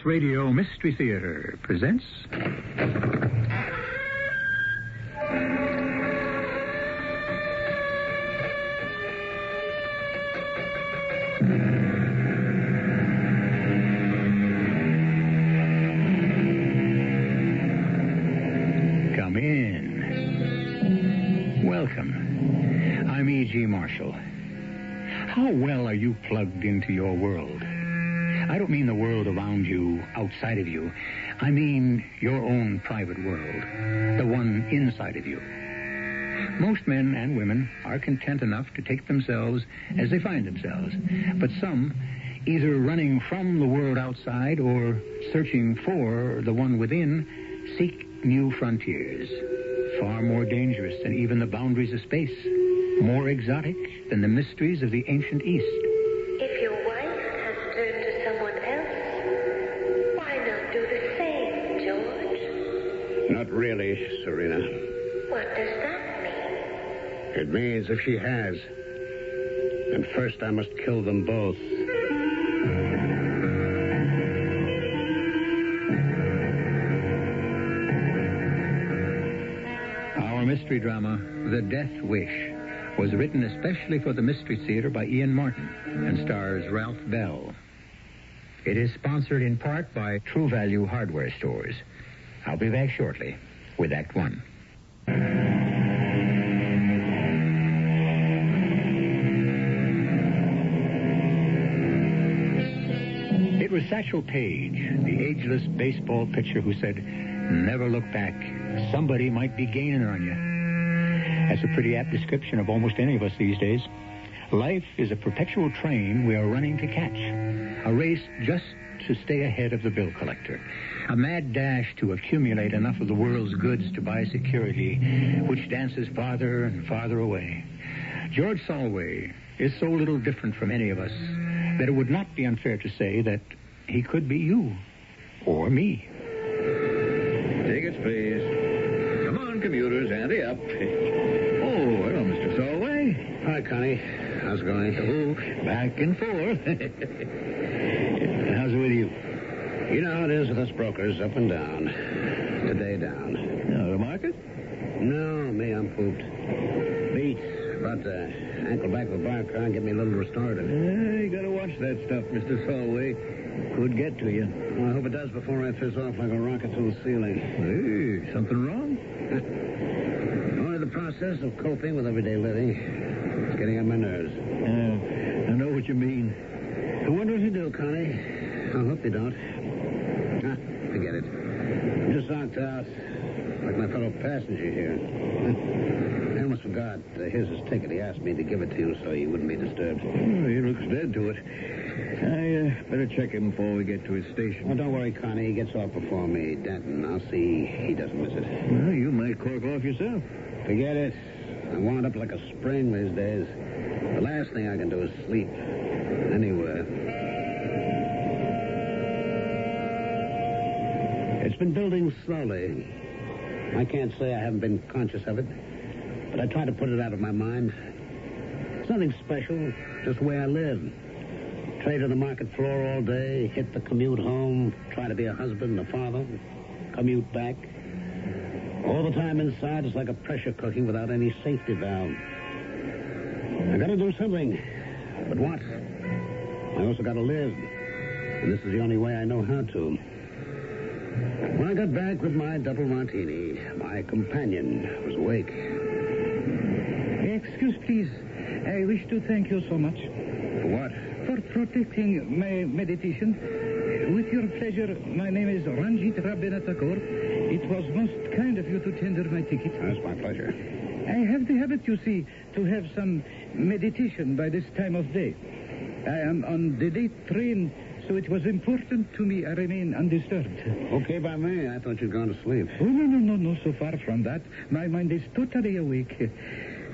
Radio Mystery Theater presents... Come in. Welcome. I'm E.G. Marshall. How well are you plugged into your world? I don't mean the world around you, outside of you. I mean your own private world, the one inside of you. Most men and women are content enough to take themselves as they find themselves. But some, either running from the world outside or searching for the one within, seek new frontiers, far more dangerous than even the boundaries of space, more exotic than the mysteries of the ancient East. If your wife has turned to someone else, why not do the same, George? Not really, Serena. What does that mean? It means if she has, then first I must kill them both. Our mystery drama, The Death Wish, was written especially for the Mystery Theater by Ian Martin and stars Ralph Bell. It is sponsored in part by True Value Hardware Stores. I'll be back shortly with Act One. It was Satchel Paige, the ageless baseball pitcher, who said, "Never look back. Somebody might be gaining on you." That's a pretty apt description of almost any of us these days. Life is a perpetual train we are running to catch. A race just to stay ahead of the bill collector. A mad dash to accumulate enough of the world's goods to buy security, which dances farther and farther away. George Solway is so little different from any of us that it would not be unfair to say that he could be you or me. Tickets, please. Come on, commuters, ante up. Oh, hello, Mr. Solway. Hi, Connie. How's it going? Oh, back and forth. How's it with you? You know how it is with us brokers, up and down. Today down. No, the market? No, me, I'm pooped. Beat. About to ankle back the bar car and get me a little restorative. You gotta watch that stuff, Mr. Solway. Could get to you. Well, I hope it does before I fizz off like a rocket through the ceiling. Hey, something wrong? Only the process of coping with everyday living. It's getting on my nerves. I know what you mean. I wonder if you do, Connie. I hope you don't. Forget it. I'm just knocked out. Like my fellow passenger here. I almost forgot. Here's his ticket. He asked me to give it to you so you wouldn't be disturbed. Oh, he looks dead to it. I better check him before we get to his station. Oh, don't worry, Connie. He gets off before me. Denton. I'll see he doesn't miss it. Well, you might cork off yourself. Forget it. I wound up like a spring these days. The last thing I can do is sleep. Anywhere. It's been building slowly. I can't say I haven't been conscious of it, but I try to put it out of my mind. It's nothing special, just the way I live. Trade on the market floor all day, hit the commute home, try to be a husband, a father, commute back. All the time inside is like a pressure cooking without any safety valve. I gotta do something. But what? I also gotta live. And this is the only way I know how to. When I got back with my double martini, my companion was awake. Excuse, please. I wish to thank you so much. For what? For protecting my meditation. With your pleasure, my name is Ranjit Rabinathakur. It was most kind of you to tender my ticket. That's my pleasure. I have the habit, you see, to have some meditation by this time of day. I am on the late train, so it was important to me I remain undisturbed. Okay by me. I thought you'd gone to sleep. Oh, no, so far from that. My mind is totally awake.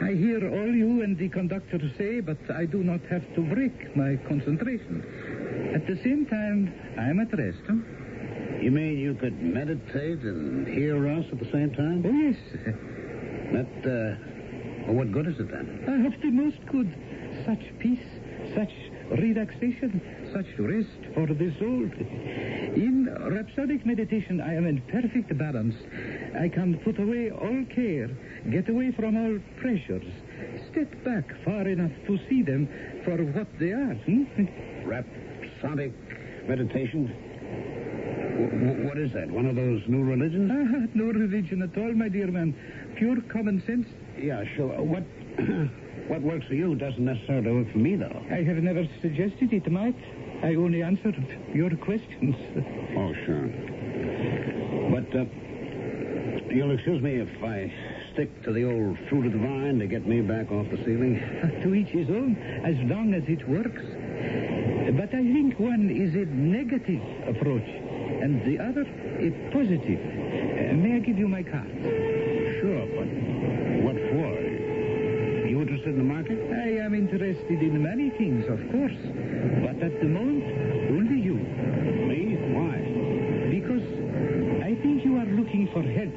I hear all you and the conductor say, but I do not have to break my concentration. At the same time, I am at rest. Huh? You mean you could meditate and hear us at the same time? Oh, yes. Well, what good is it then? I have the most good. Such peace, such relaxation, such rest for the soul. In rhapsodic meditation, I am in perfect balance. I can put away all care, get away from all pressures, step back far enough to see them for what they are. Rhapsodic meditation? What is that? One of those new religions? No religion at all, my dear man. Pure common sense. Yeah, sure. What works for you doesn't necessarily work for me, though. I have never suggested it might. I only answered your questions. Oh, sure. But, you'll excuse me if I stick to the old fruit of the vine to get me back off the ceiling? To each his own, as long as it works. But I think one is a negative approach, and the other a positive. May I give you my card? Sure, but what for? You interested in the market? I am interested in many things, of course. But at the moment, only you. Me? Why? Because I think you are looking for help.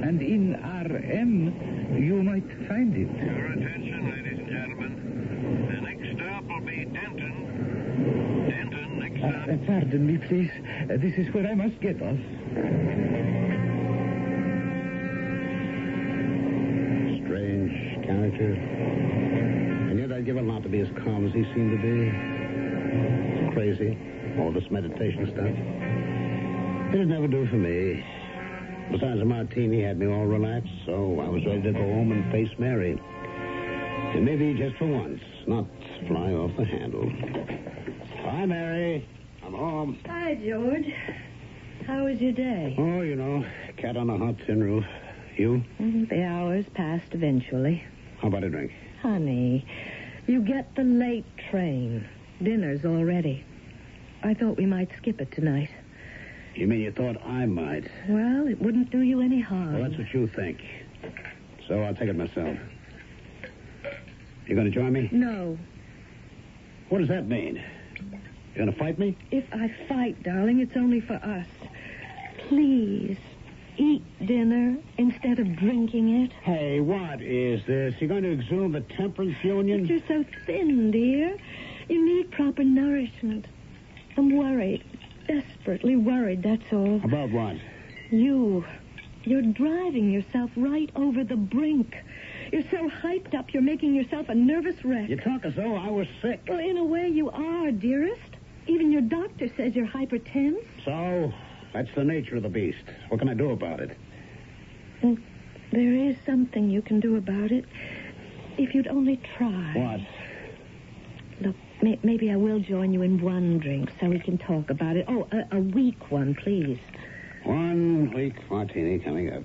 And in RM, you might find it. Your attention, ladies and gentlemen. The next stop will be Denton. Denton, next stop. Pardon me, please. This is where I must get off. Strange character. And yet I'd give a lot to be as calm as he seemed to be. Crazy. All this meditation stuff. It'd never do for me. Besides, a martini had me all relaxed, so I was ready to go home and face Mary. And maybe just for once, not fly off the handle. Hi, Mary. I'm home. Hi, George. How was your day? Oh, you know, cat on a hot tin roof. You? The hours passed eventually. How about a drink? Honey, you get the late train. Dinner's all ready. I thought we might skip it tonight. You mean you thought I might? Well, it wouldn't do you any harm. Well, that's what you think. So I'll take it myself. You going to join me? No. What does that mean? You going to fight me? If I fight, darling, it's only for us. Please, eat dinner instead of drinking it. Hey, what is this? You going to exhume the temperance union? But you're so thin, dear. You need proper nourishment. I'm worried. Desperately worried, that's all. About what? You're driving yourself right over the brink. You're so hyped up, you're making yourself a nervous wreck. You talk as though I was sick. Well, in a way, you are, dearest. Even your doctor says you're hypertense. So, that's the nature of the beast. What can I do about it? Well, there is something you can do about it. If you'd only try. What? Look, maybe I will join you in one drink so we can talk about it. Oh, a weak one, please. 1 week martini coming up.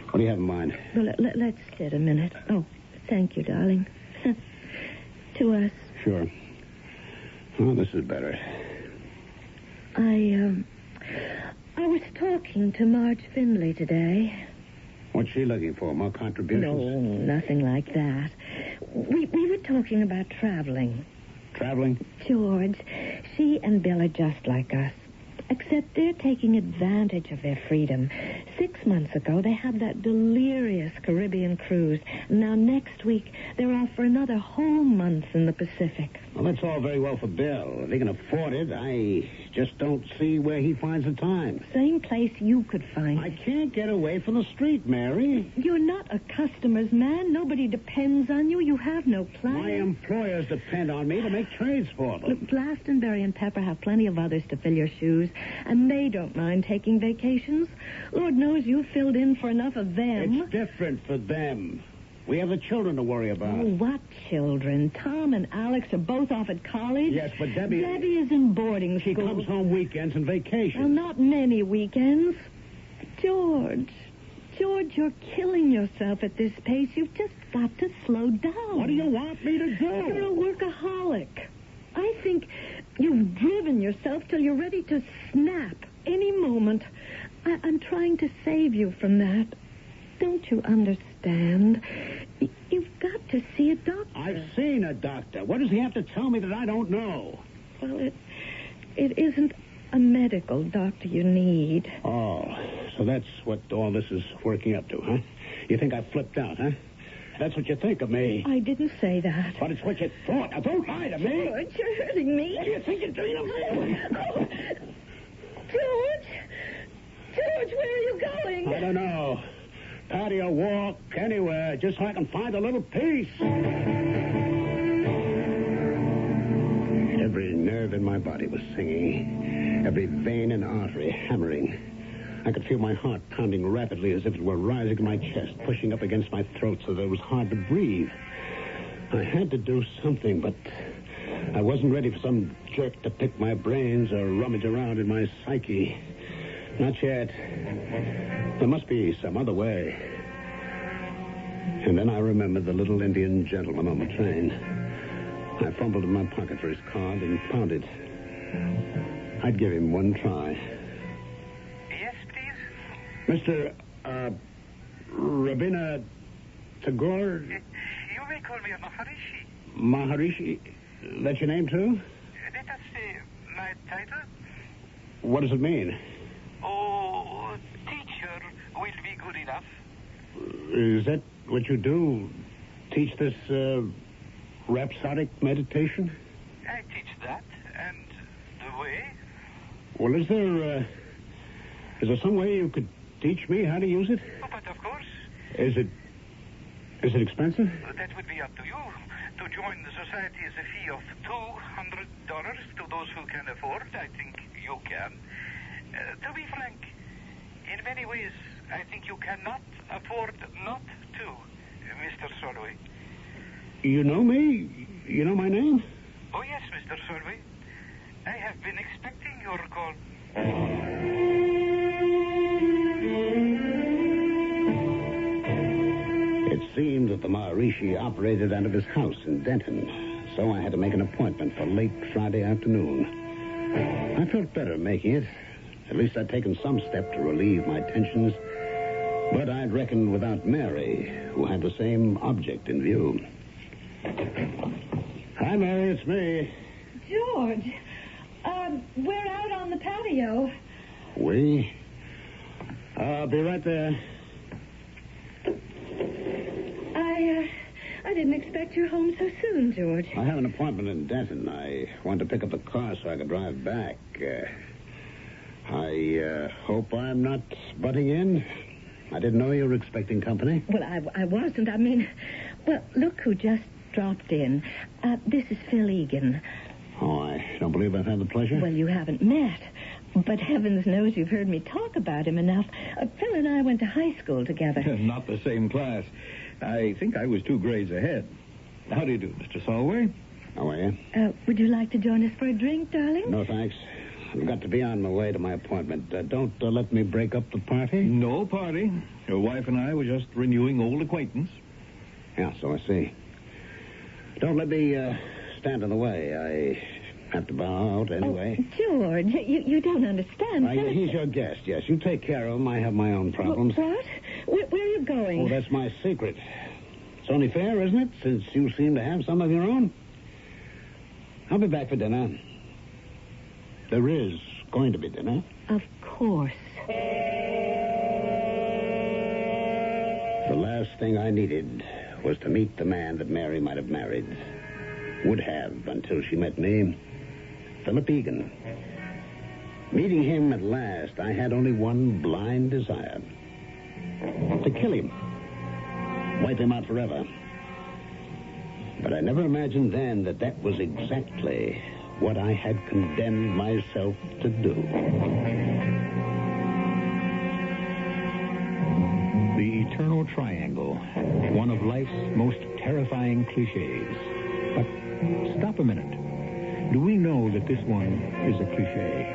What do you have in mind? Well, let's sit a minute. Oh, thank you, darling. To us. Sure. Oh, this is better. I was talking to Marge Findlay today. What's she looking for? More contributions? No, nothing like that. We were talking about traveling. Traveling? George, she and Bill are just like us. Except they're taking advantage of their freedom. 6 months ago, they had that delirious Caribbean cruise. Now, next week, they're off for another whole month in the Pacific. Well, that's all very well for Bill. If he can afford it, I just don't see where he finds the time. Same place you could find I it. can't get away from the street, Mary. You're not a customer's man. Nobody depends on you. You have no plan. My employers depend on me to make trades for them. Look, Glastonbury and Pepper have plenty of others to fill your shoes, and they don't mind taking vacations. Lord knows you've filled in for enough of them. It's different for them. We have the children to worry about. Oh, what children? Tom and Alex are both off at college. Yes, but Debbie... Debbie is in boarding She school. comes home weekends and vacations. Well, not many weekends. George, you're killing yourself at this pace. You've just got to slow down. What do you want me to You're a do? workaholic. I think you've driven yourself till you're ready to snap any moment. I'm trying to save you from that. Don't you understand? You've got to see a doctor. I've seen a doctor. What does he have to tell me that I don't know? Well, it isn't a medical doctor you need. Oh, so that's what all this is working up to, huh? You think I flipped out, huh? That's what you think of me. I didn't say that. But it's what you thought. Now, don't lie to me. George, you're hurting me. What do you think you're doing to me? Oh, just so I can find a little peace. Every nerve in my body was singing. Every vein and artery hammering. I could feel my heart pounding rapidly as if it were rising to my chest, pushing up against my throat so that it was hard to breathe. I had to do something, but I wasn't ready for some jerk to pick my brains or rummage around in my psyche. Not yet. There must be some other way. And then I remembered the little Indian gentleman on the train. I fumbled in my pocket for his card and found it. I'd give him one try. Yes, please? Mr. Rabina Tagore? You may call me a Maharishi. Maharishi? That's your name, too? Let us say my title. What does it mean? Oh, teacher will be good enough. Is that what you do? Teach this, rhapsodic meditation? I teach that, and the way. Well, is there some way you could teach me how to use it? Oh, but of course. Is it expensive? That would be up to you. To join the society is a fee of $200 to those who can afford. I think you can. To be frank, in many ways, I think you cannot afford not to, Mr. Solway. You know me? You know my name? Oh, yes, Mr. Solway. I have been expecting your call. It seemed that the Maharishi operated out of his house in Denton, so I had to make an appointment for late Friday afternoon. I felt better making it. At least I'd taken some step to relieve my tensions. But I'd reckoned without Mary, who had the same object in view. Hi, Mary, it's me. George, we're out on the patio. We? I'll be right there. I didn't expect you home so soon, George. I have an appointment in Denton. I want to pick up the car so I can drive back. I hope I'm not butting in. I didn't know you were expecting company. Well, I wasn't. I mean, well, look who just dropped in. This is Phil Egan. Oh, I don't believe I've had the pleasure. Well, you haven't met. But heavens knows you've heard me talk about him enough. Phil and I went to high school together. Not the same class. I think I was 2 grades ahead. How do you do, Mr. Solway? How are you? Would you like to join us for a drink, darling? No, thanks. I've got to be on my way to my appointment. Don't let me break up the party. No party. Your wife and I were just renewing old acquaintance. Yeah, so I see. Don't let me stand in the way. I have to bow out anyway. Oh, George, you don't understand. He's your guest, yes. You take care of him. I have my own problems. What? Where are you going? Oh, that's my secret. It's only fair, isn't it, since you seem to have some of your own? I'll be back for dinner. There is going to be dinner. Of course. The last thing I needed was to meet the man that Mary might have married. Would have until she met me. Philip Egan. Meeting him at last, I had only one blind desire. To kill him. Wipe him out forever. But I never imagined then that that was exactly what I had condemned myself to do. The eternal triangle, one of life's most terrifying cliches. But stop a minute. Do we know that this one is a cliche?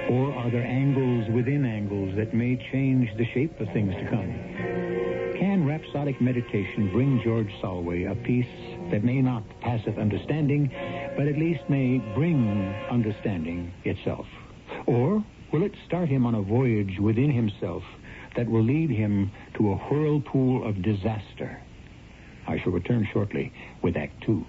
Or are there angles within angles that may change the shape of things to come? Can rhapsodic meditation bring George Solway a peace that may not passeth understanding, but at least may bring understanding itself? Or will it start him on a voyage within himself that will lead him to a whirlpool of disaster? I shall return shortly with Act 2.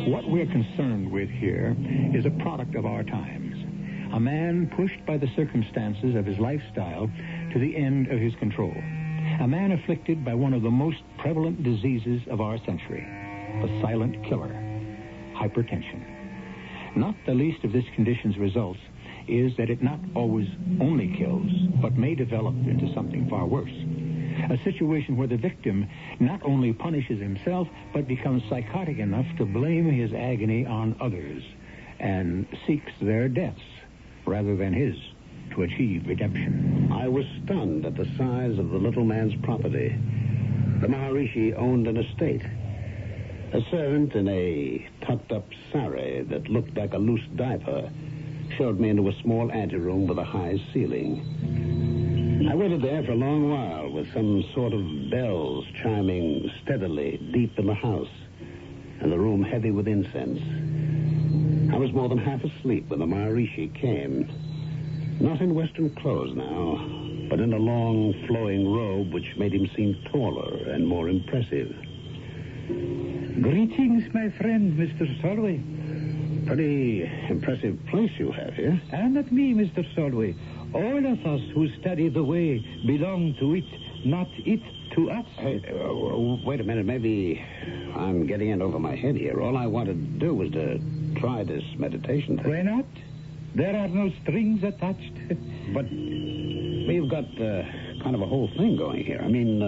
What we're concerned with here is a product of our times. A man pushed by the circumstances of his lifestyle to the end of his control. A man afflicted by one of the most prevalent diseases of our century, the silent killer, hypertension. Not the least of this condition's results is that it not always only kills, but may develop into something far worse. A situation where the victim not only punishes himself, but becomes psychotic enough to blame his agony on others and seeks their deaths rather than his to achieve redemption. I was stunned at the size of the little man's property. The Maharishi owned an estate. A servant in a tucked-up sari that looked like a loose diaper showed me into a small anteroom with a high ceiling. I waited there for a long while with some sort of bells chiming steadily deep in the house, and the room heavy with incense. I was more than half asleep when the Maharishi came. Not in Western clothes now, but in a long, flowing robe which made him seem taller and more impressive. Greetings, my friend, Mr. Solway. Pretty impressive place you have here. And not me, Mr. Solway. All of us who study the way belong to it, not it to us. Hey, wait a minute. Maybe I'm getting in over my head here. All I wanted to do was to try this meditation thing. Why not? There are no strings attached. But we've got kind of a whole thing going here. I mean,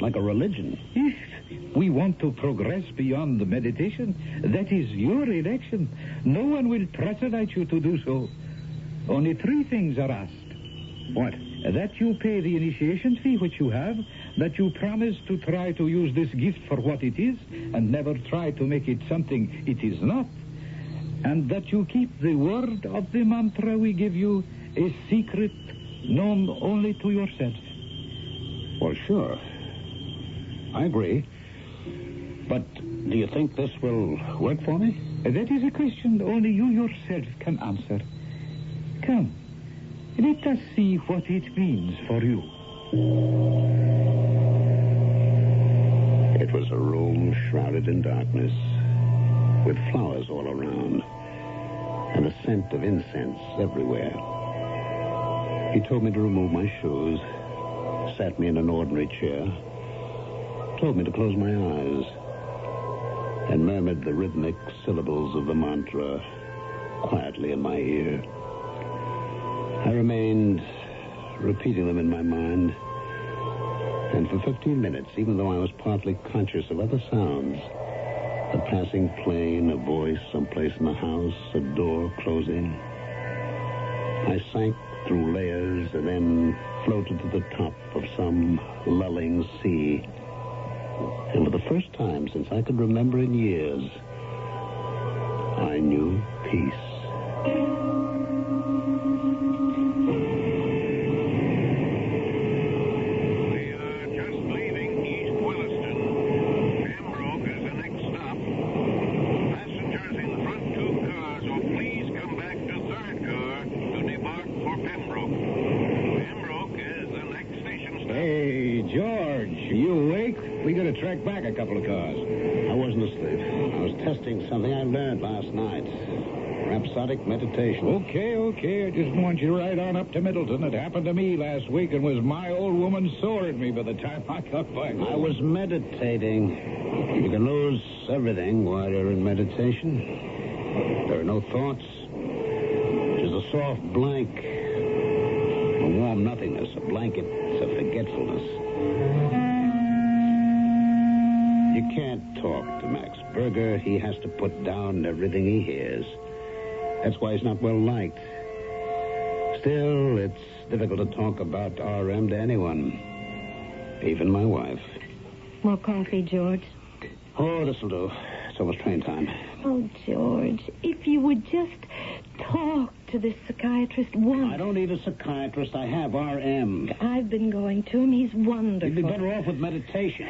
like a religion. If we want to progress beyond the meditation, that is your election. No one will pressurise you to do so. Only 3 things are asked. What? That you pay the initiation fee which you have, that you promise to try to use this gift for what it is, and never try to make it something it is not, and that you keep the word of the mantra we give you a secret known only to yourself. Well, sure. I agree. But do you think this will work for me? That is a question only you yourself can answer. Come, let us see what it means for you. It was a room shrouded in darkness, with flowers all around, and a scent of incense everywhere. He told me to remove my shoes, sat me in an ordinary chair, told me to close my eyes, and murmured the rhythmic syllables of the mantra quietly in my ear. I remained repeating them in my mind, and for 15 minutes, even though I was partly conscious of other sounds, a passing plane, a voice someplace in the house, a door closing, I sank through layers and then floated to the top of some lulling sea. And for the first time since I could remember in years, I knew peace. Track back a couple of cars. I wasn't asleep. I was testing something I learned last night. Rhapsodic meditation. Okay. I just want you to ride on up to Middleton. It happened to me last week and was my old woman sore at me by the time I got back. I was meditating. You can lose everything while you're in meditation. There are no thoughts. Just a soft blank. A warm nothingness. A blanket of forgetfulness. You can't talk to Max Berger. He has to put down everything he hears. That's why he's not well liked. Still, it's difficult to talk about RM to anyone. Even my wife. More coffee, George? Oh, this'll do. It's almost train time. Oh, George, if you would just talk to this psychiatrist once. I don't need a psychiatrist. I have RM. I've been going to him. He's wonderful. You'd be better off with meditation.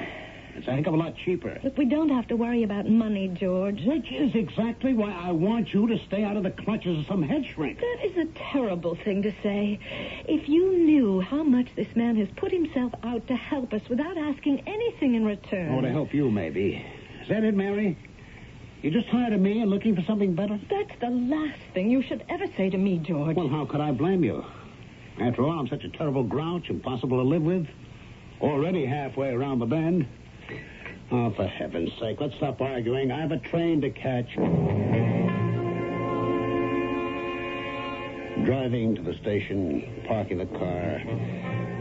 It's a heck of a lot cheaper. Look, we don't have to worry about money, George. Which is exactly why I want you to stay out of the clutches of some head shrink. That is a terrible thing to say. If you knew how much this man has put himself out to help us without asking anything in return. Oh, to help you, maybe. Is that it, Mary? You're just tired of me and looking for something better? That's the last thing you should ever say to me, George. Well, how could I blame you? After all, I'm such a terrible grouch, impossible to live with. Already halfway around the bend. Oh, for heaven's sake, let's stop arguing. I have a train to catch. Driving to the station, parking the car,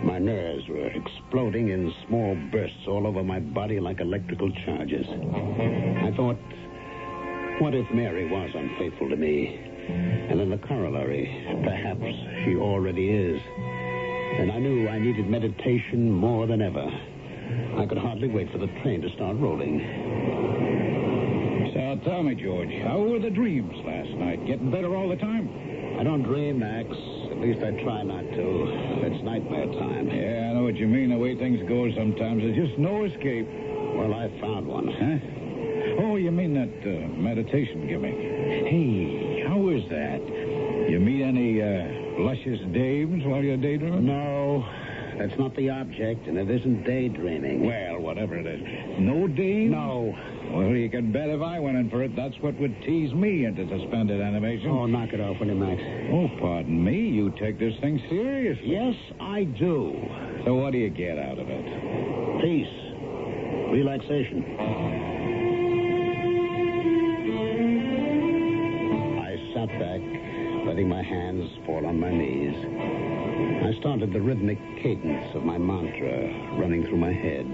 my nerves were exploding in small bursts all over my body like electrical charges. I thought, what if Mary was unfaithful to me? And then the corollary, perhaps she already is. And I knew I needed meditation more than ever. I could hardly wait for the train to start rolling. So tell me, George, how were the dreams last night? Getting better all the time? I don't dream, Max. At least I try not to. It's nightmare time. Yeah, I know what you mean. The way things go sometimes, there's just no escape. Well, I found one. Huh? Oh, you mean that meditation gimmick. Hey, how is that? You meet any luscious dames while you're daydreaming? No, that's not the object, and it isn't daydreaming. Well, whatever it is. No dames? No. Well, you can bet if I went in for it, that's what would tease me into suspended animation. Oh, knock it off, will you, Max? Oh, pardon me. You take this thing seriously. Yes, I do. So what do you get out of it? Peace. Relaxation. I sat back, letting my hands fall on my knees. I started the rhythmic cadence of my mantra running through my head.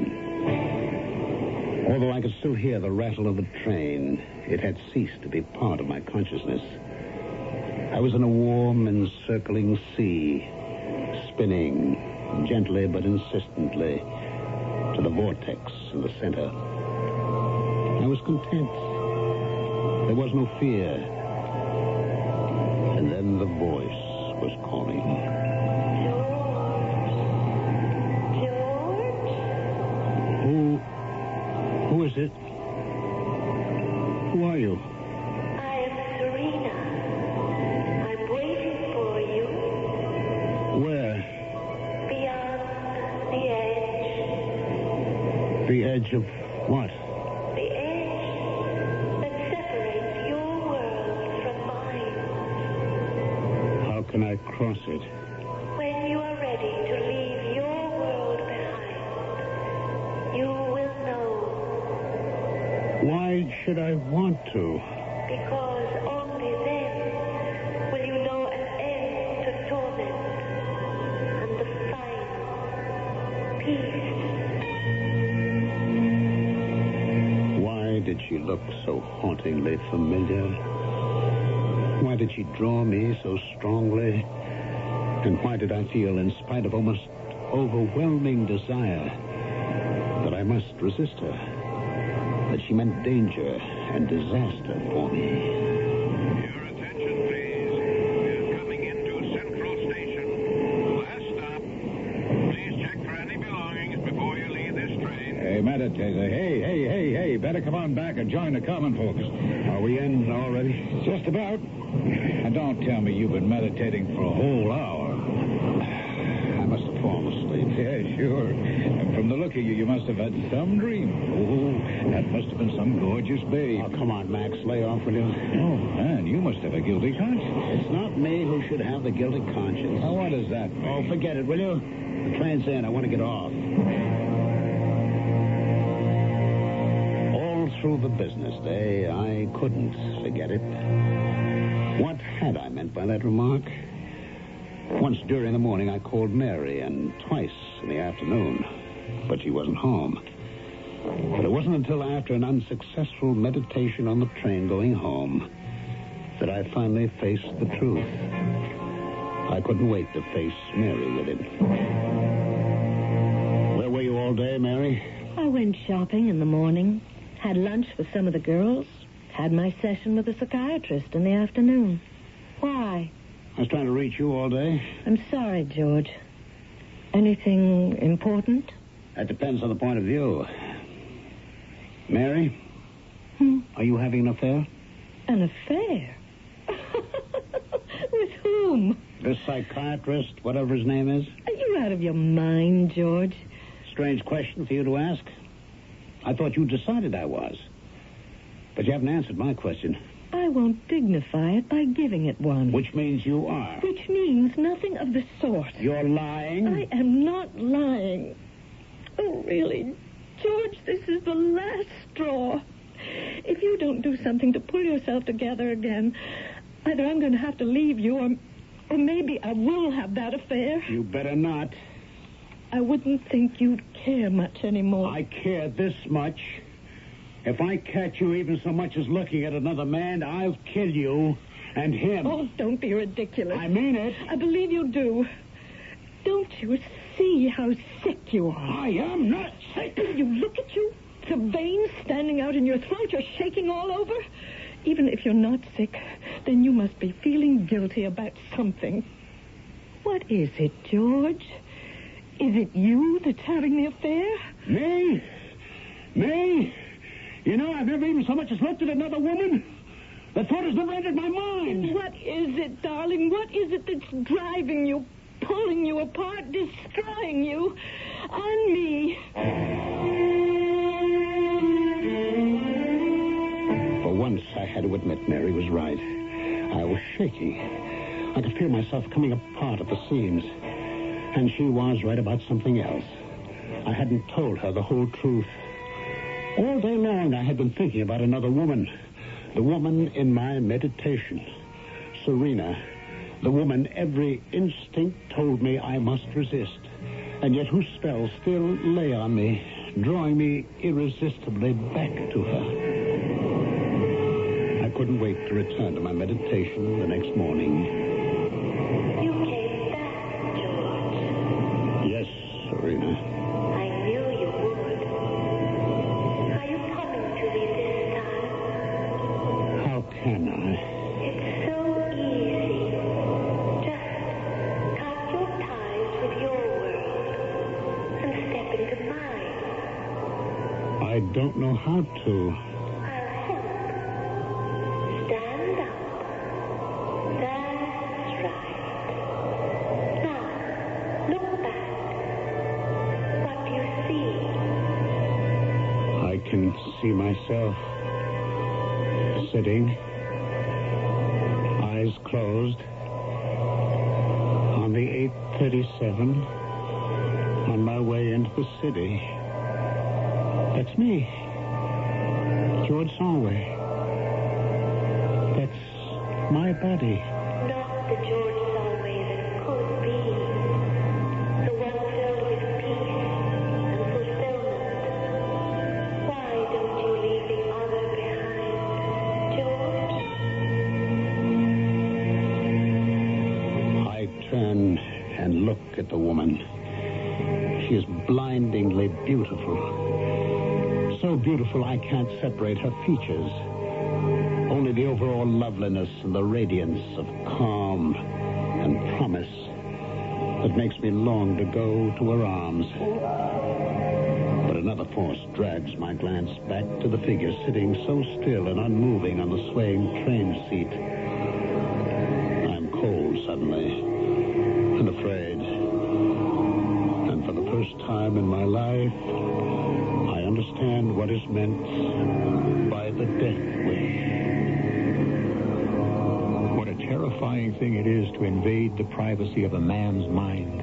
Although I could still hear the rattle of the train, it had ceased to be part of my consciousness. I was in a warm, encircling sea, spinning gently but insistently to the vortex in the center. I was content. There was no fear. And then the voice was calling. George? Who is it? Who are you? I am Serena. I'm waiting for you Where? beyond the edge. The edge of what? The edge that separates your world from mine. How can I cross it? When you are ready to leave your world behind, you will know. Why should I want to? Because only then will you know an end to torment and the final peace. Why did she look so hauntingly familiar? Why did she draw me so strongly? And why did I feel, in spite of almost overwhelming desire, that I must resist her? That she meant danger and disaster for me? Your attention, please. We're coming into Central Station. Last stop. Please check for any belongings before you leave this train. Hey, meditator. Hey. Better come on back and join the common folks. Are we in already? Just about. And don't tell me you've been meditating for a whole hour. I must have fallen asleep. Yeah, sure. And from the look of you, you must have had some dream. Oh, that must have been some gorgeous babe. Oh, come on, Max. Lay off, will you? Oh, man, you must have a guilty conscience. It's not me who should have the guilty conscience. Now, what does that mean? Oh, forget it, will you? The train's in. I want to get off. All through the business day, I couldn't forget it. What had I meant by that remark? Once during the morning, I called Mary, and twice in the afternoon. But she wasn't home. But it wasn't until after an unsuccessful meditation on the train going home that I finally faced the truth. I couldn't wait to face Mary with it. Where were you all day, Mary? I went shopping in the morning, had lunch with some of the girls, had my session with a psychiatrist in the afternoon. Why? I was trying to reach you all day. I'm sorry, George. Anything important? That depends on the point of view. Mary? Are you having an affair? An affair? With whom? This psychiatrist, whatever his name is? Are you out of your mind, George? Strange question for you to ask. I thought you decided I was. But you haven't answered my question. I won't dignify it by giving it one. Which means you are. Which means nothing of the sort. You're lying? I am not lying. Oh, really, George, this is the last straw. If you don't do something to pull yourself together again, either I'm going to have to leave you Or maybe I will have that affair. You better not. I wouldn't think you'd care much anymore. I care this much. If I catch you even so much as looking at another man, I'll kill you and him. Oh, don't be ridiculous. I mean it. I believe you do. Don't you see how sick you are? I am not sick. You look at you. The veins standing out in your throat. You're shaking all over. Even if you're not sick, then you must be feeling guilty about something. What is it, George? Is it you that's having the affair? Me? Me? You know, I've never even so much as looked at another woman. The thought has never entered my mind. What is it, darling? What is it that's driving you, pulling you apart, destroying you? On me. For once, I had to admit Mary was right. I was shaking. I could feel myself coming apart at the seams. And she was right about something else. I hadn't told her the whole truth. All day long, I had been thinking about another woman. The woman in my meditation. Serena. The woman every instinct told me I must resist. And yet whose spell still lay on me, drawing me irresistibly back to her. I couldn't wait to return to my meditation the next morning. You came back, George. Yes, Serena. I knew you would. Are you coming to me this time? How can I? It's so easy. Just cut your ties with your world and step into mine. I don't know how to. I'll help. Stand up. That's right. Now, look back. What do you see? I can see myself sitting, eyes closed, on the 837, on my way into the city. That's me, George Solway. That's my body. Not the George Solway that could be. The one filled with peace and fulfillment. Why don't you leave the other behind, George? I turn and look at the woman. She is blindingly beautiful. So beautiful I can't separate her features. Only the overall loveliness and the radiance of calm and promise that makes me long to go to her arms. But another force drags my glance back to the figure sitting so still and unmoving on the swaying train seat. I'm cold suddenly and afraid. And for the first time in my life, I understand what is meant by the death wish. What a terrifying thing it is to invade the privacy of a man's mind,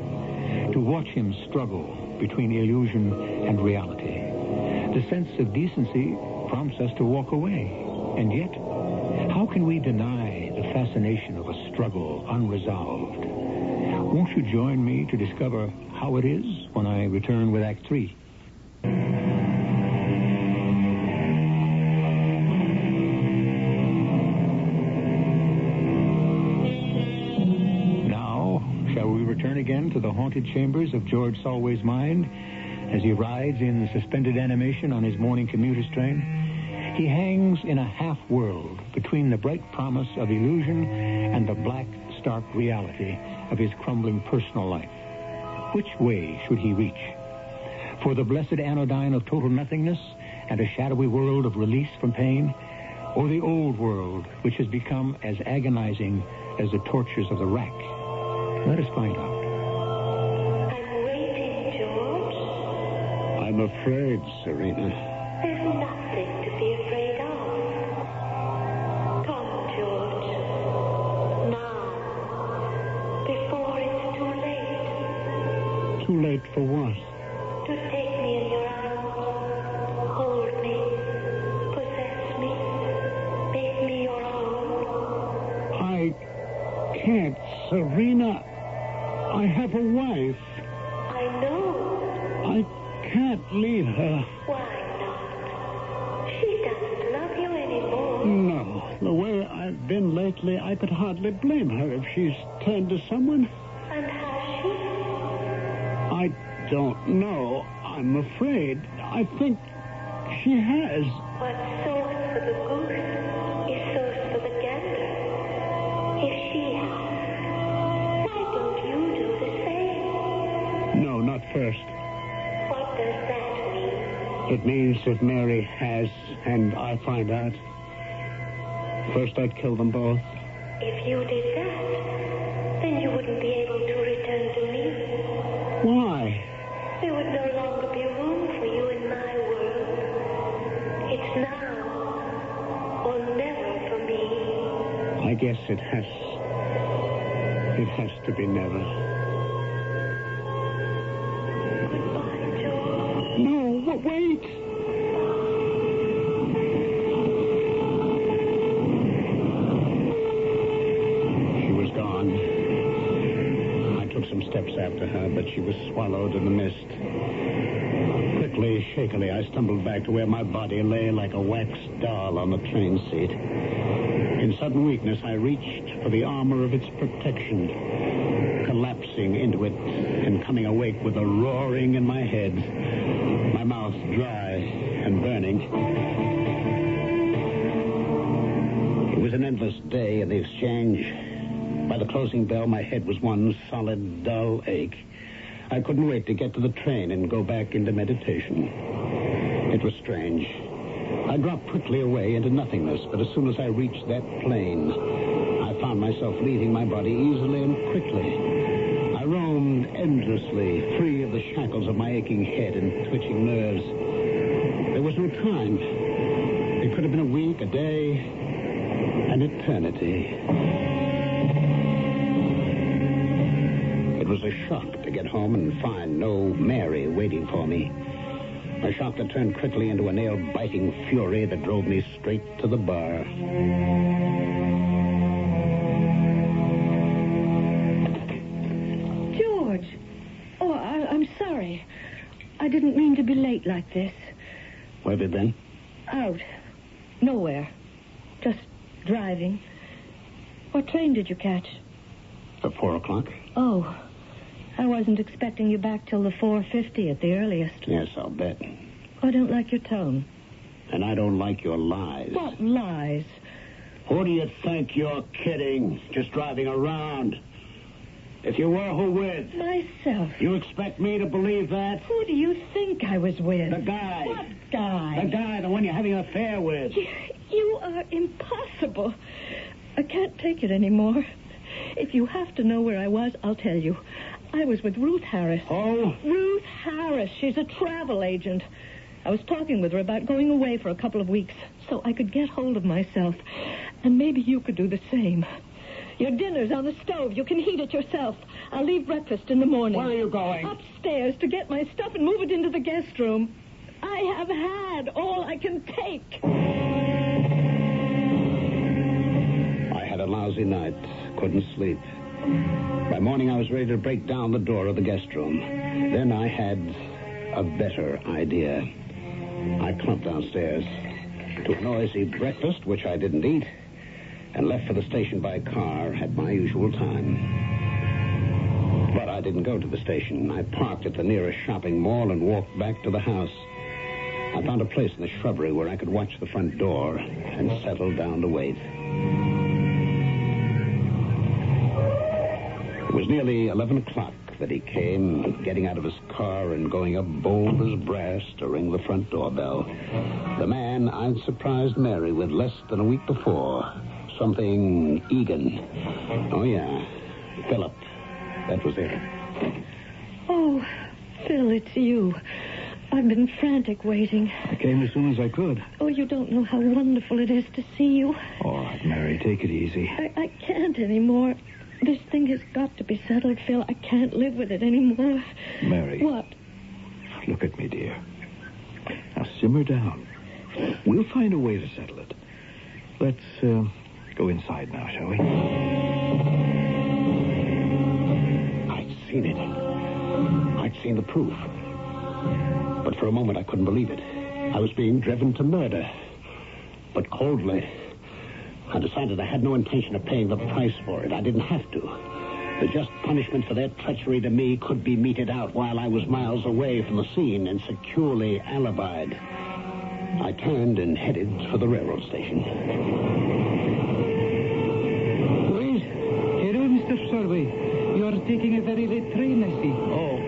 to watch him struggle between illusion and reality. The sense of decency prompts us to walk away. And yet, how can we deny the fascination of a struggle unresolved? Won't you join me to discover how it is when I return with Act 3? Return again to the haunted chambers of George Solway's mind as he rides in suspended animation on his morning commuter's train. He hangs in a half-world between the bright promise of illusion and the black, stark reality of his crumbling personal life. Which way should he reach? For the blessed anodyne of total nothingness and a shadowy world of release from pain? Or the old world, which has become as agonizing as the tortures of the rack? Let us find out. I'm waiting, George. I'm afraid, Serena. There's nothing to be afraid of. Come, George. Now. Before it's too late. Too late for what? To take me in your arms. Hold me. Possess me. Make me your own. I can't Serena, I have a wife. I know. I can't leave her. Why not? She doesn't love you anymore. No. The way I've been lately, I could hardly blame her if she's turned to someone. And has she? I don't know. I'm afraid. I think she has. What's sauce for the goose is sauce for the gander. If she has, why don't you do the same? No, not first. What does that mean? It means if Mary has and I find out, first I'd kill them both. If you did that, then you wouldn't be able to return to me. Why? There would no longer be room for you in my world. It's now or never for me. I guess it has to be never. Goodbye, George. No, wait. She was gone. I took some steps after her, but she was swallowed in the mist. Quickly, shakily, I stumbled back to where my body lay like a wax doll on the train seat. In sudden weakness, I reached for the armor of its protection, collapsing into it and coming awake with a roaring in my head, my mouth dry and burning. It was an endless day in the exchange. By the closing bell, my head was one solid, dull ache. I couldn't wait to get to the train and go back into meditation. It was strange. I dropped quickly away into nothingness, but as soon as I reached that plane, I found myself leaving my body easily and quickly. I roamed endlessly, free of the shackles of my aching head and twitching nerves. There was no time. It could have been a week, a day, an eternity. It was a shock to get home and find no Mary waiting for me. A shock that turned quickly into a nail-biting fury that drove me straight to the bar. George! Oh, I'm sorry. I didn't mean to be late like this. Where have you been? Out. Nowhere. Just driving. What train did you catch? At 4 o'clock? Oh, I wasn't expecting you back till the 4:50 at the earliest. Yes, I'll bet. I don't like your tone. And I don't like your lies. What lies? Who do you think you're kidding? Just driving around. If you were, who with? Myself. You expect me to believe that? Who do you think I was with? The guy. What guy? The guy, the one you're having an affair with. You are impossible. I can't take it anymore. If you have to know where I was, I'll tell you. I was with Ruth Harris. Oh? Ruth Harris. She's a travel agent. I was talking with her about going away for a couple of weeks so I could get hold of myself. And maybe you could do the same. Your dinner's on the stove. You can heat it yourself. I'll leave breakfast in the morning. Where are you going? Upstairs to get my stuff and move it into the guest room. I have had all I can take. I had a lousy night. Couldn't sleep. By morning, I was ready to break down the door of the guest room. Then I had a better idea. I clumped downstairs to a noisy breakfast, which I didn't eat, and left for the station by car at my usual time. But I didn't go to the station. I parked at the nearest shopping mall and walked back to the house. I found a place in the shrubbery where I could watch the front door and settle down to wait. It was nearly 11 o'clock that he came, getting out of his car and going up bold as brass to ring the front doorbell. The man I'd surprised Mary with less than a week before. Something Egan. Oh, yeah. Philip. That was it. Oh, Phil, it's you. I've been frantic waiting. I came as soon as I could. Oh, you don't know how wonderful it is to see you. All right, Mary, take it easy. I can't anymore. This thing has got to be settled, Phil. I can't live with it anymore. Mary. What? Look at me, dear. Now, simmer down. We'll find a way to settle it. Let's go inside now, shall we? seen it. I'd seen the proof. But for a moment, I couldn't believe it. I was being driven to murder. But coldly, I decided I had no intention of paying the price for it. I didn't have to. The just punishment for their treachery to me could be meted out while I was miles away from the scene and securely alibied. I turned and headed for the railroad station. Wait. Hello, Mr. Solway. You are taking a very late train, I see. Oh,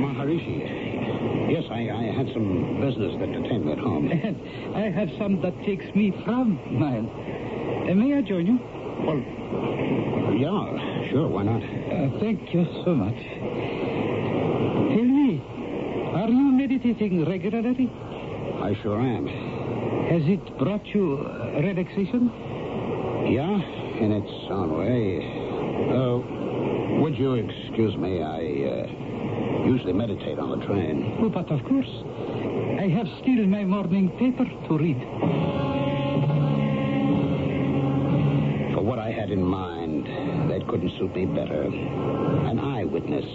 Maharishi. Yes, I had some business that detained me at home. And I have some that takes me from mine. May I join you? Well, yeah, sure, why not? Thank you so much. Tell me, are you meditating regularly? I sure am. Has it brought you relaxation? Yeah, in its own way. Would you excuse me? I usually meditate on the train. Oh, but of course. I have still my morning paper to read. For what I had in mind, that couldn't suit me better. An eyewitness.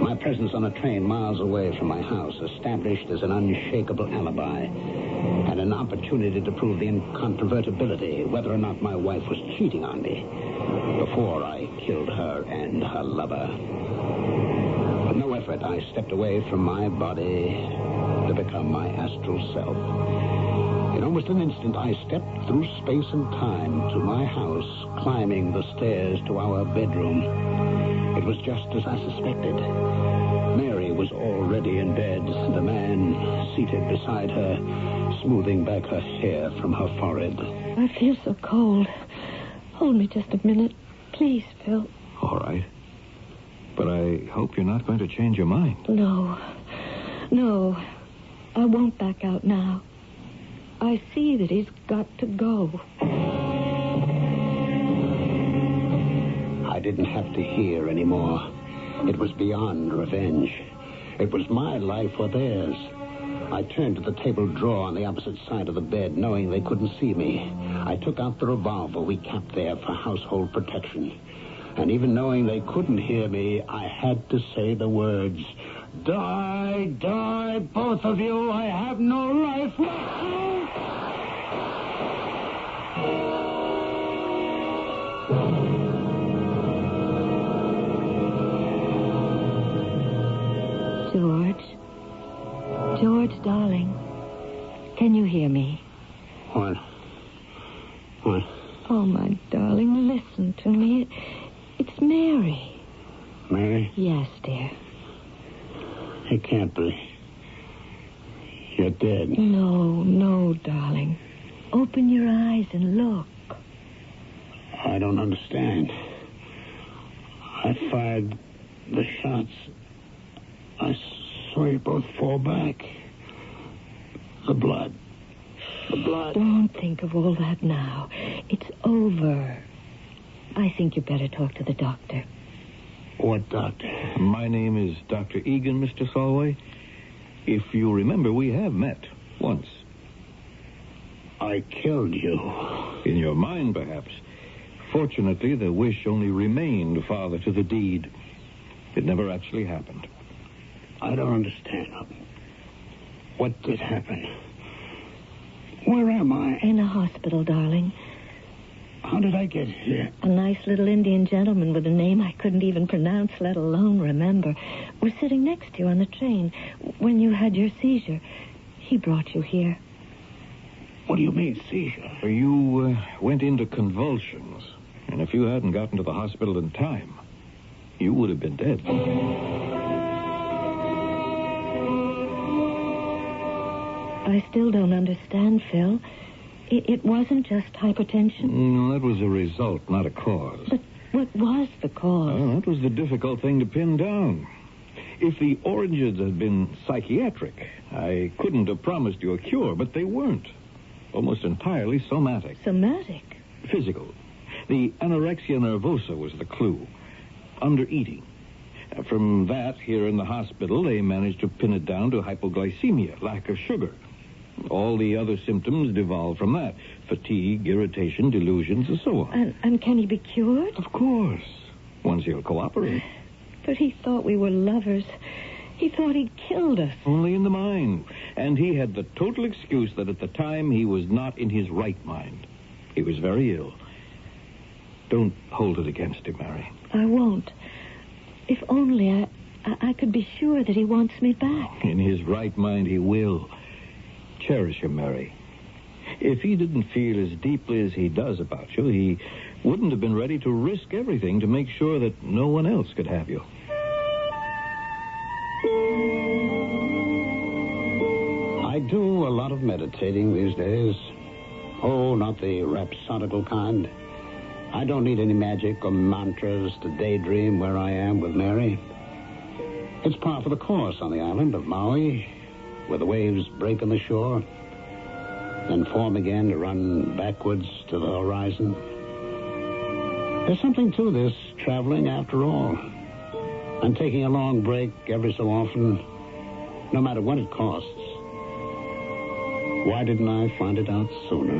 My presence on a train miles away from my house, established as an unshakable alibi, and an opportunity to prove the incontrovertibility, whether or not my wife was cheating on me, before I killed her and her lover. With no effort, I stepped away from my body to become my astral self. In almost an instant, I stepped through space and time to my house, climbing the stairs to our bedroom. It was just as I suspected. Mary was already in bed, the man seated beside her, smoothing back her hair from her forehead. I feel so cold. Hold me just a minute. Please, Phil. All right. But I hope you're not going to change your mind. No. I won't back out now. I see that he's got to go. I didn't have to hear anymore. It was beyond revenge. It was my life or theirs. I turned to the table drawer on the opposite side of the bed, knowing they couldn't see me. I took out the revolver we kept there for household protection. And even knowing they couldn't hear me, I had to say the words, "Die, die, both of you. I have no life left." George, darling, can you hear me? What? Oh, my darling, listen to me. It's Mary. Mary? Yes, dear. It can't be. You're dead. No, darling. Open your eyes and look. I don't understand. I fired the shots. I saw you both fall back. The blood. Don't think of all that now. It's over. I think you better talk to the doctor. What doctor? My name is Dr. Egan, Mr. Solway. If you remember, we have met once. I killed you. In your mind, perhaps. Fortunately, the wish only remained father to the deed. It never actually happened. I don't understand. What did happen? Where am I? In a hospital, darling. How did I get here? A nice little Indian gentleman with a name I couldn't even pronounce, let alone remember, was sitting next to you on the train when you had your seizure. He brought you here. What do you mean, seizure? You went into convulsions, and if you hadn't gotten to the hospital in time, you would have been dead. I still don't understand, Phil. It wasn't just hypertension? No, that was a result, not a cause. But what was the cause? Oh, that was the difficult thing to pin down. If the origins had been psychiatric, I couldn't have promised you a cure, but they weren't. Almost entirely somatic. Somatic? Physical. The anorexia nervosa was the clue. Undereating. From that, here in the hospital, they managed to pin it down to hypoglycemia, lack of sugar. All the other symptoms devolved from that. Fatigue, irritation, delusions, and so on. And can he be cured? Of course. Once he'll cooperate. But he thought we were lovers. He thought he'd killed us. Only in the mind. And he had the total excuse that at the time he was not in his right mind. He was very ill. Don't hold it against him, Mary. I won't. If only I could be sure that he wants me back. In his right mind, he will. Cherish him, Mary. If he didn't feel as deeply as he does about you, he wouldn't have been ready to risk everything to make sure that no one else could have you. I do a lot of meditating these days. Oh, not the rhapsodical kind. I don't need any magic or mantras to daydream where I am with Mary. It's par for the course on the island of Maui, where the waves break on the shore, then form again to run backwards to the horizon. There's something to this traveling after all. I'm taking a long break every so often, no matter what it costs. Why didn't I find it out sooner?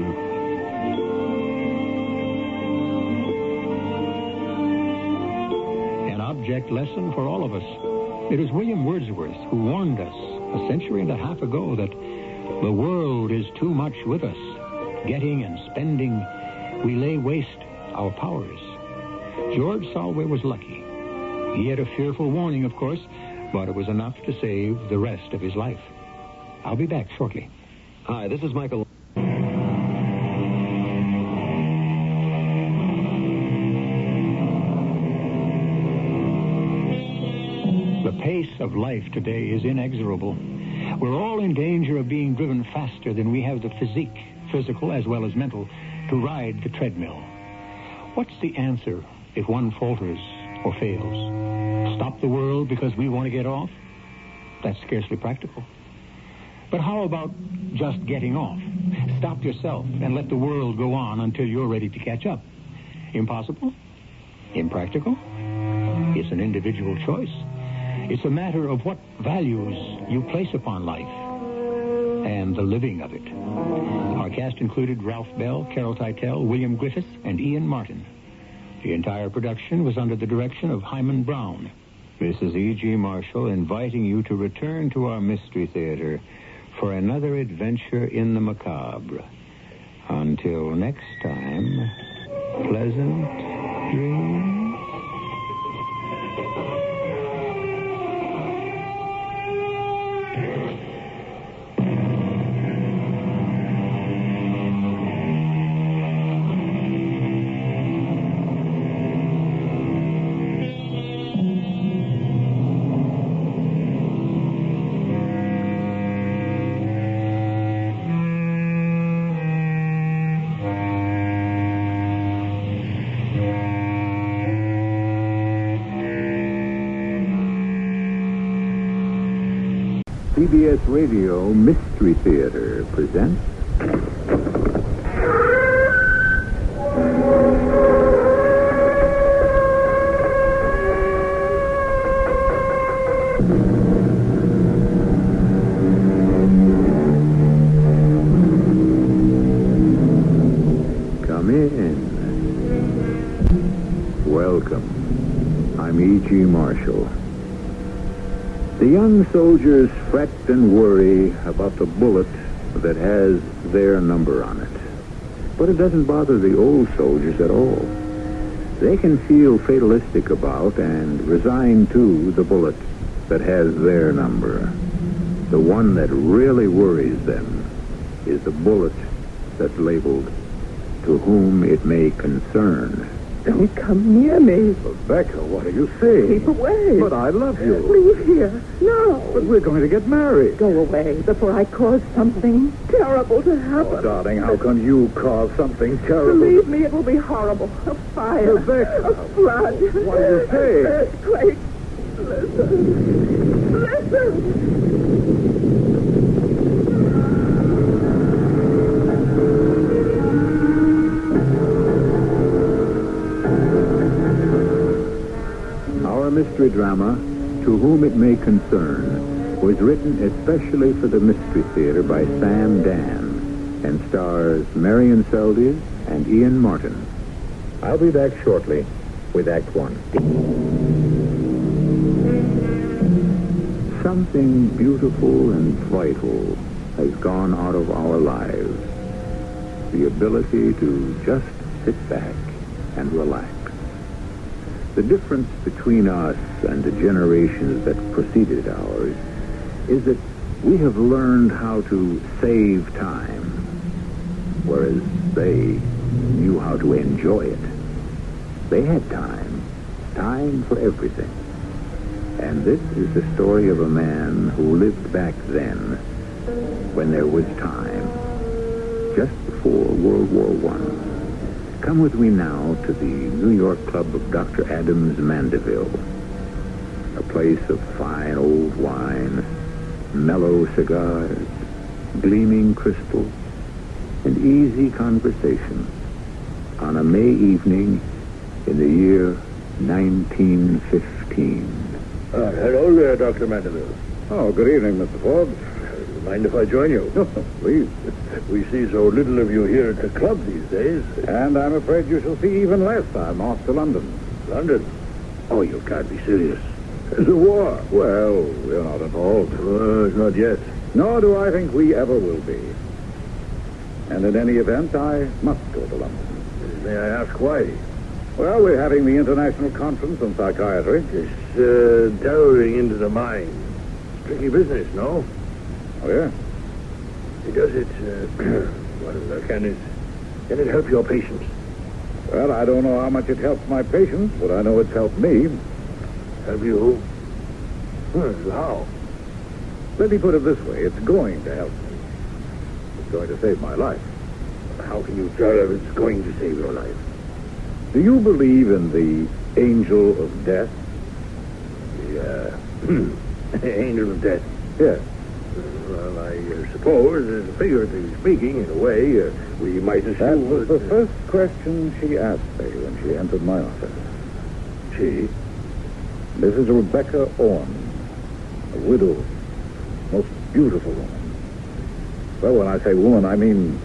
An object lesson for all of us. It was William Wordsworth who warned us a century and a half ago that the world is too much with us. Getting and spending, we lay waste our powers. George Solway was lucky. He had a fearful warning, of course, but it was enough to save the rest of his life. I'll be back shortly. Hi, this is Michael. The pace of life today is inexorable. We're all in danger of being driven faster than we have the physique, physical as well as mental, to ride the treadmill. What's the answer if one falters or fails? Stop the world because we want to get off? That's scarcely practical. But how about just getting off? Stop yourself and let the world go on until you're ready to catch up. Impossible? Impractical? It's an individual choice. It's a matter of what values you place upon life and the living of it. Our cast included Ralph Bell, Carol Teitel, William Griffith, and Ian Martin. The entire production was under the direction of Hyman Brown. This is E.G. Marshall inviting you to return to our Mystery Theater for another adventure in the macabre. Until next time, pleasant dreams. CBS Radio Mystery Theater presents... Come in. Welcome. I'm E.G. Marshall. The young soldiers fret and worry about the bullet that has their number on it. But it doesn't bother the old soldiers at all. They can feel fatalistic about and resigned to the bullet that has their number. The one that really worries them is the bullet that's labeled, "To whom it may concern." Don't come near me. Rebecca, what are you saying? Keep away. But I love you. Leave here. No. But we're going to get married. Go away before I cause something terrible to happen. Oh, darling, how can you cause something terrible? Believe me, it will be horrible. A fire. Rebecca. A flood. What do you say? An earthquake. Listen. Listen. Our mystery drama, To Whom It May Concern, was written especially for the Mystery Theater by Sam Dan and stars Marion Seldes and Ian Martin. I'll be back shortly with Act One. something beautiful and vital has gone out of our lives. The ability to just sit back and relax. The difference between us and the generations that preceded ours is that we have learned how to save time, whereas they knew how to enjoy it. They had time for everything. And this is the story of a man who lived back then, when there was time, just before World War I. Come with me now to the New York Club of Dr. Adams Mandeville, a place of fine old wine, mellow cigars, gleaming crystals, and easy conversation on a May evening in the year 1915. Hello there, Dr. Mandeville. Oh, good evening, Mr. Forbes. Mind if I join you? Please. We see so little of you here at the club these days. And I'm afraid you shall see even less. I'm off to London. London? Oh, you can't be serious. There's a war. Well, we're not involved. Not yet. Nor do I think we ever will be. And in any event, I must go to London. May I ask why? Well, we're having the International Conference on Psychiatry. It's delving into the mind. Tricky business, no? Oh, yeah? Does it, can it help your patients? Well, I don't know how much it helps my patients, but I know it's helped me. Help you? How? Let me put it this way. It's going to help me. It's going to save my life. How can you tell if it's going to save your life? Do you believe in the angel of death? The, angel of death? Yes. Well, I suppose, figuratively speaking, in a way, we might assume... That was the first question she asked me when she entered my office. She? Mrs. Rebecca Orne, a widow, most beautiful woman. Well, when I say woman, I mean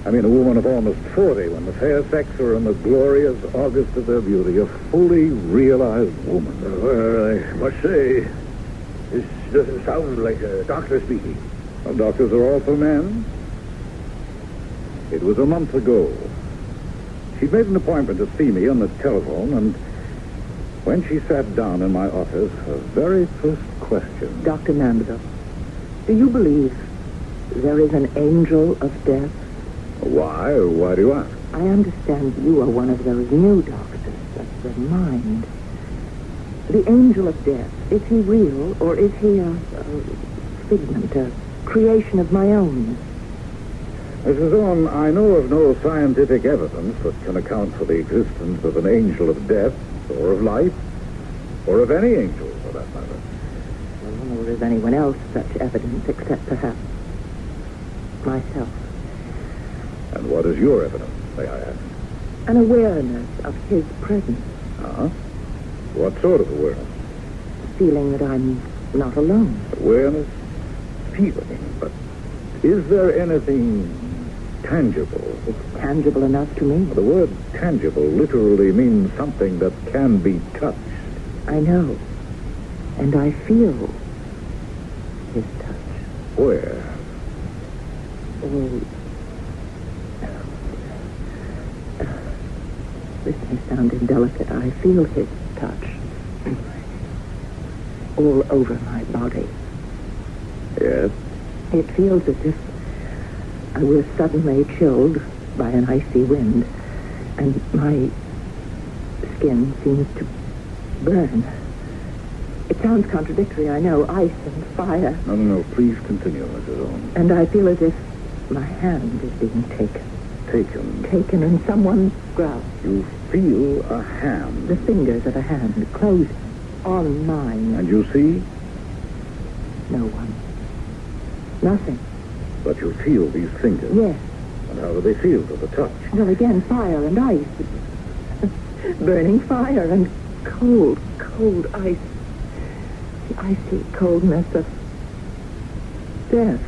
a woman of almost 40, when the fair sex are in the glorious August of their beauty, a fully realized woman. Well, I must say, this doesn't sound like a doctor speaking. Well, doctors are also men. It was a month ago. She made an appointment to see me on the telephone, and when she sat down in my office, her very first question... Dr. Mandeville, do you believe there is an angel of death? Why? Why do you ask? I understand you are one of those new doctors of the mind. The angel of death, is he real, or is he a figment, a creation of my own? Mrs. Orne, I know of no scientific evidence that can account for the existence of an angel of death, or of life, or of any angel, for that matter. Well, nor is anyone else such evidence, except perhaps myself. And what is your evidence, may I ask? An awareness of his presence. Uh-huh. What sort of awareness? Feeling that I'm not alone. Awareness, feeling, but is there anything tangible? It's tangible enough to me. The word tangible literally means something that can be touched. I know. And I feel his touch. Where? Oh, this may sound indelicate. I feel his touch all over my body. Yes? It feels as if I was suddenly chilled by an icy wind, and my skin seems to burn. It sounds contradictory, I know, ice and fire. No, please continue, Mrs. Orne. And I feel as if my hand is being taken. Taken? Taken in someone's grasp. You feel a hand? The fingers of a hand closing on mine. And you see? No one. Nothing. But you feel these fingers? Yes. And how do they feel to the touch? Well, again, fire and ice. Burning fire and cold, cold ice. The icy coldness of death.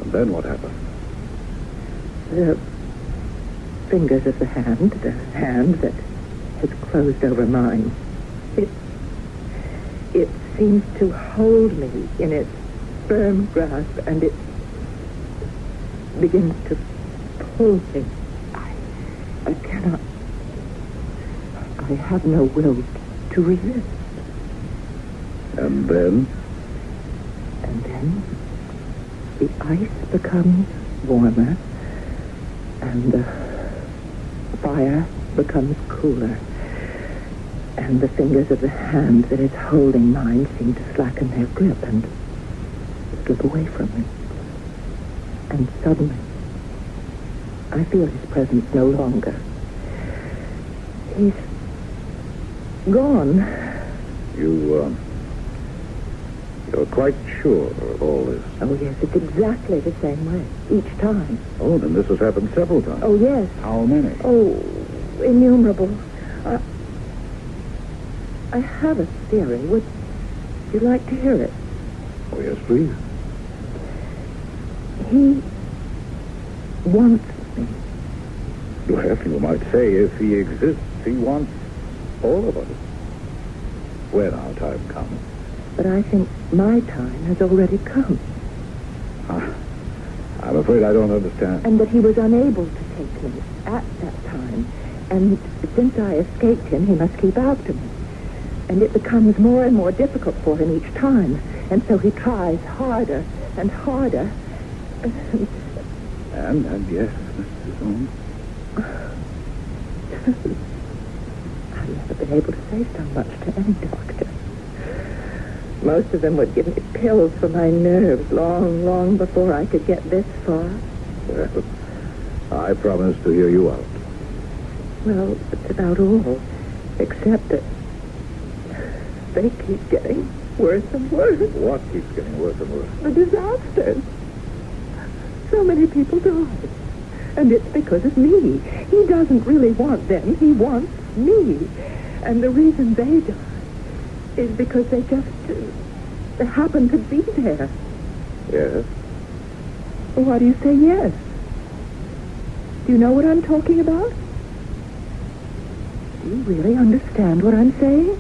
And then what happened? The fingers of the hand that has closed over mine. It seems to hold me in its firm grasp, and it begins to pull me. I cannot. I have no will to resist. And then? And then the ice becomes warmer, and the fire becomes cooler, and the fingers of the hand that is holding mine seem to slacken their grip and slip away from me. And suddenly, I feel his presence no longer. He's gone. You're quite sure of all this? Oh, yes, it's exactly the same way, each time. Oh, then this has happened several times. Oh, yes. How many? Oh, innumerable. I have a theory. Would you like to hear it? Oh, yes, please. He wants me. Well, you might say if he exists, he wants all of us. When our time comes. But I think my time has already come. I'm afraid I don't understand. And that he was unable to take me at that time. And since I escaped him, he must keep after me. And it becomes more and more difficult for him each time. And so he tries harder and harder. And yes, Mrs. Holmes. I've never been able to say so much to any doctor. Most of them would give me pills for my nerves long, long before I could get this far. Well, I promise to hear you out. Well, it's about all, except that they keep getting worse and worse. What keeps getting worse and worse? The disasters. So many people die. And it's because of me. He doesn't really want them. He wants me. And the reason they die is because they just they happen to be there. Yes? Why do you say yes? Do you know what I'm talking about? Do you really understand what I'm saying?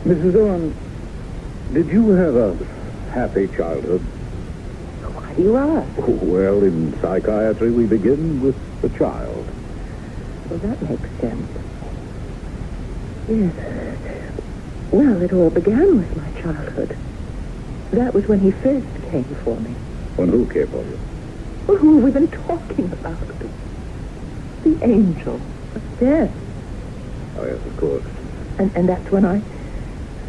Mrs. Owen, did you have a happy childhood? Why do you ask? Well, in psychiatry, we begin with the child. Well, that makes sense. Yes. Well, it all began with my childhood. That was when he first came for me. When who came for you? Well, who have we been talking about? The angel of death. Oh, yes, of course. And that's when I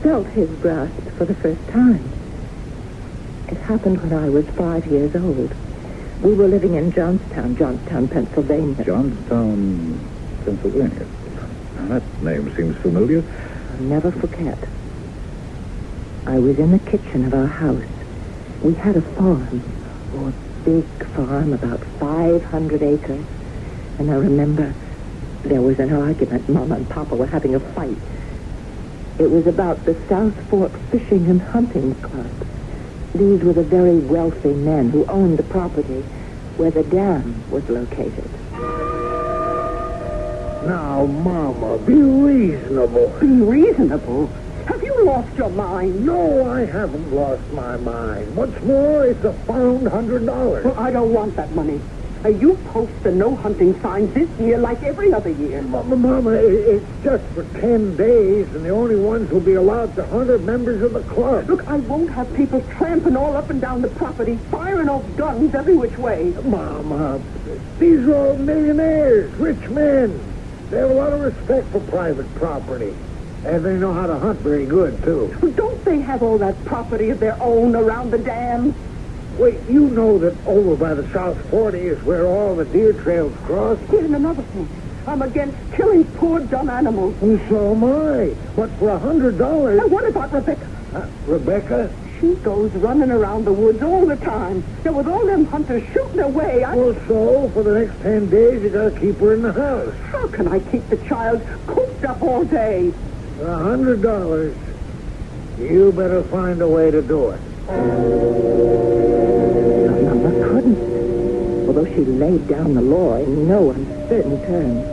felt his grasp for the first time. It happened when I was 5 years old. We were living in Johnstown, Pennsylvania. Johnstown, Pennsylvania. Now, that name seems familiar. I'll never forget. I was in the kitchen of our house. We had a farm, or a big farm, about 500 acres. And I remember there was an argument. Mama and Papa were having a fight. It was about the South Fork Fishing and Hunting Club. These were the very wealthy men who owned the property where the dam was located. Now, Mama, be reasonable. Be reasonable? Have you lost your mind? No, I haven't lost my mind. What's more, it's a found $100. Well, I don't want that money. You post the no hunting signs this year like every other year. Mama, it's just for 10 days, and the only ones who'll be allowed to hunt are members of the club. Look, I won't have people tramping all up and down the property, firing off guns every which way. Mama, these are all millionaires, rich men. They have a lot of respect for private property. And they know how to hunt very good, too. Well, don't they have all that property of their own around the dam? Wait, you know that over by the South 40 is where all the deer trails cross? And another thing, I'm against killing poor dumb animals. And so am I. But for $100... And what about Rebecca? Rebecca? She goes running around the woods all the time. Now, with all them hunters shooting away, Well, so, for the next 10 days, you gotta keep her in the house. How can I keep the child cooped up all day? For $100, you better find a way to do it. Mama couldn't. Although she laid down the law in no uncertain terms,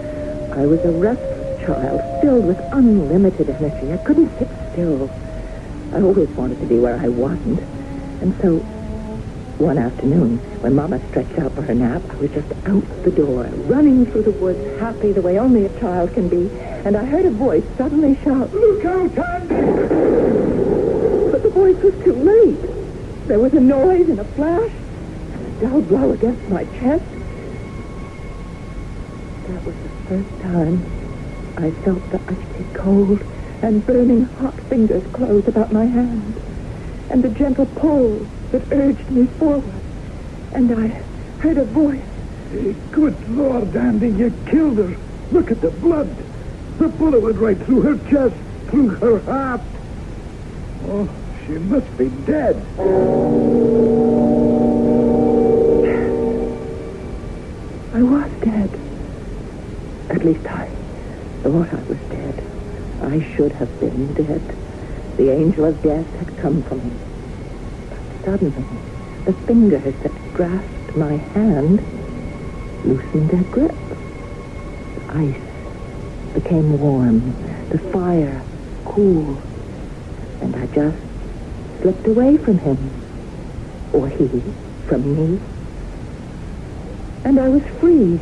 I was a restless child, filled with unlimited energy. I couldn't sit still. I always wanted to be where I wasn't. And so, one afternoon, when Mama stretched out for her nap, I was just out the door, running through the woods, happy the way only a child can be. And I heard a voice suddenly shout, "Look out, Andy!" But the voice was too late. There was a noise and a flash, and a dull blow against my chest. That was the first time I felt the icy cold and burning hot fingers close about my hand, and the gentle pull that urged me forward. And I heard a voice. Good Lord, Andy, you killed her. Look at the blood. The bullet went right through her chest, through her heart. Oh, she must be dead. I was dead. At least I thought I was dead. I should have been dead. The angel of death had come for me. But suddenly, the fingers that grasped my hand loosened their grip. The ice became warm, the fire cool, and I just slipped away from him, or he from me, and I was free.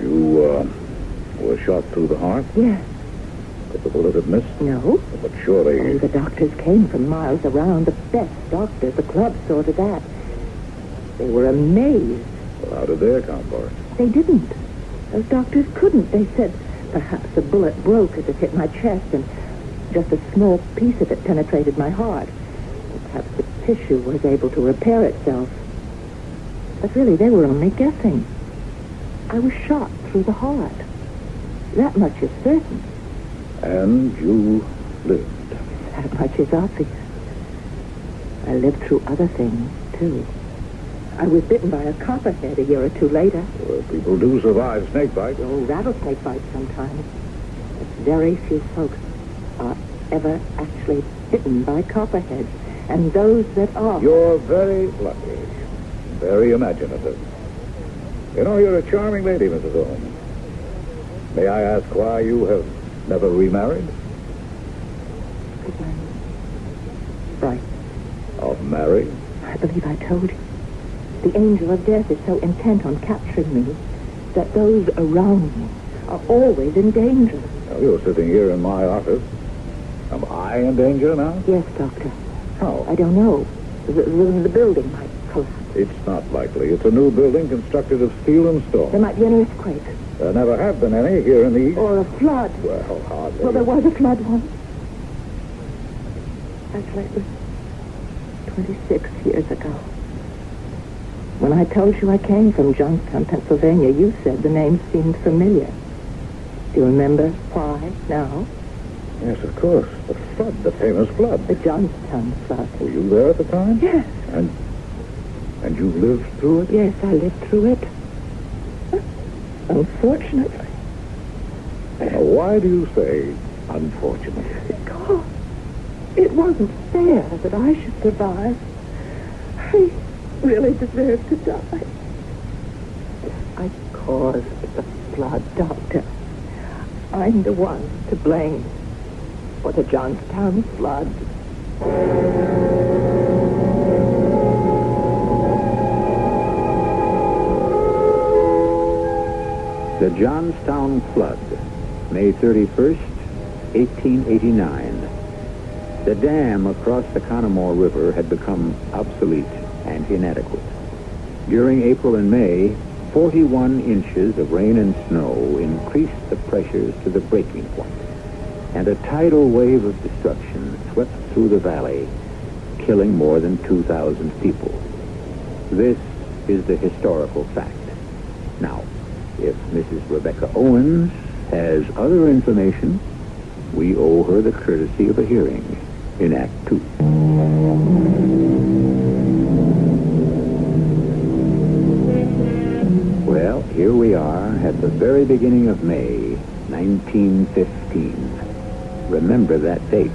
You, were shot through the heart? Yes. But the bullet had missed? No. But surely... Oh, the doctors came from miles around, the best doctors. The club saw to that. They were amazed. Well, how did they account for it? They didn't. Those doctors couldn't. They said perhaps the bullet broke as it hit my chest, and just a small piece of it penetrated my heart. Or perhaps the tissue was able to repair itself. But really, they were only guessing. I was shot through the heart. That much is certain. And you lived. That much is obvious. I lived through other things, too. I was bitten by a copperhead a year or two later. Well, people do survive snake bites. Oh, rattlesnake bites sometimes. But very few folks are ever actually bitten by copperheads. And those that are... You're very lucky. Very imaginative. You know, you're a charming lady, Mrs. Owens. May I ask why you have never remarried? Because I'm frightened. Of marrying? I believe I told you. The angel of death is so intent on capturing me that those around me are always in danger. Now, you're sitting here in my office. Am I in danger now? Yes, Doctor. How? I don't know. The building might collapse. It's not likely. It's a new building constructed of steel and stone. There might be an earthquake. There never have been any here in the East. Or a flood. Well, hardly. Well, there was a flood once. Actually, it was 26 years ago. When I told you I came from Johnstown, Pennsylvania, you said the name seemed familiar. Do you remember why now? Yes, of course. The flood, the famous flood. The Johnstown flood. Were you there at the time? Yes. And you lived through it? Yes, I lived through it. Unfortunately. Now, why do you say unfortunately? Because it wasn't fair that I should survive. I really deserved to die. I caused the flood, Doctor. I'm the one to blame for the Johnstown flood. The Johnstown flood, May 31st, 1889. The dam across the Conemaugh River had become obsolete and inadequate. During April and May, 41 inches of rain and snow increased the pressures to the breaking point, and a tidal wave of destruction swept through the valley, killing more than 2,000 people. This is the historical fact. Now, if Mrs. Rebecca Owens has other information, we owe her the courtesy of a hearing in Act 2. Well, here we are at the very beginning of May, 1915. Remember that date.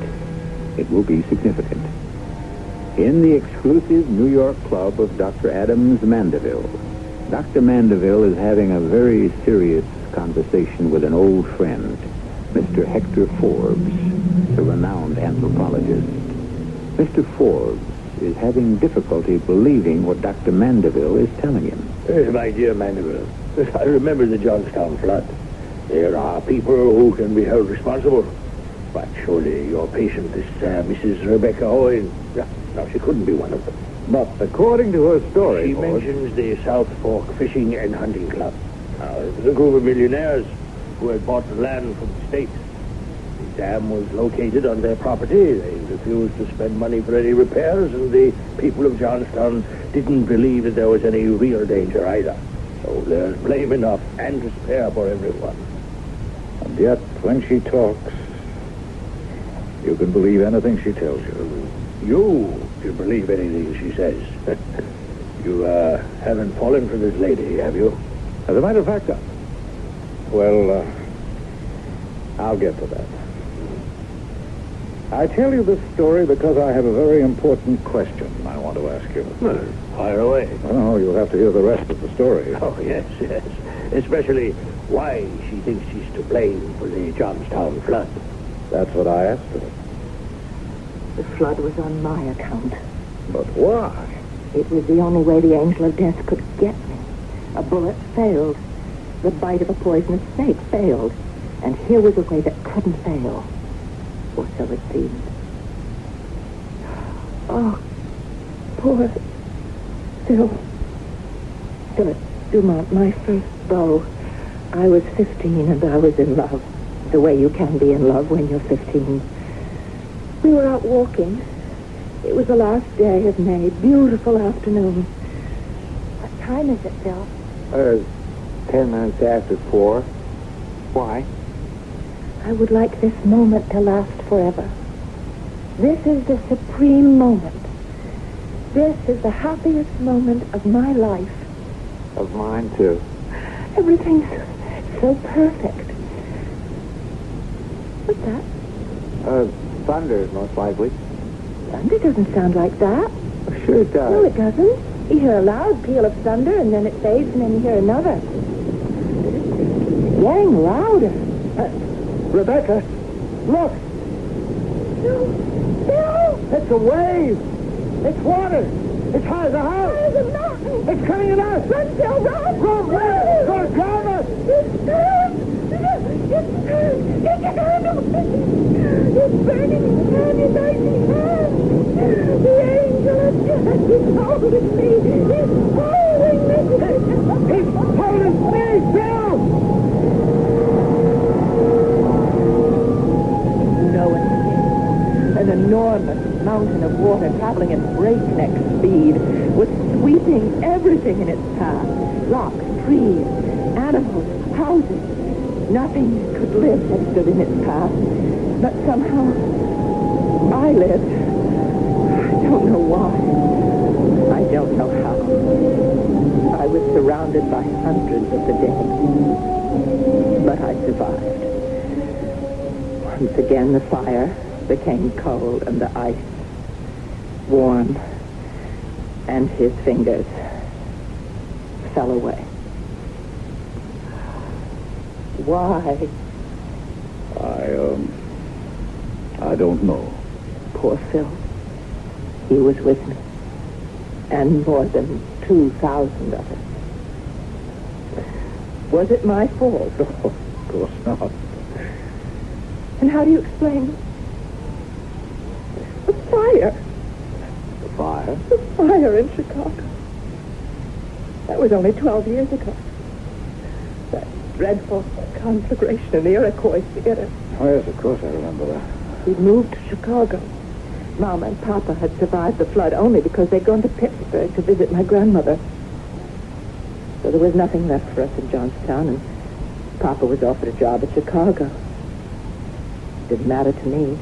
It will be significant. In the exclusive New York club of Dr. Adams Mandeville, Dr. Mandeville is having a very serious conversation with an old friend, Mr. Hector Forbes, a renowned anthropologist. Mr. Forbes is having difficulty believing what Dr. Mandeville is telling him. My dear Mandeville, I remember the Johnstown flood. There are people who can be held responsible. But surely your patient, this Mrs. Rebecca Owen, no, she couldn't be one of them. But according to her story... She mentions the South Fork Fishing and Hunting Club. Now, it was a group of millionaires who had bought the land from the state. The dam was located on their property. They refused to spend money for any repairs, and the people of Johnstown didn't believe that there was any real danger either. So there's blame enough and to spare for everyone. And yet, when she talks, you can believe anything she tells you. You can believe anything she says. You haven't fallen for this lady, have you? As a matter of fact, I'll get to that. I tell you this story because I have a very important question I want to ask you. Well, fire away. Oh, you'll have to hear the rest of the story. Oh, yes. Especially why she thinks she's to blame for the Johnstown flood. That's what I asked her. The flood was on my account. But why? It was the only way the angel of death could get me. A bullet failed. The bite of a poisonous snake failed. And here was a way that couldn't fail. Or so it seemed. Oh, poor Phil. Dumont, my first beau. I was 15 and I was in love. The way you can be in love when you're 15. We were out walking. It was the last day of May. Beautiful afternoon. What time is it, Phil? 10 minutes after 4. Why? I would like this moment to last forever. This is the supreme moment. This is the happiest moment of my life. Of mine, too. Everything's so perfect. What's that? Thunder, most likely. Thunder doesn't sound like that. Oh, sure it does. No, it doesn't. You hear a loud peal of thunder, and then it fades, and then you hear another. It's getting louder. Rebecca, look! No! It's a wave! It's water! It's high as a house! There's a mountain! It's coming at us! Run, Phil, run! Run where? It's going to drown us! It's burning! It's burning his hand, his icy hand! The angel of death is holding me! He's holding me! He's holding me, Phil! An enormous mountain of water traveling at breakneck speed was sweeping everything in its path. Rocks, trees, animals, houses. Nothing could live that stood in its path. But somehow, I lived. I don't know why. I don't know how. I was surrounded by hundreds of the dead. But I survived. Once again, the fire became cold and the ice warm, and his fingers fell away. Why? I don't know. Poor Phil. He was with me, and more than 2,000 of us. Was it my fault? Oh, of course not. And how do you explain the fire? The fire? The fire in Chicago. That was only 12 years ago. That dreadful conflagration in the Iroquois Theater. Oh, yes, of course I remember that. We'd moved to Chicago. Mama and Papa had survived the flood only because they'd gone to Pittsburgh to visit my grandmother. So there was nothing left for us in Johnstown, and Papa was offered a job at Chicago. Didn't matter to me.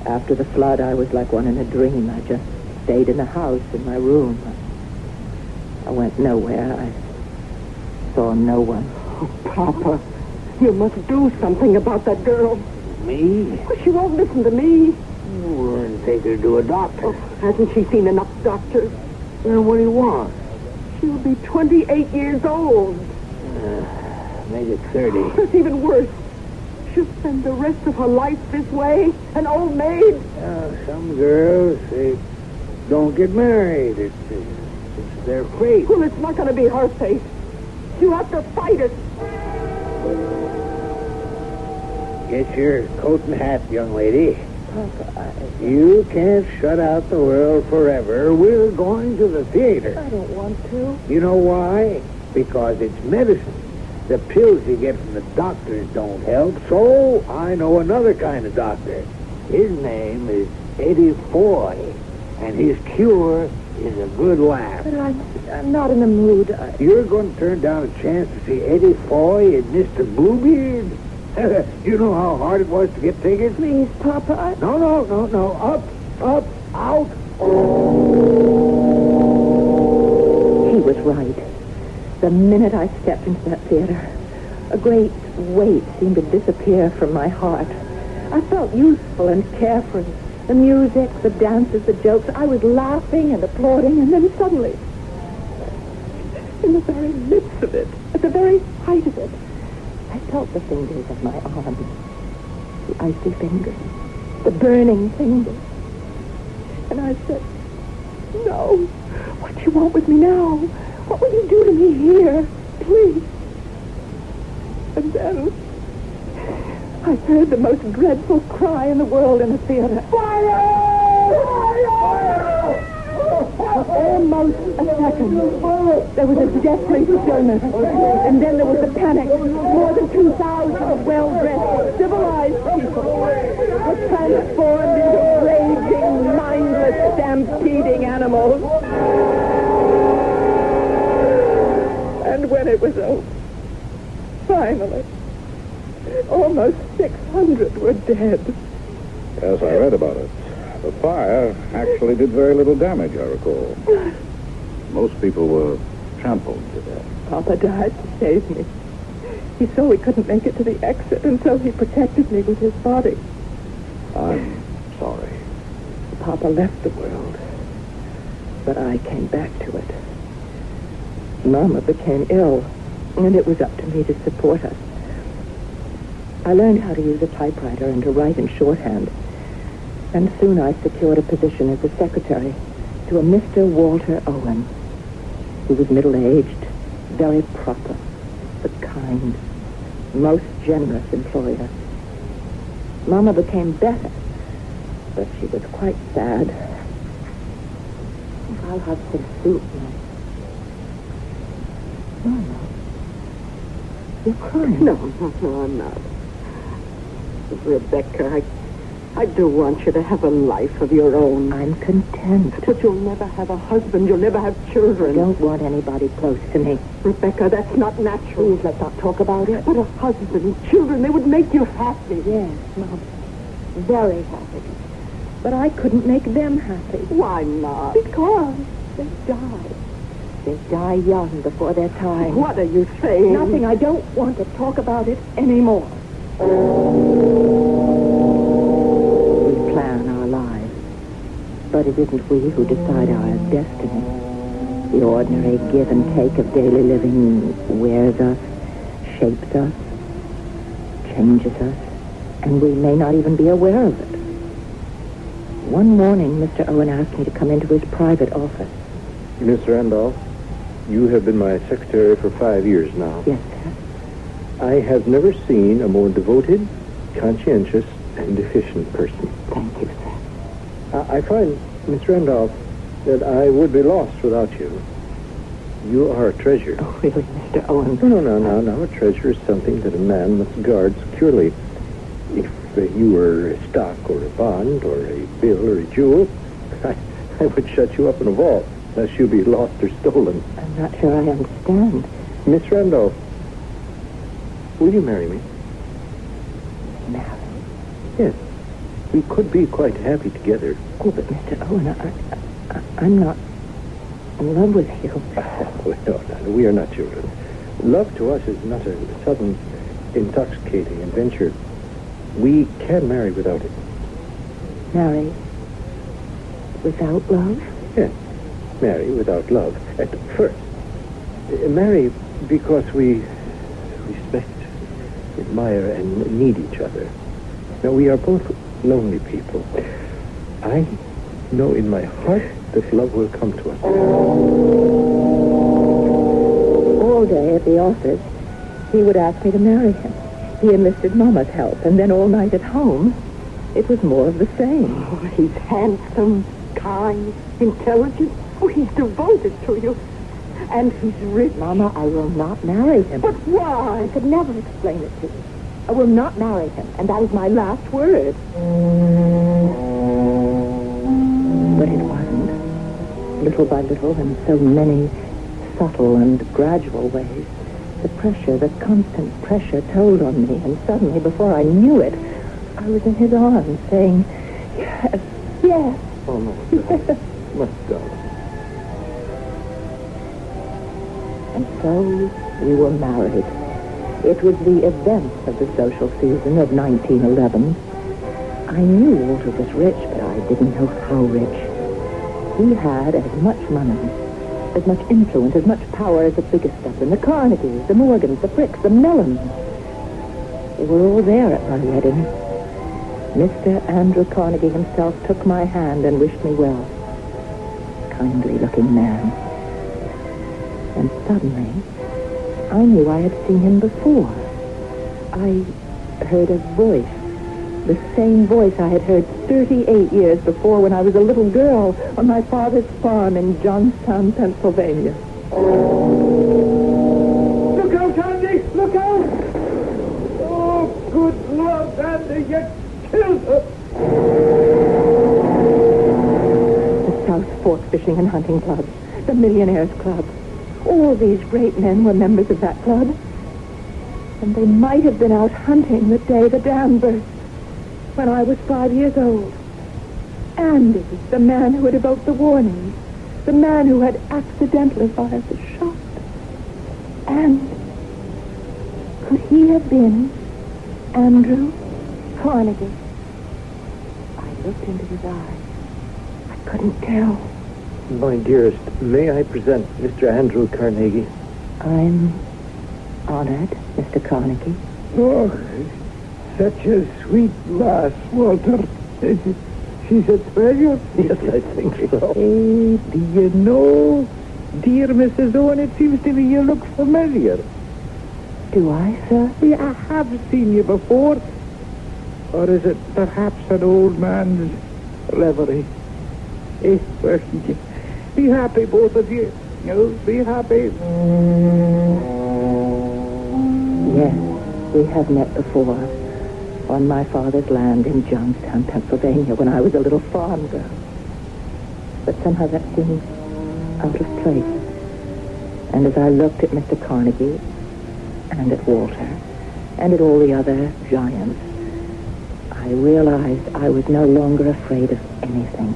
After the flood, I was like one in a dream. I just stayed in the house, in my room. I went nowhere. I saw no one. Oh, Papa, you must do something about that girl. Me? Well, she won't listen to me. Well, take her to a doctor. Oh, hasn't she seen enough doctors? Well, what do you want? She'll be 28 years old. Made it 30. It's even worse. She'll spend the rest of her life this way, an old maid. Some girls, they don't get married. It's their fate. Well, it's not going to be her fate. You have to fight it. Get your coat and hat, young lady. Papa, You can't shut out the world forever. We're going to the theater. I don't want to. You know why? Because it's medicine. The pills you get from the doctors don't help, so I know another kind of doctor. His name is Eddie Foy, and his cure is a good laugh. But I'm not in the mood. You're going to turn down a chance to see Eddie Foy and Mr. Bluebeard? You know how hard it was to get tickets? Please, Papa. No. Up, out. He was right. The minute I stepped into that theater, a great weight seemed to disappear from my heart. I felt useful and carefree. The music, the dances, the jokes. I was laughing and applauding, and then suddenly, in the very midst of it, at the very height of it, I felt the fingers of my arm. The icy fingers. The burning fingers. And I said, no. What do you want with me now? What will you do to me here? Please. And then I heard the most dreadful cry in the world in the theater. Fire! Almost a second. There was a deathly stillness. And then there was a panic. More than 2,000 well-dressed, civilized people were transformed into raging, mindless, stampeding animals. And when it was over, finally, almost 600 were dead. Yes, I read about it. The fire actually did very little damage, I recall. Most people were trampled to death. Papa died to save me. He saw we couldn't make it to the exit, and so he protected me with his body. I'm sorry. Papa left the world, but I came back to it. Mama became ill, and it was up to me to support her. I learned how to use a typewriter and to write in shorthand, and soon I secured a position as a secretary to a Mr. Walter Owen, who was middle-aged, very proper, but kind, most generous employer. Mama became better, but she was quite sad. I'll have some soup now. Mama, you're crying. No, I'm not. Rebecca, I do want you to have a life of your own. I'm content. But you'll never have a husband. You'll never have children. I don't want anybody close to me. Rebecca, that's not natural. Please, let's not talk about it. But a husband, children, they would make you happy. Yes, Mom. Very happy. But I couldn't make them happy. Why not? Because they die. They die young before their time. What are you saying? Nothing. I don't want to talk about it anymore. We plan our lives, but it isn't we who decide our destiny. The ordinary give and take of daily living wears us, shapes us, changes us, and we may not even be aware of it. One morning, Mr. Owen asked me to come into his private office. Miss Randolph, you have been my secretary for 5 years now. Yes, sir. I have never seen a more devoted, conscientious, and efficient person. Thank you, sir. I find, Miss Randolph, that I would be lost without you. You are a treasure. Oh, really, Mr. Owen? No. A treasure is something that a man must guard securely. If you were a stock or a bond or a bill or a jewel, I would shut you up in a vault, lest you be lost or stolen. I'm not sure I understand. Miss Randolph, will you marry me? Marry? Yes. We could be quite happy together. Oh, but Mr. Owen, I'm not in love with you. No, we are not children. Love to us is not a sudden, intoxicating adventure. We can marry without it. Marry without love? Yes. Marry without love at first. marry because we respect, admire, and need each other. Now, we are both lonely people. I know in my heart that love will come to us. All day at the office, he would ask me to marry him. He enlisted Mama's help, and then all night at home, it was more of the same. Oh, he's handsome, kind, intelligent. Oh, he's devoted to you. And he's rich. Mama, I will not marry him. But why? I could never explain it to you. I will not marry him, and that is my last word. But it wasn't. Little by little, in so many subtle and gradual ways, the pressure, the constant pressure told on me, and suddenly, before I knew it, I was in his arms saying, yes, yes. Oh, no, darling. My darling. And so we were married. It was the event of the social season of 1911. I knew Walter was rich, but I didn't know how rich. He had as much money, as much influence, as much power as the biggest of them. The Carnegies, the Morgans, the Fricks, the Mellons. They were all there at my wedding. Mr. Andrew Carnegie himself took my hand and wished me well. Kindly-looking man. And suddenly, I knew I had seen him before. I heard a voice. The same voice I had heard 38 years before when I was a little girl on my father's farm in Johnstown, Pennsylvania. Look out, Andy! Look out! Oh, good Lord, Andy, you killed her! The South Fork Fishing and Hunting Club. The Millionaires Club. All these great men were members of that club. And they might have been out hunting the day the dam burst, when I was 5 years old. Andy, the man who had evoked the warning, the man who had accidentally fired the shot. And could he have been Andrew Carnegie? I looked into his eyes. I couldn't tell. My dearest, may I present Mr. Andrew Carnegie? I'm honored, Mr. Carnegie. Oh, such a sweet lass, Walter. She's a treasure. Yes, I think so. Hey, do you know, dear Mrs. Owen, it seems to me you look familiar. Do I, sir? Yeah, I have seen you before. Or is it perhaps an old man's reverie? Well, be happy, both of you. No, be happy. Yes, we have met before. On my father's land in Johnstown, Pennsylvania, when I was a little farm girl. But somehow that seemed out of place. And as I looked at Mr. Carnegie, and at Walter, and at all the other giants, I realized I was no longer afraid of anything.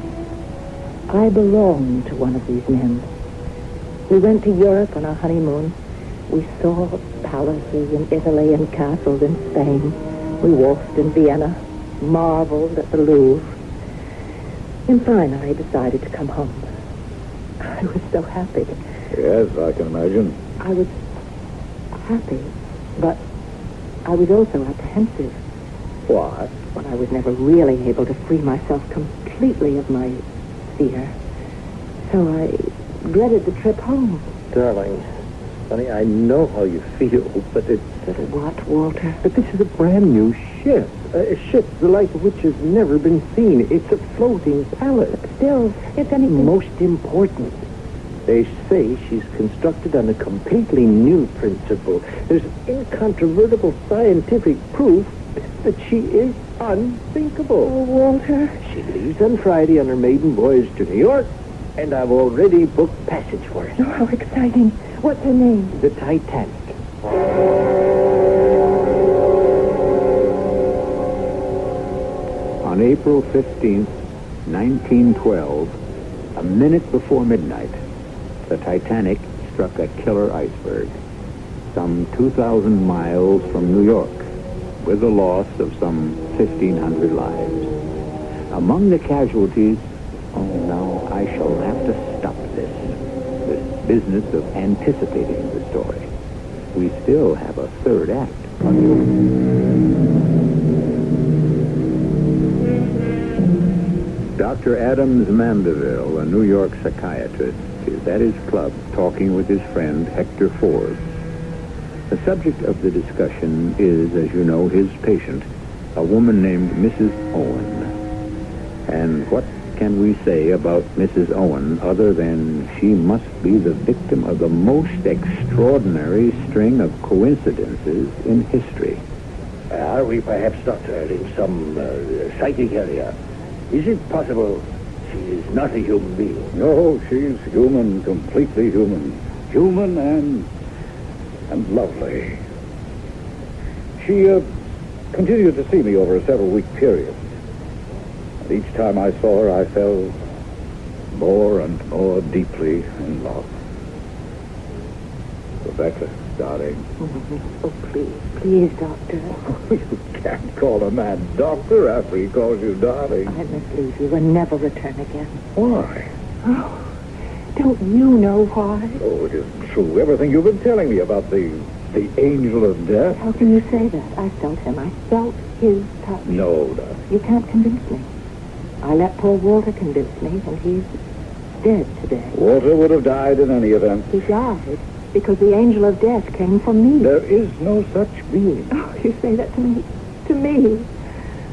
I belonged to one of these men. We went to Europe on our honeymoon. We saw palaces in Italy and castles in Spain. We waltzed in Vienna, marveled at the Louvre. And finally I decided to come home. I was so happy. Yes, I can imagine. I was happy, but I was also apprehensive. Why? When I was never really able to free myself completely of my fear. So I dreaded the trip home. Darling, honey, I know how you feel, but it's... But what, Walter? But this is a brand new ship. A ship the like of which has never been seen. It's a floating palace. But still, if anything... Most important, they say she's constructed on a completely new principle. There's incontrovertible scientific proof that she is unthinkable. Oh, Walter. She leaves on Friday on her maiden voyage to New York, and I've already booked passage for her. Oh, how exciting. What's her name? The Titanic. On April 15th, 1912, a minute before midnight, the Titanic struck a killer iceberg, some 2,000 miles from New York, with the loss of some 1,500 lives. Among the casualties, oh, now I shall have to stop this business of anticipating the story. We still have a third act until... Dr. Adams Mandeville, a New York psychiatrist, is at his club talking with his friend Hector Forbes. The subject of the discussion is, as you know, his patient, a woman named Mrs. Owen. And what can we say about Mrs. Owen other than she must be the victim of the most extraordinary string of coincidences in history? Are we perhaps, Doctor, in some psychic area? Is it possible she is not a human being? No, she's human, completely human. Human and lovely. She continued to see me over a several-week period. And each time I saw her, I fell more and more deeply in love. Rebecca, darling. Oh, please, Doctor. You can't call a man doctor after he calls you darling. I must leave you and never return again. Why? Oh, don't you know why? Oh, it isn't true. Everything you've been telling me about the angel of death. How can you say that? I felt him. I felt his touch. No, darling. You can't convince me. I let poor Walter convince me, and he's dead today. Walter would have died in any event. He died because the angel of death came for me. There is no such being. Oh, you say that to me? To me?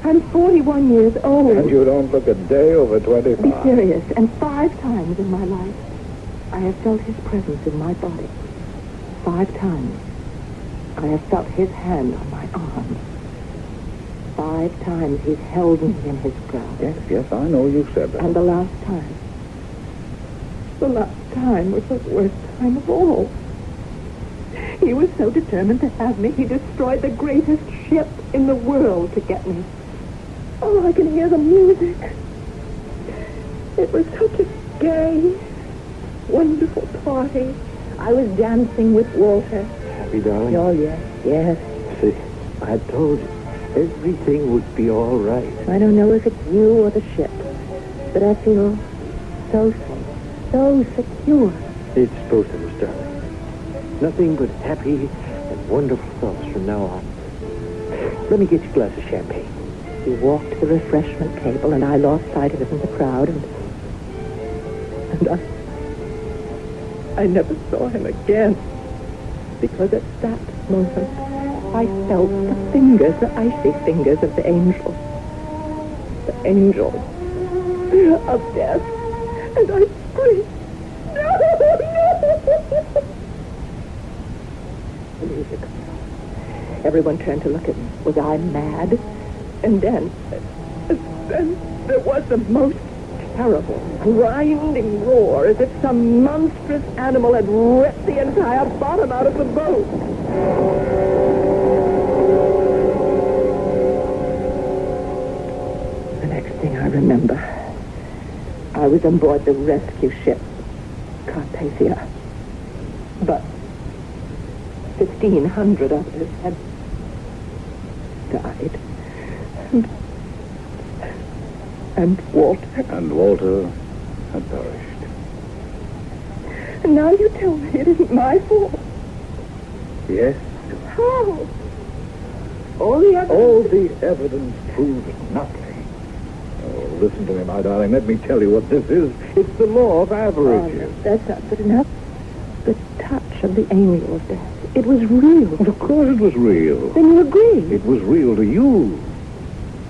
I'm 41 years old. And you don't look a day over 25. Be serious. And 5 times in my life, I have felt his presence in my body. 5 times. I have felt his hand on my arm. 5 times he's held me in his grasp. Yes, I know you said that. And the last time was the worst time of all. He was so determined to have me, he destroyed the greatest ship in the world to get me. Oh, I can hear the music. It was such a gay, wonderful party. I was dancing with Walter. Happy, darling? Oh, yes. See, I told you, everything would be all right. I don't know if it's you or the ship, but I feel so safe, so secure. It's both of us, darling. Nothing but happy and wonderful thoughts from now on. Let me get you a glass of champagne. He walked to the refreshment table, and I lost sight of him in the crowd, and I never saw him again, because at that moment I felt the fingers, the icy fingers of the angel of death, and I screamed, no! The music. Everyone turned to look at me. Was I mad? And then there was the most terrible, grinding roar, as if some monstrous animal had ripped the entire bottom out of the boat. The next thing I remember, I was on board the rescue ship, Carpathia. But 1,500 others had died. And Walter. And Walter had perished. And now you tell me it isn't my fault. Yes. How? All the evidence proves nothing. Oh, listen to me, my darling. Let me tell you what this is. It's the law of averages. Oh, no, that's not good enough. The touch of the angel of death. It was real. Well, of course it was real. Then you agree. It was real to you.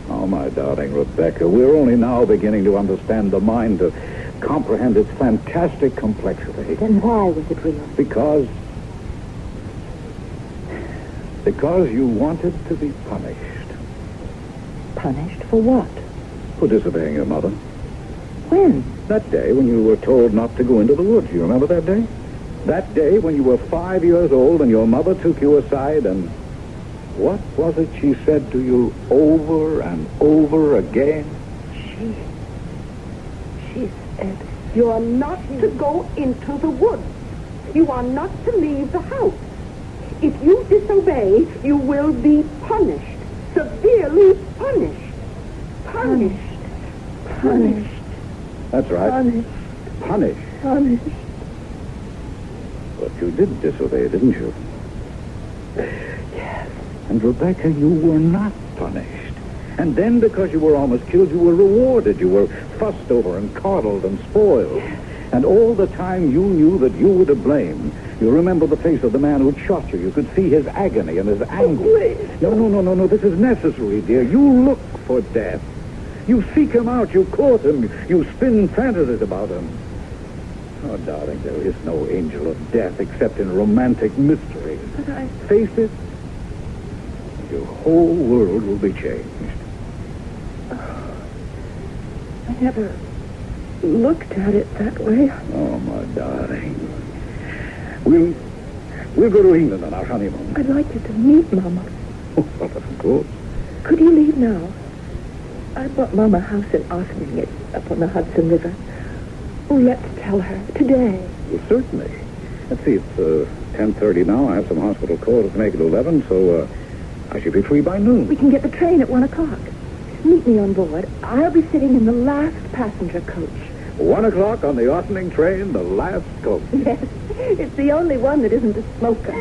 Oh, my darling Rebecca, we're only now beginning to understand the mind, to comprehend its fantastic complexity. Then why was it real? Because you wanted to be punished. Punished for what? For disobeying your mother. When? That day when you were told not to go into the woods. You remember that day? That day when you were 5 years old and your mother took you aside and... What was it she said to you over and over again? She said, you are not to go into the woods. You are not to leave the house. If you disobey, you will be punished. Severely punished. Punished. That's right. Punished. Punished. Punished. But you did disobey, didn't you? Yes. And Rebecca, you were not punished. And then, because you were almost killed, you were rewarded. You were fussed over and coddled and spoiled. And all the time you knew that you were to blame. You remember the face of the man who'd shot you. You could see his agony and his anguish. No. This is necessary, dear. You look for death. You seek him out. You court him. You spin fantasies about him. Oh, darling, there is no angel of death except in romantic mystery. But I... Face it, your whole world will be changed. I never looked at it that way. Oh, my darling. We'll go to England on our honeymoon. I'd like you to meet Mama. Oh, well, of course. Could you leave now? I bought Mama a house in Ossining. It's up on the Hudson River. Oh, let's tell her. Today. Well, certainly. Let's see, it's 10:30 now. I have some hospital calls to make at 11, so I should be free by noon. We can get the train at 1 o'clock. Meet me on board. I'll be sitting in the last passenger coach. 1 o'clock on the Ossining train, the last coach. Yes. It's the only one that isn't a smoker.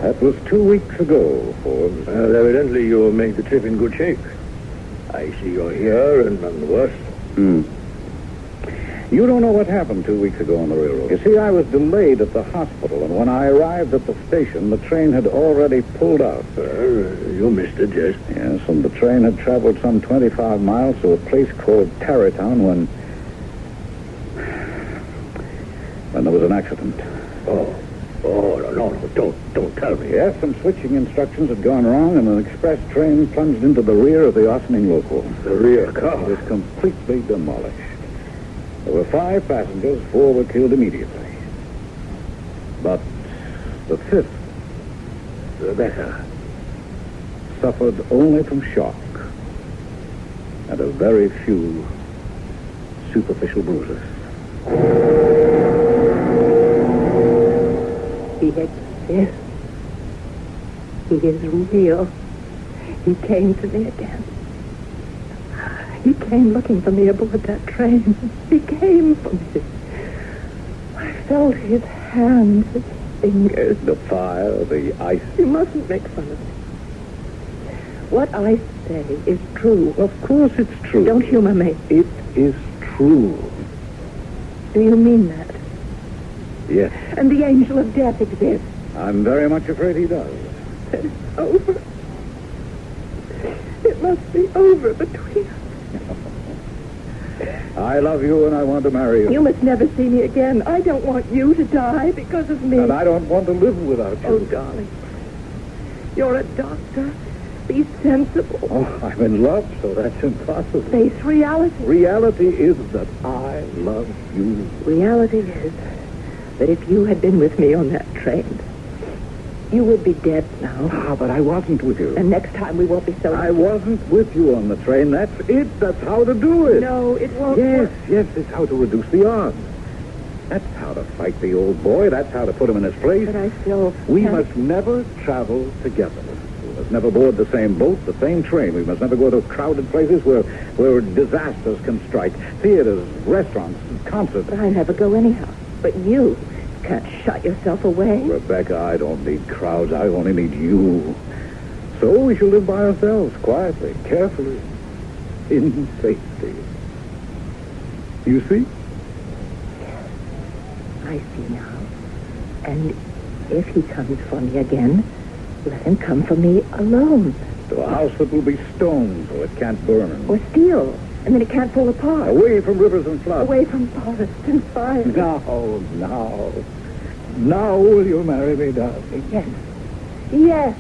That was 2 weeks ago, Forbes. Well, evidently you made the trip in good shape. I see you're here and none the worse. You don't know what happened 2 weeks ago on the railroad. You see, I was delayed at the hospital, and when I arrived at the station, the train had already pulled out. You missed it, yes? Yes, and the train had traveled some 25 miles to a place called Tarrytown when there was an accident. Oh, no, don't tell me. Yes, some switching instructions had gone wrong, and an express train plunged into the rear of the Ossining local. The rear car? It was completely demolished. There were 5 passengers, 4 were killed immediately. But the 5th, Rebecca, suffered only from shock and a very few superficial bruises. He exists. He is real. He came to me again. He came looking for me aboard that train. He came for me. I felt his hands, his fingers. The fire, the ice. You mustn't make fun of me. What I say is true. Of course it's true. Don't humor me. It is true. Do you mean that? Yes. And the angel of death exists. I'm very much afraid he does. Then it's over. It must be over between us. I love you and I want to marry you. You must never see me again. I don't want you to die because of me. And I don't want to live without you. Oh, darling. You're a doctor. Be sensible. Oh, I'm in love, so that's impossible. Face reality. Reality is that I love you. Reality is that if you had been with me on that train, you would be dead now. Ah, but I wasn't with you. And next time we won't be so... I wasn't with you on the train. That's it. That's how to do it. No, it won't Yes, work. yes, it's how to reduce the odds. That's how to fight the old boy. That's how to put him in his place. But I still... We must never travel together. We must never board the same boat, the same train. We must never go to crowded places where disasters can strike. Theaters, restaurants, concerts. But I never go anyhow. But you can't shut yourself away. Rebecca, I don't need crowds. I only need you. So we shall live by ourselves, quietly, carefully, in safety. You see? I see now. And if he comes for me again, let him come for me alone. To a house that will be stone so it can't burn. Or steel, and then it can't fall apart. Away from rivers and floods. Away from forest and fire. Now will you marry me, darling? Yes. Yes.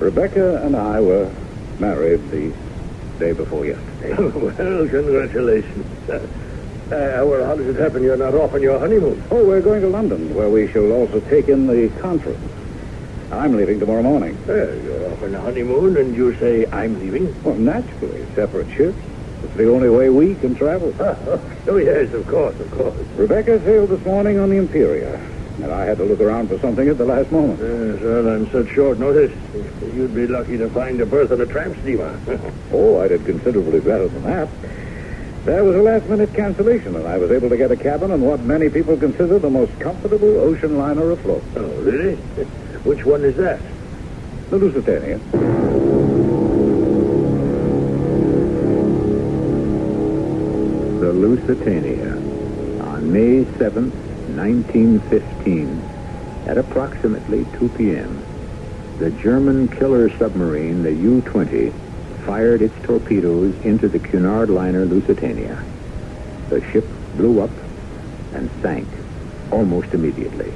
Rebecca and I were married the day before yesterday. Well, congratulations. Well, how does it happen you're not off on your honeymoon? Oh, we're going to London, where we shall also take in the conference. I'm leaving tomorrow morning. Well, you're off on a honeymoon, and you say I'm leaving? Well, naturally, separate ships. It's the only way we can travel. Oh, yes, of course. Rebecca sailed this morning on the Imperial. And I had to look around for something at the last moment. Yes, well, on such short notice, you'd be lucky to find a berth on a tramp steamer. Oh, I did considerably better than that. There was a last-minute cancellation, and I was able to get a cabin on what many people consider the most comfortable ocean liner afloat. Oh, really? Which one is that? The Lusitania. The Lusitania. On May 7th, 1915, at approximately 2 p.m., the German killer submarine, the U-20, fired its torpedoes into the Cunard liner Lusitania. The ship blew up and sank almost immediately.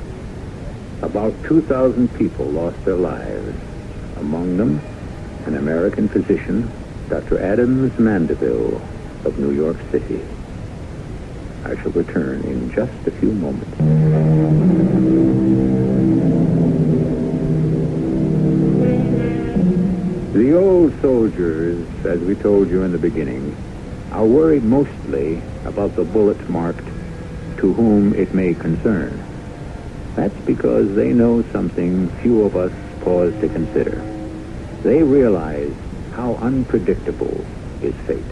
About 2,000 people lost their lives. Among them, an American physician, Dr. Adams Mandeville of New York City. I shall return in just a few moments. The old soldiers, as we told you in the beginning, are worried mostly about the bullet marked, "To whom it may concern." That's because they know something few of us pause to consider. They realize how unpredictable is fate,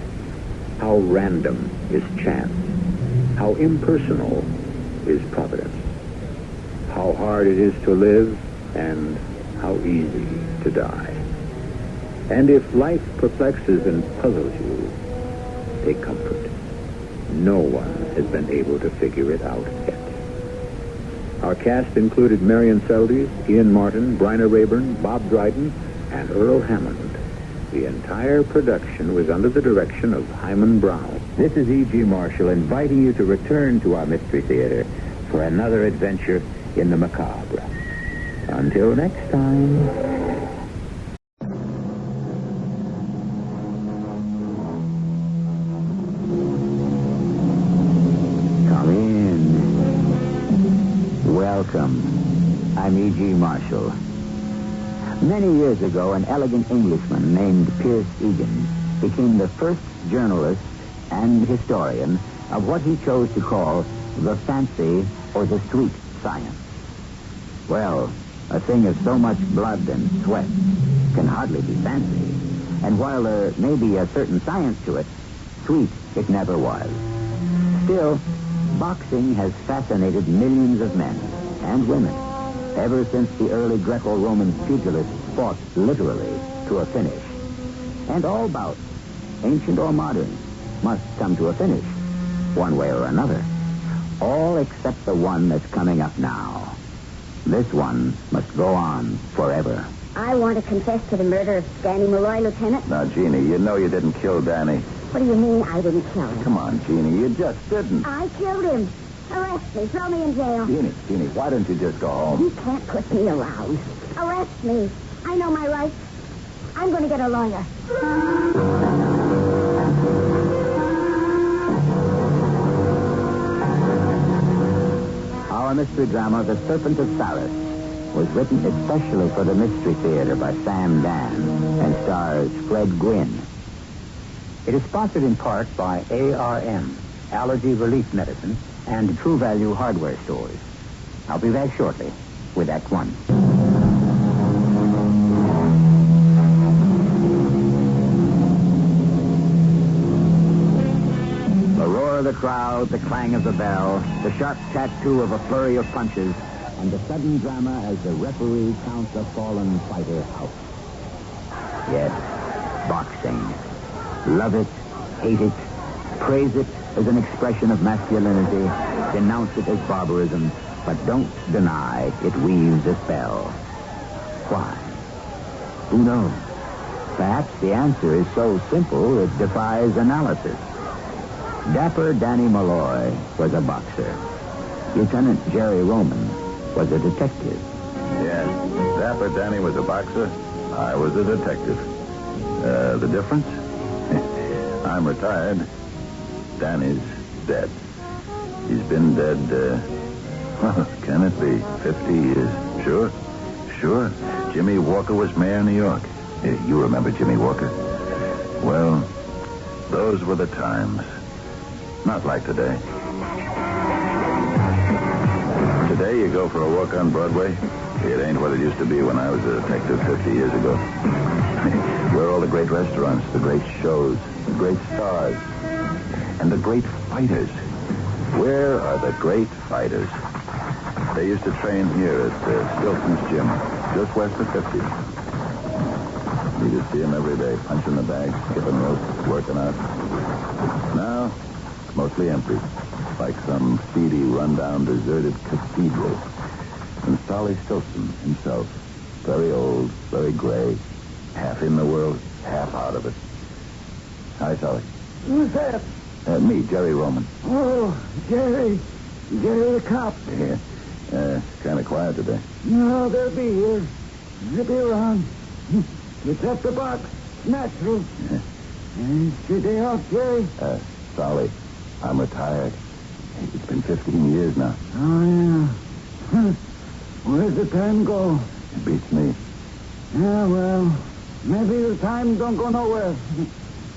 how random is chance, how impersonal is providence, how hard it is to live, and how easy to die. And if life perplexes and puzzles you, take comfort. No one has been able to figure it out yet. Our cast included Marion Seldes, Ian Martin, Bryna Rayburn, Bob Dryden, and Earl Hammond. The entire production was under the direction of Hyman Brown. This is E.G. Marshall inviting you to return to our Mystery Theater for another adventure in the macabre. Until next time. Come in. Welcome. I'm E.G. Marshall. Many years ago, an elegant Englishman named Pierce Egan became the first journalist and historian of what he chose to call the fancy or the sweet science. Well, a thing of so much blood and sweat can hardly be fancy. And while there may be a certain science to it, sweet it never was. Still, boxing has fascinated millions of men and women ever since the early Greco-Roman pugilists fought literally to a finish. And all bouts, ancient or modern, must come to a finish, one way or another. All except the one that's coming up now. This one must go on forever. I want to confess to the murder of Danny Malloy, Lieutenant. Now, Jeannie, you know you didn't kill Danny. What do you mean I didn't kill him? Come on, Jeannie, you just didn't. I killed him. Arrest me. Throw me in jail. Jeannie, why don't you just go home? You can't put me around. Arrest me. I know my rights. I'm going to get a lawyer. Our mystery drama, The Serpent of Saris, was written especially for the Mystery Theater by Sam Dan and stars Fred Gwynne. It is sponsored in part by ARM, Allergy Relief Medicine, and True Value Hardware Stores. I'll be back shortly with Act One. The roar of the crowd, the clang of the bell, the sharp tattoo of a flurry of punches, and the sudden drama as the referee counts a fallen fighter out. Yes, boxing. Love it, hate it, praise it as an expression of masculinity, denounce it as barbarism, but don't deny it weaves a spell. Why? Who knows? Perhaps the answer is so simple it defies analysis. Dapper Danny Malloy was a boxer. Lieutenant Jerry Roman was a detective. Yes, Dapper Danny was a boxer. I was a detective. The difference? I'm retired. Danny's dead. He's been dead, can it be 50 years? Sure. Jimmy Walker was mayor of New York. You remember Jimmy Walker? Well, those were the times. Not like today. Today you go for a walk on Broadway. It ain't what it used to be when I was a detective 50 years ago. Where are all the great restaurants, the great shows, the great stars, and the great fighters? Where are the great fighters? They used to train here at Stilton's gym, just west of 50. You could see them every day, punching the bag, skipping ropes, working out. Now, mostly empty, like some seedy, rundown, deserted cathedral. And Solly Stilton himself, very old, very gray, half in the world, half out of it. Hi, Solly. Who's that? Me, Jerry Roman. Oh, Jerry. Jerry the cop. Yeah. Kind of quiet today. No, they'll be here. They'll be around. It's at the box. Natural. Yeah. It's your day off, Jerry? Solly, I'm retired. It's been 15 years now. Oh, yeah. Huh. Where's the time go? It beats me. Yeah, well, maybe the time don't go nowhere.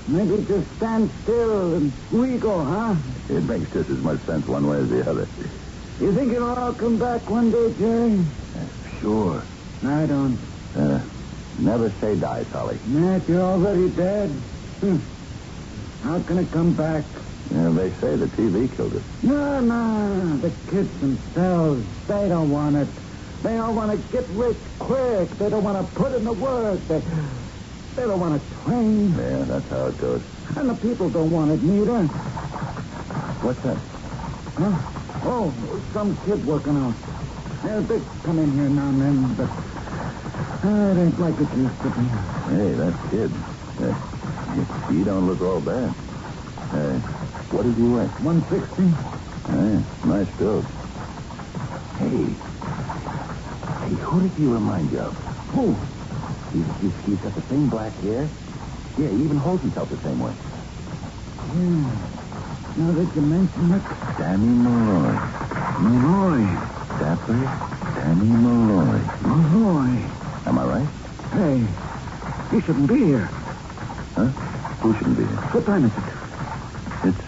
Maybe just stand still and we go, huh? It makes just as much sense one way as the other. You think it'll all come back one day, Jerry? Sure. I don't. Never say die, Solly. Matt, you're already dead. How can it come back? Yeah, they say the TV killed it. No. The kids themselves, they don't want it. They all want to get rich quick. They don't want to put in the work. They don't want to train. Yeah, that's how it goes. And the people don't want it neither. What's that? Huh? Oh, some kid working out. They come in here now and then, but it ain't like it used to be. Hey, that kid. He don't look all bad. What does he weigh? 160. Nice build. Hey, who does he remind you of? Who? He's got the same black hair. Yeah, he even holds himself the same way. Yeah. Now that you mention it. Danny Malloy. Malloy. Dapper Danny Malloy. Malloy. Am I right? Hey, he shouldn't be here. Huh? Who shouldn't be here? What time is it? It's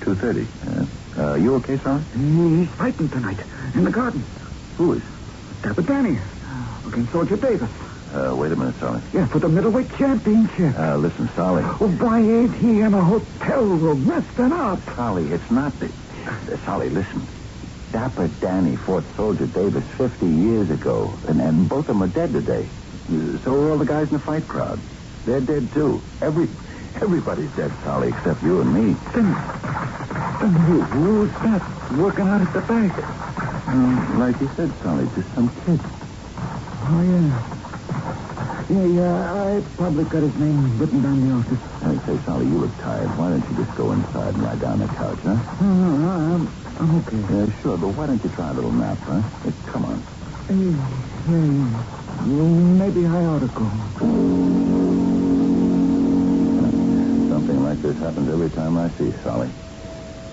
2:30. You okay, Solly? He's fighting tonight in the garden. Who is? Dapper Danny. Against Soldier Davis. Wait a minute, Solly. Yeah, for the middleweight championship. Listen, Solly. Well, why ain't he in a hotel room resting up? Solly, it's not the... Solly, listen. Dapper Danny fought Soldier Davis 50 years ago, and both of them are dead today. So are all the guys in the fight crowd. They're dead, too. Everybody's dead, Solly, except you and me. Then who's that working out at the back? Like you said, Solly, just some kid. Oh, yeah. Yeah, I probably got his name written down in the office. Say, Solly, you look tired. Why don't you just go inside and lie down on the couch, huh? No, I'm okay. Yeah, sure, but why don't you try a little nap, huh? Come on. Yeah. Well, maybe I ought to go. Something like this happens every time I see Solly.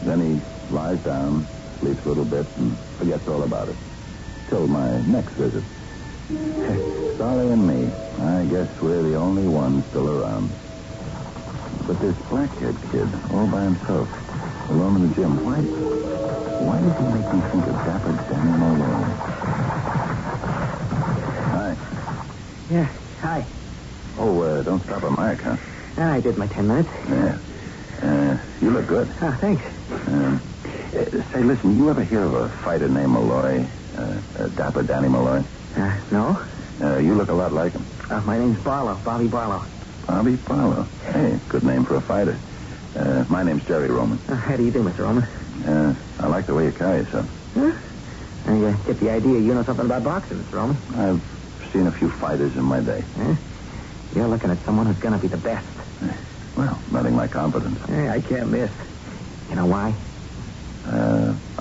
Then he lies down, sleeps a little bit, and forgets all about it. Till my next visit. Solly and me, I guess we're the only ones still around. But this black-haired kid, all by himself, alone in the gym, why does he make me think of Dapper Danny Malloy? Hi. Yeah, hi. Oh, don't stop at Mike, huh? I did my 10 minutes. Yeah. You look good. Oh, thanks. Say, listen, you ever hear of a fighter named Malloy? Dapper Danny Malloy? No. You look a lot like him. My name's Barlow, Bobby Barlow. Bobby Barlow. Hey, good name for a fighter. My name's Jerry Roman. How do you do, Mr. Roman? I like the way you carry yourself. Huh? I get the idea you know something about boxing, Mr. Roman. I've seen a few fighters in my day. You're looking at someone who's going to be the best. Well, nothing like confidence. I can't miss. You know why?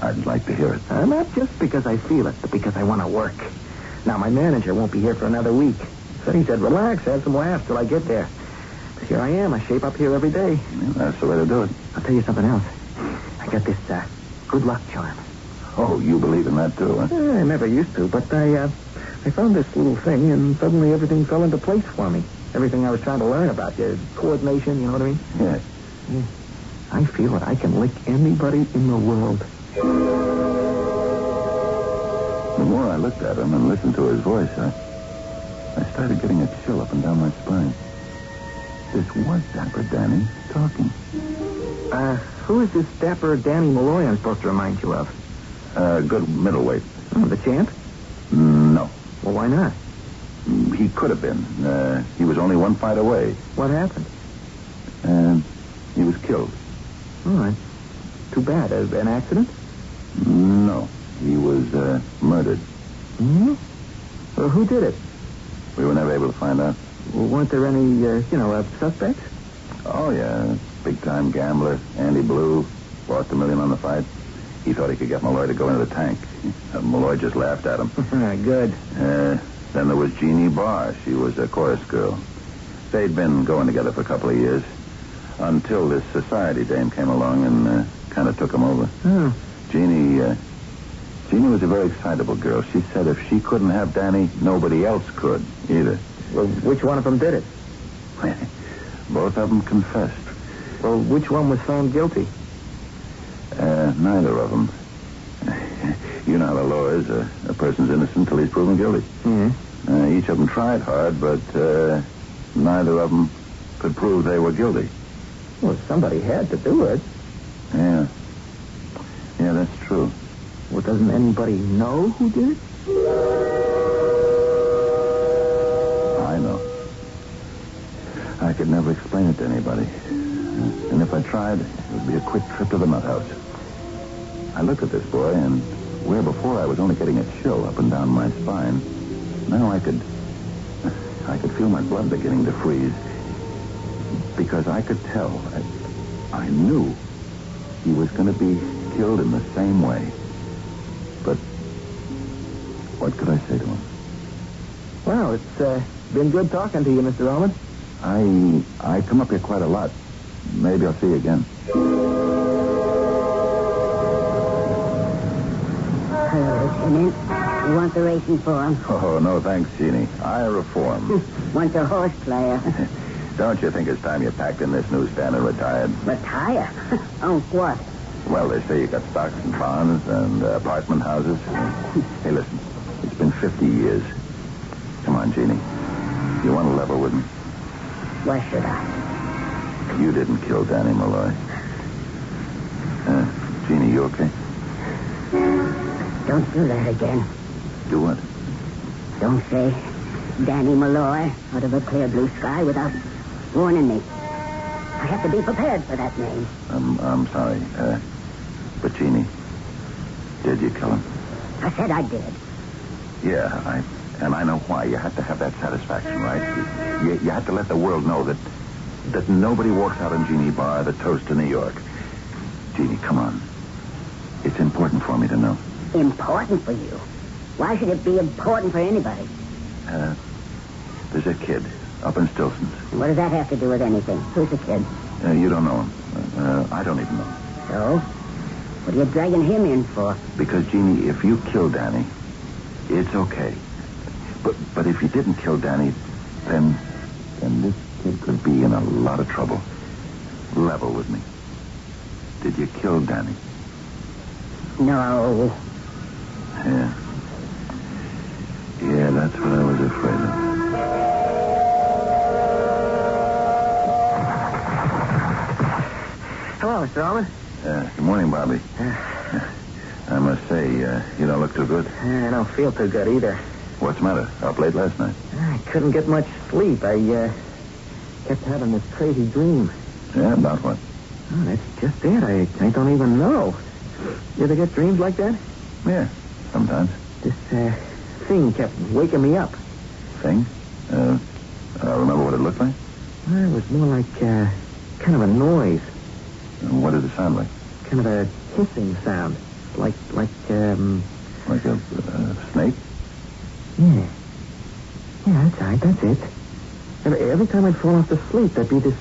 I'd like to hear it. Not just because I feel it, but because I want to work. Now, my manager won't be here for another week. So he said, relax, have some laughs till I get there. But here I am. I shape up here every day. Yeah, that's the way to do it. I'll tell you something else. I got this good luck charm. Oh, you believe in that, too, huh? I never used to, but I found this little thing, and suddenly everything fell into place for me. Everything I was trying to learn about, coordination, you know what I mean? Yeah. I feel that I can lick anybody in the world. looked at him and listened to his voice, I started getting a chill up and down my spine. This was Dapper Danny talking. Who is this Dapper Danny Malloy I'm supposed to remind you of? Good middleweight. Oh, the champ? No. Well, why not? He could have been. He was only one fight away. What happened? He was killed. All right. Too bad. An accident? No. He was murdered. Hmm? Well, who did it? We were never able to find out. Well, weren't there any, suspects? Oh, yeah. Big-time gambler, Andy Blue, lost $1 million on the fight. He thought he could get Malloy to go into the tank. Malloy just laughed at him. Good. Then there was Jeannie Barr. She was a chorus girl. They'd been going together for a couple of years until this society dame came along and kind of took them over. Oh. Jeannie was a very excitable girl. She said if she couldn't have Danny, nobody else could either. Well, which one of them did it? Both of them confessed. Well, which one was found guilty? Neither of them. You know how the law is. A person's innocent until he's proven guilty. Mm-hmm. Each of them tried hard, but neither of them could prove they were guilty. Well, somebody had to do it. Yeah. Yeah, that's true. Well, doesn't anybody know who did it? I know. I could never explain it to anybody. And if I tried, it would be a quick trip to the nut house. I looked at this boy, and where before I was only getting a chill up and down my spine, now I could feel my blood beginning to freeze. Because I could tell, I knew he was going to be killed in the same way. But what could I say to him? Well, it's been good talking to you, Mr. Ullman. I come up here quite a lot. Maybe I'll see you again. Hello, Lieutenant. You want the racing form? Oh, no, thanks, Jeannie. I reform. Want a horse player? Don't you think it's time you packed in this newsstand and retired? Retire? On what? Well, they say you got stocks and bonds and apartment houses. Hey, listen. It's been 50 years. Come on, Jeannie. You want to level with me? Why should I? You didn't kill Danny Malloy. Jeannie, you okay? Don't do that again. Do what? Don't say Danny Malloy out of a clear blue sky without warning me. I have to be prepared for that name. I'm sorry. But Jeannie, did you kill him? I said I did. Yeah, and I know why. You had to have that satisfaction, right? You had to let the world know that nobody walks out on Jeannie Barr the toast to New York. Jeannie, come on. It's important for me to know. Important for you? Why should it be important for anybody? There's a kid up in Stilson's. What does that have to do with anything? Who's the kid? You don't know him. I don't even know. So? What are you dragging him in for? Because, Jeannie, if you kill Danny, it's okay. But if you didn't kill Danny, then this kid could be in a lot of trouble. Level with me. Did you kill Danny? No. Yeah. Yeah, that's what I was afraid of. Hello, Mr. Ullman. Good morning, Bobby. I must say, you don't look too good. I don't feel too good either. What's the matter? Up late last night? I couldn't get much sleep. I kept having this crazy dream. Yeah, about what? Oh, that's just it. I don't even know. You ever get dreams like that? Yeah, sometimes. This thing kept waking me up. Thing? Remember what it looked like? Well, it was more like kind of a noise. What did it sound like? Kind of a hissing sound. Like Like a snake? Yeah. Yeah, that's right. That's it. Every time I'd fall off to sleep, there'd be this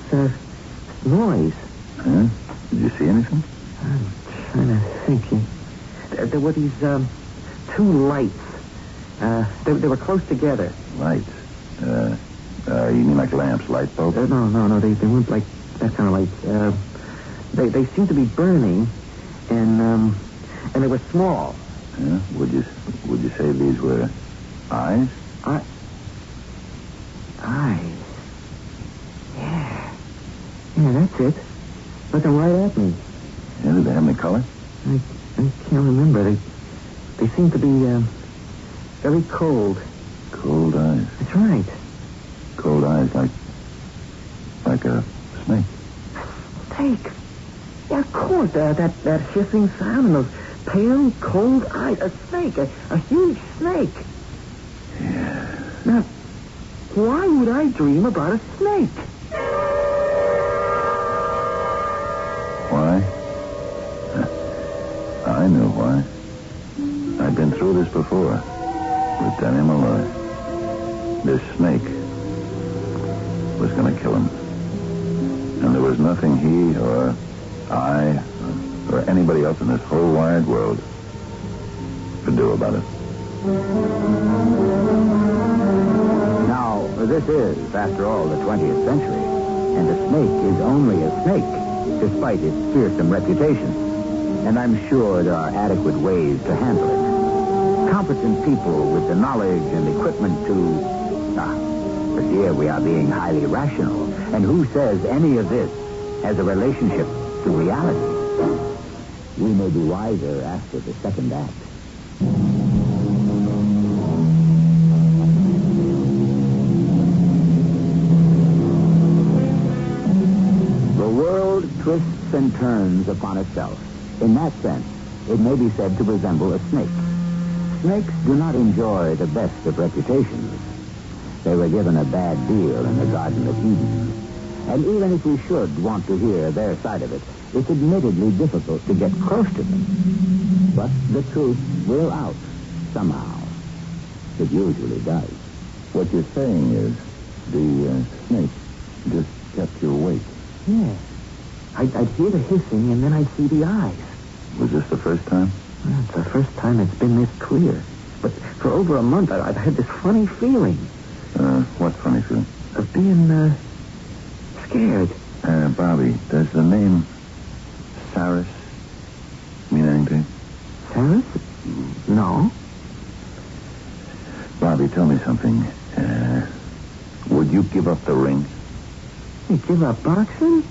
noise. Huh? Did you see anything? I'm trying to think. There were these two lights. They were close together. Lights? You mean like lamps, light bulbs? No. They weren't like that kind of lights. They seemed to be burning, and they were small. Yeah? Would you say these were eyes? Eyes. Yeah. Yeah, that's it. Looking right at me. Yeah, did they have any color? I can't remember. They seem to be very cold. Cold eyes. That's right. Cold eyes like a snake. Snake. Yeah, of course. That hissing sound and those pale, cold eyes. A snake. A huge snake. Yeah. Now, why would I dream about a snake? Why? I knew why. I'd been through this before with Danny Malloy. This snake was going to kill him. And there was nothing he or I or anybody else in this whole wide world could do about it. Now, this is, after all, the 20th century, and a snake is only a snake, despite its fearsome reputation. And I'm sure there are adequate ways to handle it. Competent people with the knowledge and equipment to... but here we are being highly rational. And who says any of this has a relationship to reality? We may be wiser after the second act. The world twists and turns upon itself. In that sense, it may be said to resemble a snake. Snakes do not enjoy the best of reputations. They were given a bad deal in the Garden of Eden. And even if we should want to hear their side of it, it's admittedly difficult to get close to them. But the truth will out somehow. It usually does. What you're saying is the snake just kept you awake. Yeah. I'd hear the hissing, and then I'd see the eyes. Was this the first time? Well, it's the first time it's been this clear. But for over a month, I've had this funny feeling. What funny feeling? Of being, scared. Bobby, does the name Saris mean anything? Saris? No. Bobby, tell me something. Would you give up the ring? You give up boxing?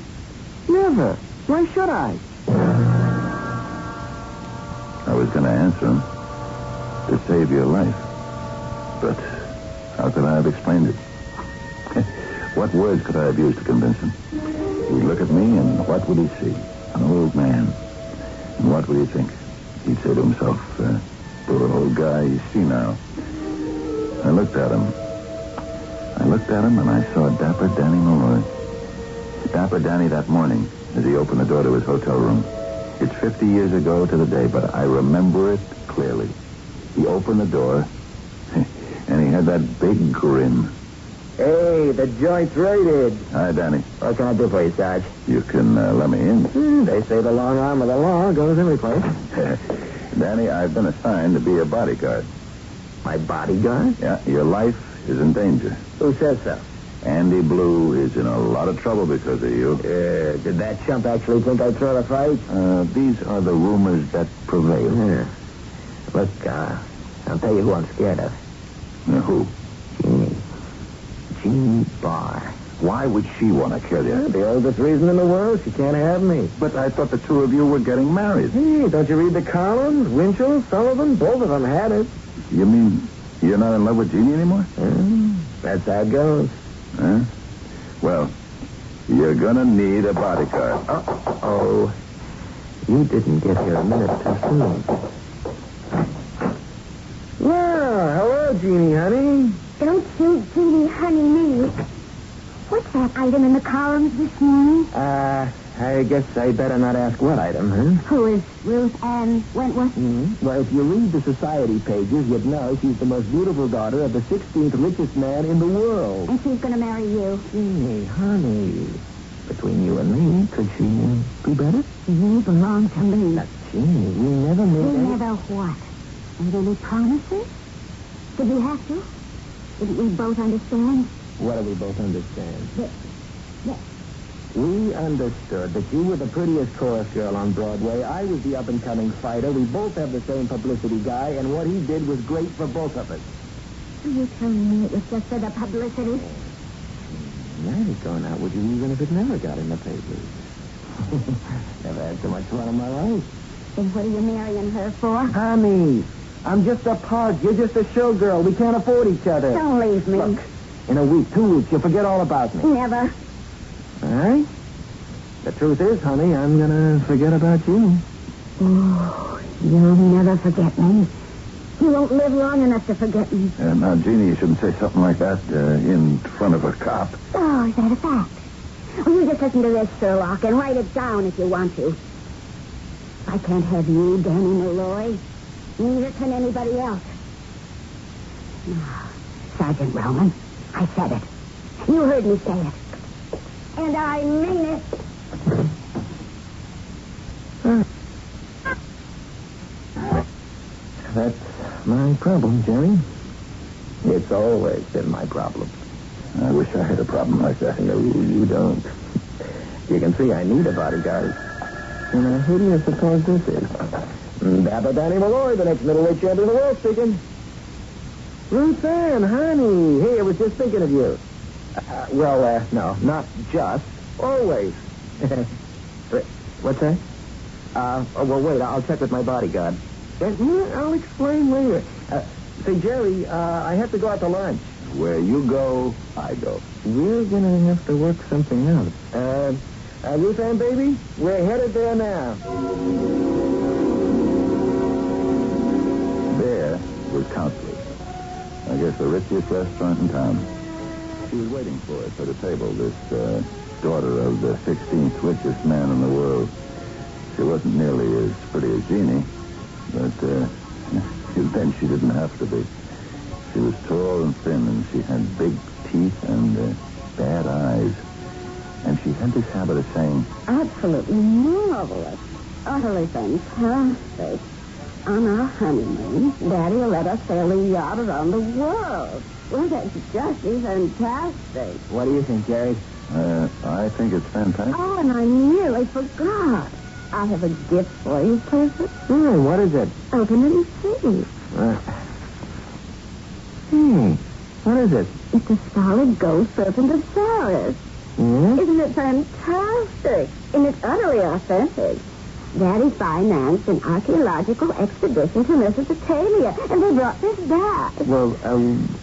Never. Why should I? I was going to answer him to save your life. But how could I have explained it? What words could I have used to convince him? He'd look at me, and what would he see? An old man. And what would he think? He'd say to himself, poor old guy, he's senile. I looked at him, and I saw Dapper Danny Malloy. Dapper Danny that morning as he opened the door to his hotel room. It's 50 years ago to the day, but I remember it clearly. He opened the door, and he had that big grin. Hey, the joint's raided. Hi, Danny. What can I do for you, Sarge? You can let me in. They say the long arm of the law goes every place. Danny, I've been assigned to be your bodyguard. My bodyguard? Yeah, your life is in danger. Who says so? Andy Blue is in a lot of trouble because of you. Did that chump actually think I'd throw the fight? These are the rumors that prevail. Yeah. Look, I'll tell you who I'm scared of. Who? Jeannie Barr. Why would she want to kill you? The oldest reason in the world. She can't have me. But I thought the two of you were getting married. Hey, don't you read the columns? Winchell, Sullivan, both of them had it. You mean you're not in love with Jeannie anymore? That's how it goes. Huh? Well, you're gonna need a bodyguard. Oh, you didn't get here a minute too soon. Well, hello, Jeannie, honey. Don't you Jeannie honey me. What's that item in the columns this morning? I guess I better not ask what item, huh? Who is Ruth Ann Wentworth? Well, if you read the society pages, you'd know she's the most beautiful daughter of the 16th richest man in the world. And she's going to marry you. Jeannie, honey, between you and me, could she be better? You belong to me. Now, Jeannie, we never made We never what? Made any promises? Did we have to? Didn't we both understand? What do we both understand? We understood that you were the prettiest chorus girl on Broadway. I was the up-and-coming fighter. We both have the same publicity guy, and what he did was great for both of us. Are you telling me it was just for the publicity? I'd have gone out with you even if it never got in the papers. Never had so much fun in my life. Then what are you marrying her for? Honey, I'm just a pug. You're just a showgirl. We can't afford each other. Don't leave me. Look, in a week, 2 weeks, you'll forget all about me. Never. All right? The truth is, honey, I'm going to forget about you. Oh, you'll never forget me. You won't live long enough to forget me. Now, Jeannie, you shouldn't say something like that in front of a cop. Oh, is that a fact? Well, you just listen to this, Sherlock, and write it down if you want to. I can't have you, Danny Malloy. Neither can anybody else. No, Sergeant Roman, I said it. You heard me say it. And I mean it. That's my problem, Jerry. It's always been my problem. I wish I had a problem like that. No, you don't. You can see I need a bodyguard. And who do you suppose this is? Dapper Danny Malloy, the next middleweight champion of the world, speaking. Ruth Ann, honey. Hey, I was just thinking of you. No, not just. Always. What's that? Wait, I'll check with my bodyguard. I'll explain later. Say, Jerry, I have to go out to lunch. Where you go, I go. We're going to have to work something out. Ruth Ann, baby, we're headed there now. There was Counselor's. I guess the richest restaurant in town. She was waiting for us at a table, this daughter of the 16th richest man in the world. She wasn't nearly as pretty as Jeannie, but then she didn't have to be. She was tall and thin, and she had big teeth and bad eyes. And she had this habit of saying, Absolutely marvelous. Utterly fantastic. On our honeymoon, Daddy will let us sail a yacht around the world. Well, that's just fantastic. What do you think, Jerry? I think it's fantastic. Oh, and I nearly forgot. I have a gift for you, Perfect. What is it? Open it and see. What is it? It's a solid gold serpent of Saris. Hmm? Isn't it fantastic? And it's utterly authentic. Daddy financed an archaeological expedition to Mesopotamia, and they brought this back. Well,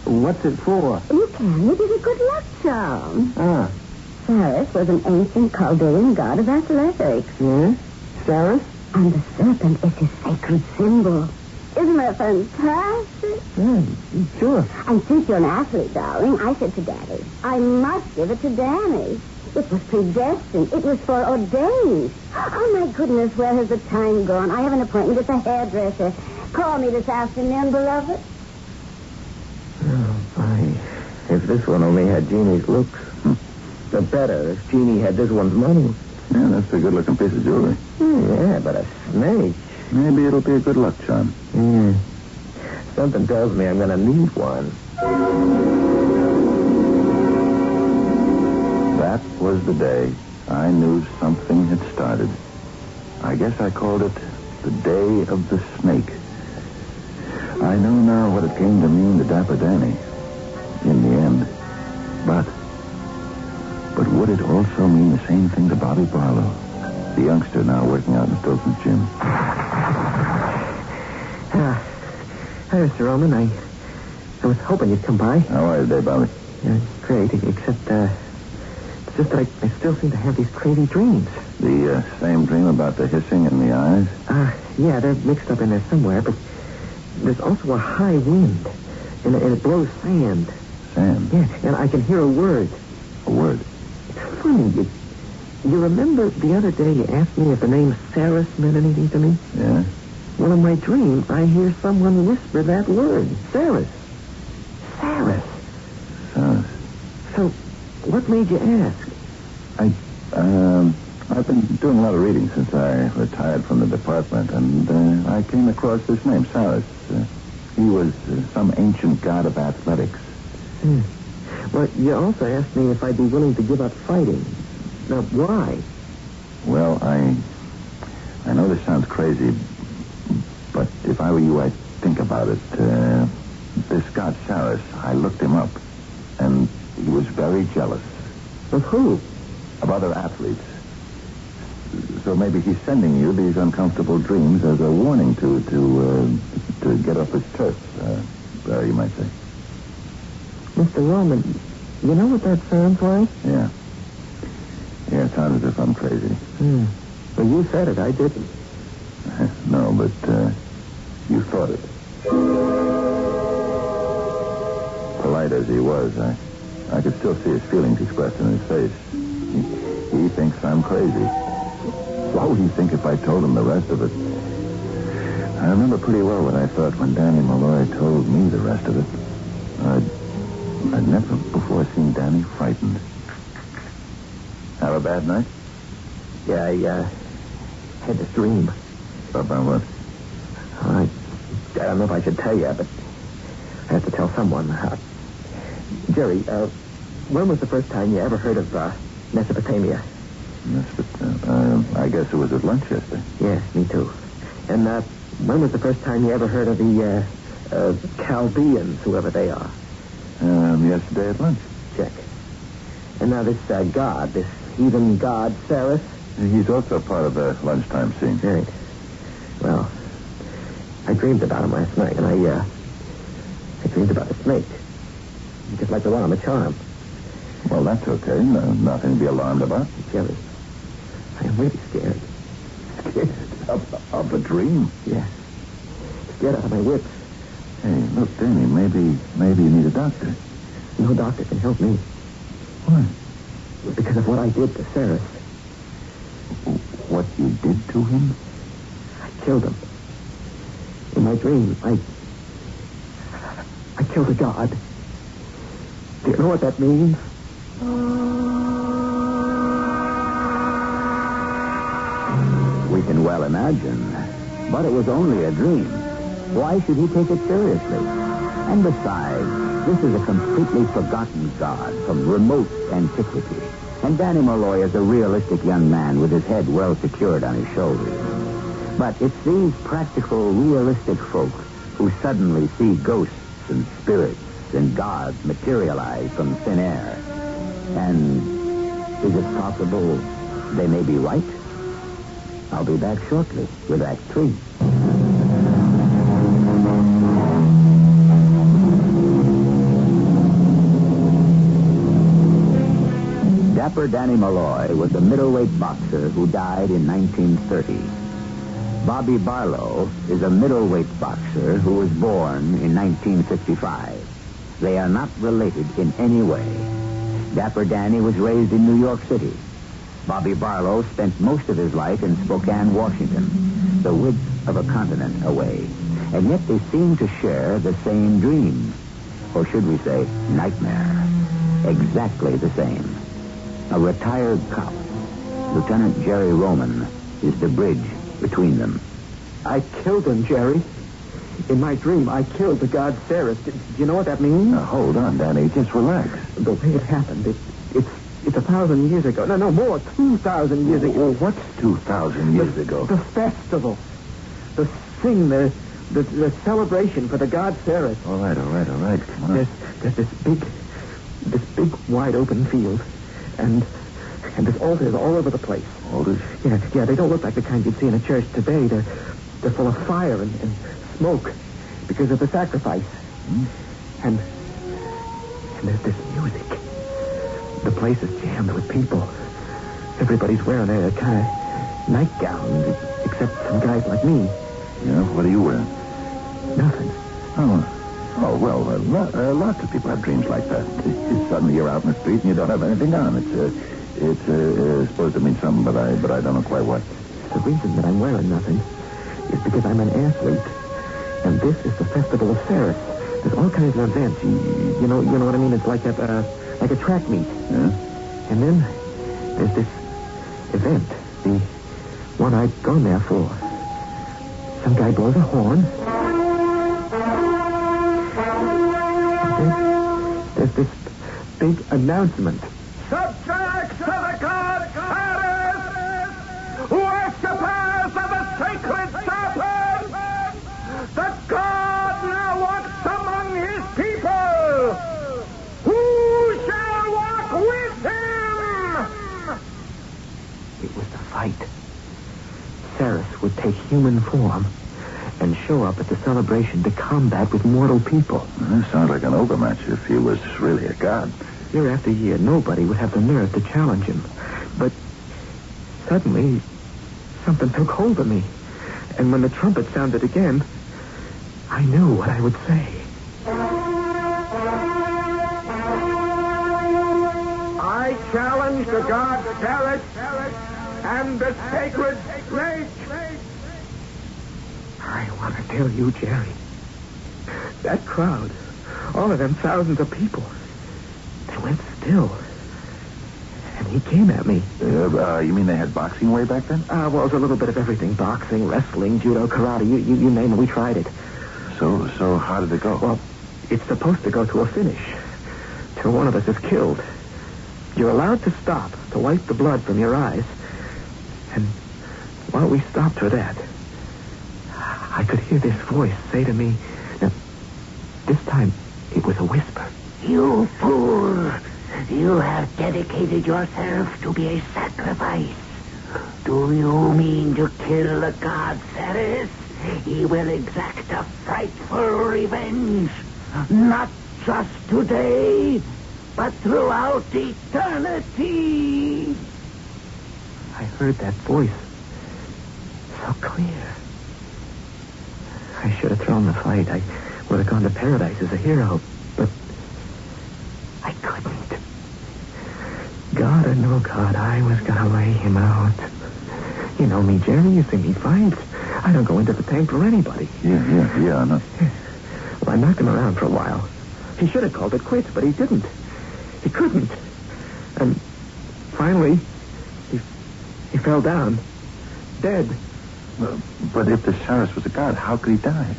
what's it for? You can. It is a good luck charm. Ah. Saris was an ancient Chaldean god of athletics. Yeah? Saris? And the serpent is his sacred symbol. Isn't that fantastic? Yeah, sure. And since you're an athlete, darling, I said to Daddy, I must give it to Danny. It was predestined. It was foreordained. Oh, my goodness, where has the time gone? I have an appointment with the hairdresser. Call me this afternoon, beloved. Oh, fine. If this one only had Jeannie's looks. The better if Jeannie had this one's money. Yeah, that's a good-looking piece of jewelry. Yeah, but a snake. Maybe it'll be a good luck charm. Yeah. Something tells me I'm going to need one. That was the day I knew something had started. I guess I called it the Day of the Snake. I know now what it came to mean to Dapper Danny in the end. But would it also mean the same thing to Bobby Barlow, the youngster now working out in Stilton's gym? Hi, Mr. Roman. I was hoping you'd come by. How are you today, Bobby? Great, except, it's just that I still seem to have these crazy dreams. The same dream about the hissing in the eyes? Yeah, they're mixed up in there somewhere, but there's also a high wind, and it blows sand. Sand? Yeah, and I can hear a word. A word? It's funny. You remember the other day you asked me if the name Saris meant anything to me? Yeah. Well, in my dream, I hear someone whisper that word. Saris. Saris. Saris. So, what made you ask? I've been doing a lot of reading since I retired from the department, and I came across this name, Saris. He was some ancient god of athletics. Well, you also asked me if I'd be willing to give up fighting. Now, why? Well, I know this sounds crazy, but if I were you, I'd think about it. This Scott Saris, I looked him up, and he was very jealous. Of who? Of other athletes. So maybe he's sending you these uncomfortable dreams as a warning to get off his turf, you might say. Mr. Roman, you know what that sounds like? Yeah. Yeah, it sounds as if I'm crazy. Well, you said it. I didn't. No, but you thought it. Polite as he was, I could still see his feelings expressed in his face. He thinks I'm crazy. What would he think if I told him the rest of it? I remember pretty well what I thought when Danny Malloy told me the rest of it. I'd never before seen Danny frightened. Have a bad night? Yeah, I had this dream. About what? I don't know if I should tell you, but I have to tell someone. Jerry, when was the first time you ever heard of Mesopotamia? I guess it was at lunch yesterday. Yes, me too. And when was the first time you ever heard of the Chaldeans, whoever they are? Yesterday at lunch. Check. And now this god, this heathen god, Saris? He's also part of the lunchtime scene. Right. Well, I dreamed about him last night, and I dreamed about a snake. Just like the one on the charm. Well, that's okay. Nothing to be alarmed about. Jerry, I am really scared. Scared? Of a dream? Yeah. Scared out of my wits. Hey, look, Danny, maybe you need a doctor. No doctor can help me. Why? Because of what I did to Saris. What you did to him? I killed him. In my dream, I killed a god. Do you know what that means? We can well imagine. But it was only a dream. Why should he take it seriously? And besides, this is a completely forgotten god from remote antiquity. And Danny Malloy is a realistic young man with his head well secured on his shoulders. But it's these practical, realistic folk who suddenly see ghosts and spirits and gods materialize from thin air. And is it possible they may be right? I'll be back shortly with Act 3. Dapper Danny Malloy was a middleweight boxer who died in 1930. Bobby Barlow is a middleweight boxer who was born in 1955. They are not related in any way. Dapper Danny was raised in New York City. Bobby Barlow spent most of his life in Spokane, Washington, the width of a continent away. And yet they seem to share the same dream. Or should we say, nightmare. Exactly the same. A retired cop, Lieutenant Jerry Roman, is the bridge between them. I killed him, Jerry. In my dream, I killed the god Saris. Do you know what that means? Now, hold on, Danny. Just relax. The way it happened, it's 1,000 years ago. No, more. 2,000 years ago. Well, what's 2,000 years ago? The festival. The thing, the celebration for the god Saris. All right. Come on. There's this big wide open field. And there's altars all over the place. Altars? Yeah, they don't look like the kind you'd see in a church today. They're full of fire and smoke because of the sacrifice. And there's this music. The place is jammed with people. Everybody's wearing a kind of nightgown, except some guys like me. Yeah, what are you wearing? Nothing. Oh, well, lots of people have dreams like that. Suddenly you're out in the street and you don't have anything on. It's supposed to mean something, but I don't know quite what. The reason that I'm wearing nothing is because I'm an athlete. And this is the Festival of Saris. There's all kinds of events. You know what I mean? It's like a track meet. Yeah? And then there's this event, the one I've gone there for. Some guy blows a horn. There's this big announcement. Subjects of the god would take human form and show up at the celebration to combat with mortal people. Well, that sounds like an overmatch if he was really a god. Year after year, nobody would have the nerve to challenge him. But suddenly, something took hold of me. And when the trumpet sounded again, I knew what I would say. I challenge the god Ceres and the sacred snake. I want to tell you, Jerry, that crowd, all of them thousands of people, they went still. And he came at me. You mean they had boxing way back then? Well, it was a little bit of everything. Boxing, wrestling, judo, karate, you name it, we tried it. So how did it go? Well, it's supposed to go to a finish, till one of us is killed. You're allowed to stop to wipe the blood from your eyes. And while we stopped for that, I could hear this voice say to me, now, this time it was a whisper. You fool! You have dedicated yourself to be a sacrifice. Do you mean to kill the god Ceres? He will exact a frightful revenge. Not just today, but throughout eternity. I heard that voice so clear. I should have thrown the fight. I would have gone to paradise as a hero, but I couldn't. God or no God, I was going to lay him out. You know me, Jerry. You see me fight. I don't go into the tank for anybody. Yeah, I know. Well, I knocked him around for a while. He should have called it quits, but he didn't. He couldn't. And finally, he fell down. Dead. But if the Ceres was a god, how could he die?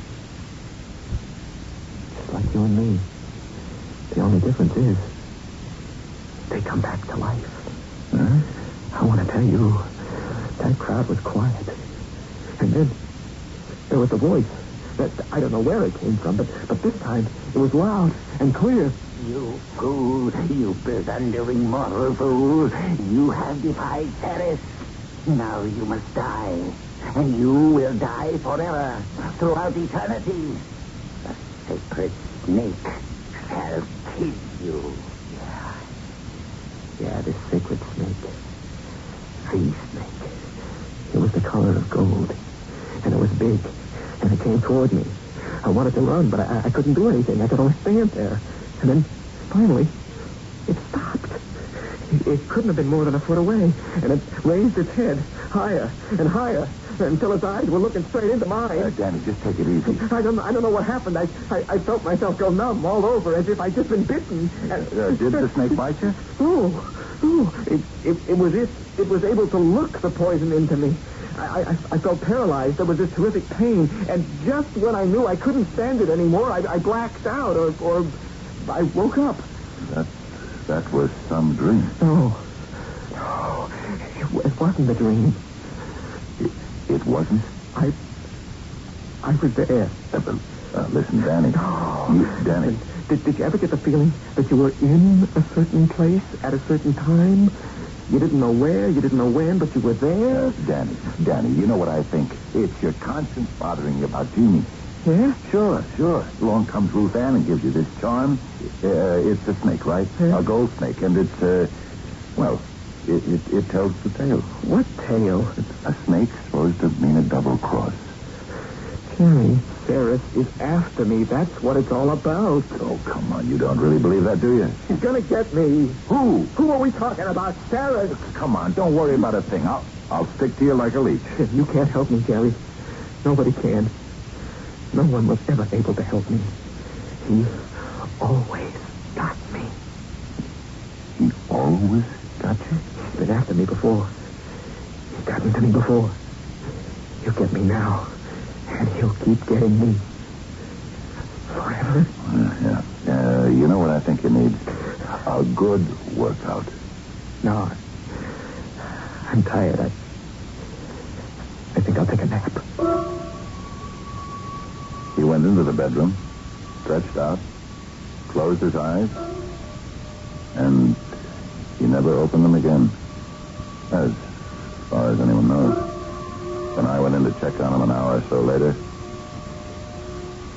Just like you and me. The only difference is they come back to life. Huh? I want to tell you, that crowd was quiet. And then there was a voice that I don't know where it came from, but this time it was loud and clear. You fool, you blundering mortal fool. You have defied Ceres. Now you must die. And you will die forever, throughout eternity. The sacred snake shall kill you. Yeah, this sacred snake. The snake. It was the color of gold. And it was big. And it came toward me. I wanted to run, but I couldn't do anything. I could only stand there. And then, finally, it stopped. It couldn't have been more than a foot away. And it raised its head higher and higher until its eyes were looking straight into mine. Danny, just take it easy. I don't know what happened. I felt myself go numb all over as if I'd just been bitten. Did the snake bite you? Oh, it was able to look the poison into me. I felt paralyzed. There was this terrific pain. And just when I knew I couldn't stand it anymore, I blacked out or I woke up. That was some dream. No, it wasn't a dream. It wasn't? I was there. Listen, Danny. Danny. Did you ever get the feeling that you were in a certain place at a certain time? You didn't know where, you didn't know when, but you were there? Danny, you know what I think? It's your conscience bothering you about Jeannie. Yeah? Sure. Along comes Ruth Ann and gives you this charm. It's a snake, right? Yeah. A gold snake. And it's, it tells the tale. What tale? A snake supposed to mean a double cross. Jerry, Ceres is after me. That's what it's all about. Oh, come on. You don't really believe that, do you? She's gonna get me. Who? Who are we talking about? Ceres. Come on. Don't worry about a thing. I'll stick to you like a leech. You can't help me, Jerry. Nobody can. No one was ever able to help me. He always got me. He always got you? He's been after me before. He's gotten to me before. He'll get me now. And he'll keep getting me. Forever. Yeah. You know what I think you need? A good workout. No. I'm tired. I think I'll take a nap. He went into the bedroom, stretched out, closed his eyes, and he never opened them again, as far as anyone knows. When I went in to check on him an hour or so later,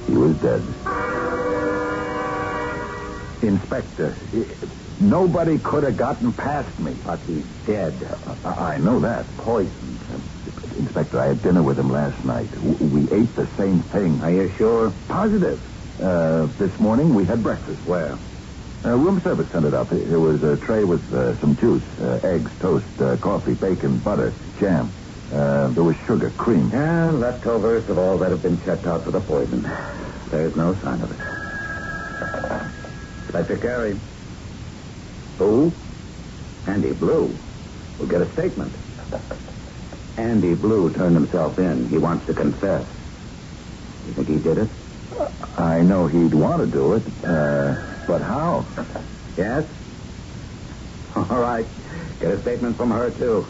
he was dead. Inspector, nobody could have gotten past me. But he's dead. I know that. Poisoned. Inspector, I had dinner with him last night. We ate the same thing. Are you sure? Positive. This morning we had breakfast. Where? Room service sent it up. There was a tray with some juice, eggs, toast, coffee, bacon, butter, jam. There was sugar, cream. Yeah, leftovers of all that have been checked out for the poison. There's no sign of it. Inspector Carey. Who? Andy Blue. We'll get a statement. Andy Blue turned himself in. He wants to confess. You think he did it? I know he'd want to do it, but how? Yes? All right. Get a statement from her, too.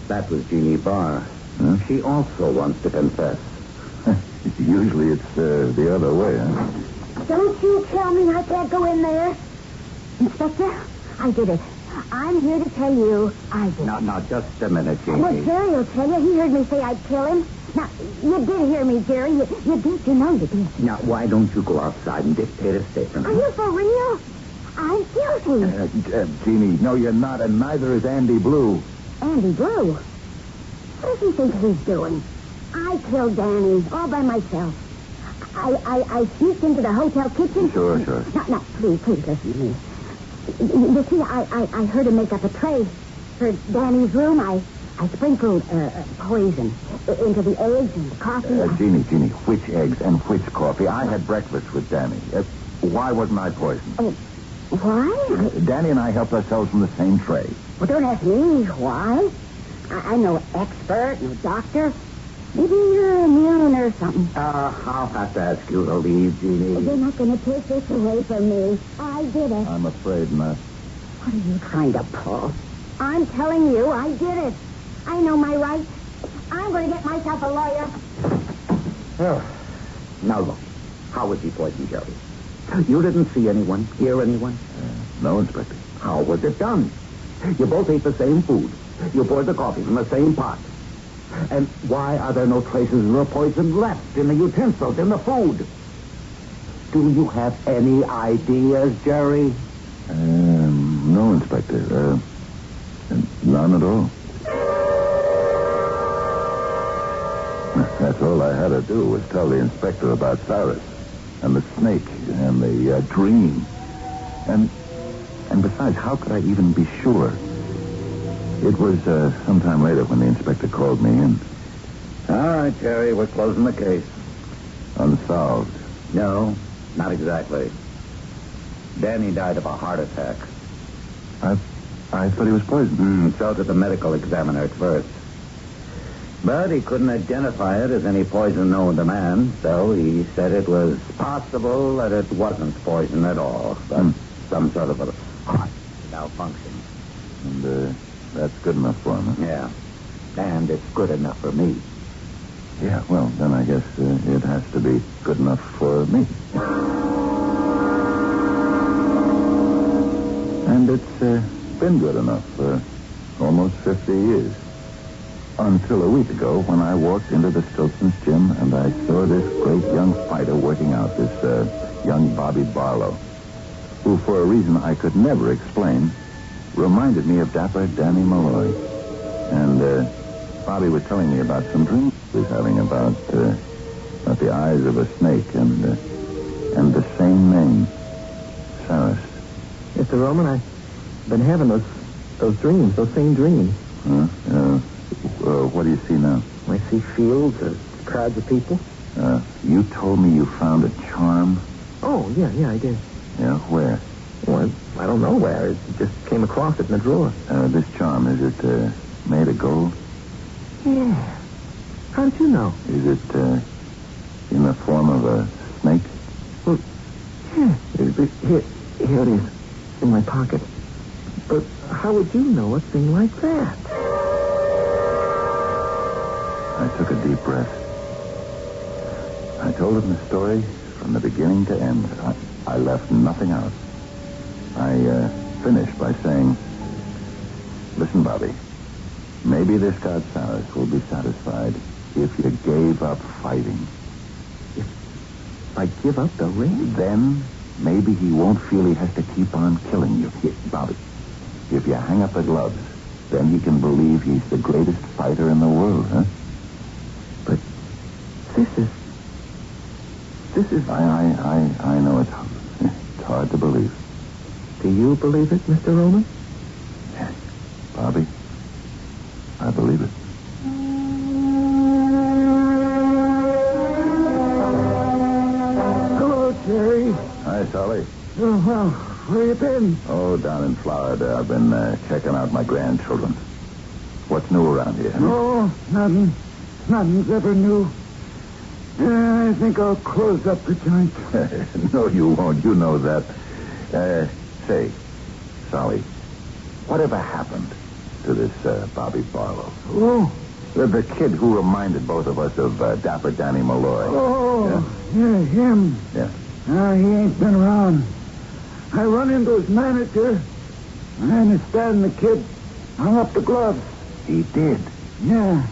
That was Jeannie Barr. Huh? She also wants to confess. Usually it's the other way, huh? Don't you tell me I can't go in there. Inspector, I did it. I'm here to tell you I did it. Now, just a minute, Jeannie. Well, Jerry will tell you. He heard me say I'd kill him. Now, you did hear me, Jerry. You did. You know you did. Now, why don't you go outside and dictate a statement? Are you for real? I'm guilty. Jeannie, no, you're not, and neither is Andy Blue. Andy Blue? What does he think he's doing? I killed Danny all by myself. I sneaked into the hotel kitchen. Sure. No, please listen to me. You see, I heard him make up a tray for Danny's room. I sprinkled poison into the eggs and the coffee. Jeannie, which eggs and which coffee? I had breakfast with Danny. Why wasn't I poisoned? Why? Danny and I helped ourselves from the same tray. Well, don't ask me why. I'm no expert, no doctor. Maybe you're immune or something. I'll have to ask you to leave, Jeannie. You're not going to take this away from me. I did it. I'm afraid not. What are you trying to pull? I'm telling you, I did it. I know my rights. I'm going to get myself a lawyer. Now, look. How was he poisoned, Jerry? You didn't see anyone, hear anyone? No, Inspector. How was it done? You both ate the same food. You poured the coffee from the same pot. And why are there no traces of the poison left in the utensils, in the food? Do you have any ideas, Jerry? No, Inspector. None at all. That's all I had to do was tell the inspector about Cyrus and the snake and the dream. And besides, how could I even be sure? It was sometime later when the inspector called me in. All right, Jerry, we're closing the case. Unsolved. No, not exactly. Danny died of a heart attack. I thought he was poisoned. So did the medical examiner at first. But he couldn't identify it as any poison known to man, so he said it was possible that it wasn't poison at all, but some sort of a heart malfunction. And that's good enough for him, huh? Yeah, and it's good enough for me. Yeah, well, then I guess it has to be good enough for me. And it's been good enough for almost 50 years. Until a week ago when I walked into the Stilson's gym and I saw this great young fighter working out, this young Bobby Barlow, who for a reason I could never explain reminded me of dapper Danny Malloy. And Bobby was telling me about some dreams he was having about the eyes of a snake and the same name, Cyrus. Mr. Roman, I've been having those dreams, those same dreams. Huh? What do you see now? I see fields, crowds of people. You told me you found a charm. Oh, yeah, I did. Yeah, where? Well, I don't know where. It just came across it in the drawer. This charm, is it made of gold? Yeah. How did you know? Is it in the form of a snake? Well, yeah. Here it is, in my pocket. But how would you know a thing like that? I took a deep breath. I told him the story from the beginning to end. I left nothing out. I finished by saying, listen, Bobby, Maybe this God Cyrus will be satisfied if you gave up fighting. If I give up the ring? Then maybe he won't feel he has to keep on killing you. Bobby, if you hang up the gloves, then he can believe he's the greatest fighter in the world, huh? But this is... I know it's hard to believe. Do you believe it, Mr. Roman? Yes. Bobby, I believe it. Hello, Jerry. Hi, Solly. Oh, well, where you been? Oh, down in Florida. I've been checking out my grandchildren. What's new around here? Oh, nothing. Nothing's ever new. I think I'll close up the joint. No, you won't. You know that. Say, Solly, whatever happened to this Bobby Barlow? Oh. The kid who reminded both of us of Dapper Danny Malloy. Oh, yeah, him. Yeah. He ain't been around. I run into his manager. I understand the kid hung up the gloves. He did? Yeah.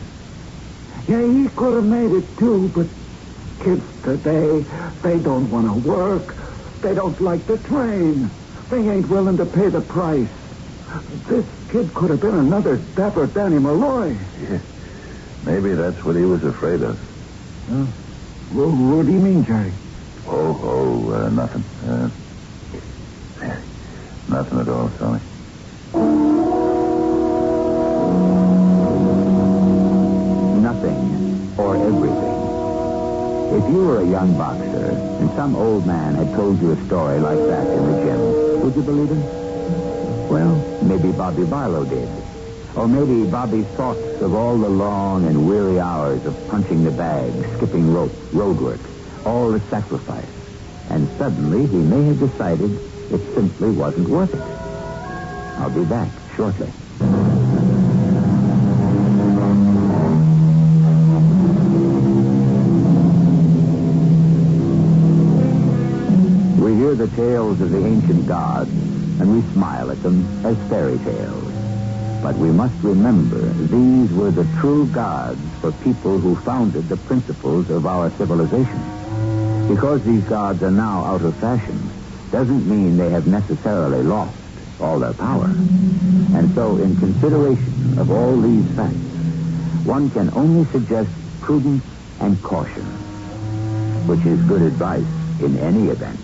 Yeah, he could have made it, too, but kids today, they don't want to work. They don't like to train. They ain't willing to pay the price. This kid could have been another Dapper Danny Malloy. Yeah. Maybe that's what he was afraid of. What do you mean, Jerry? Nothing. Nothing at all, Solly. Nothing or everything. If you were a young boxer and some old man had told you a story like that in the gym, would you believe him? Well, maybe Bobby Barlow did. Or maybe Bobby's thoughts of all the long and weary hours of punching the bag, skipping rope, road work, all the sacrifice. And suddenly he may have decided it simply wasn't worth it. I'll be back shortly. We hear the tales of the ancient gods, and we smile at them as fairy tales. But we must remember these were the true gods for people who founded the principles of our civilization. Because these gods are now out of fashion doesn't mean they have necessarily lost all their power. And so, in consideration of all these facts, one can only suggest prudence and caution, which is good advice in any event.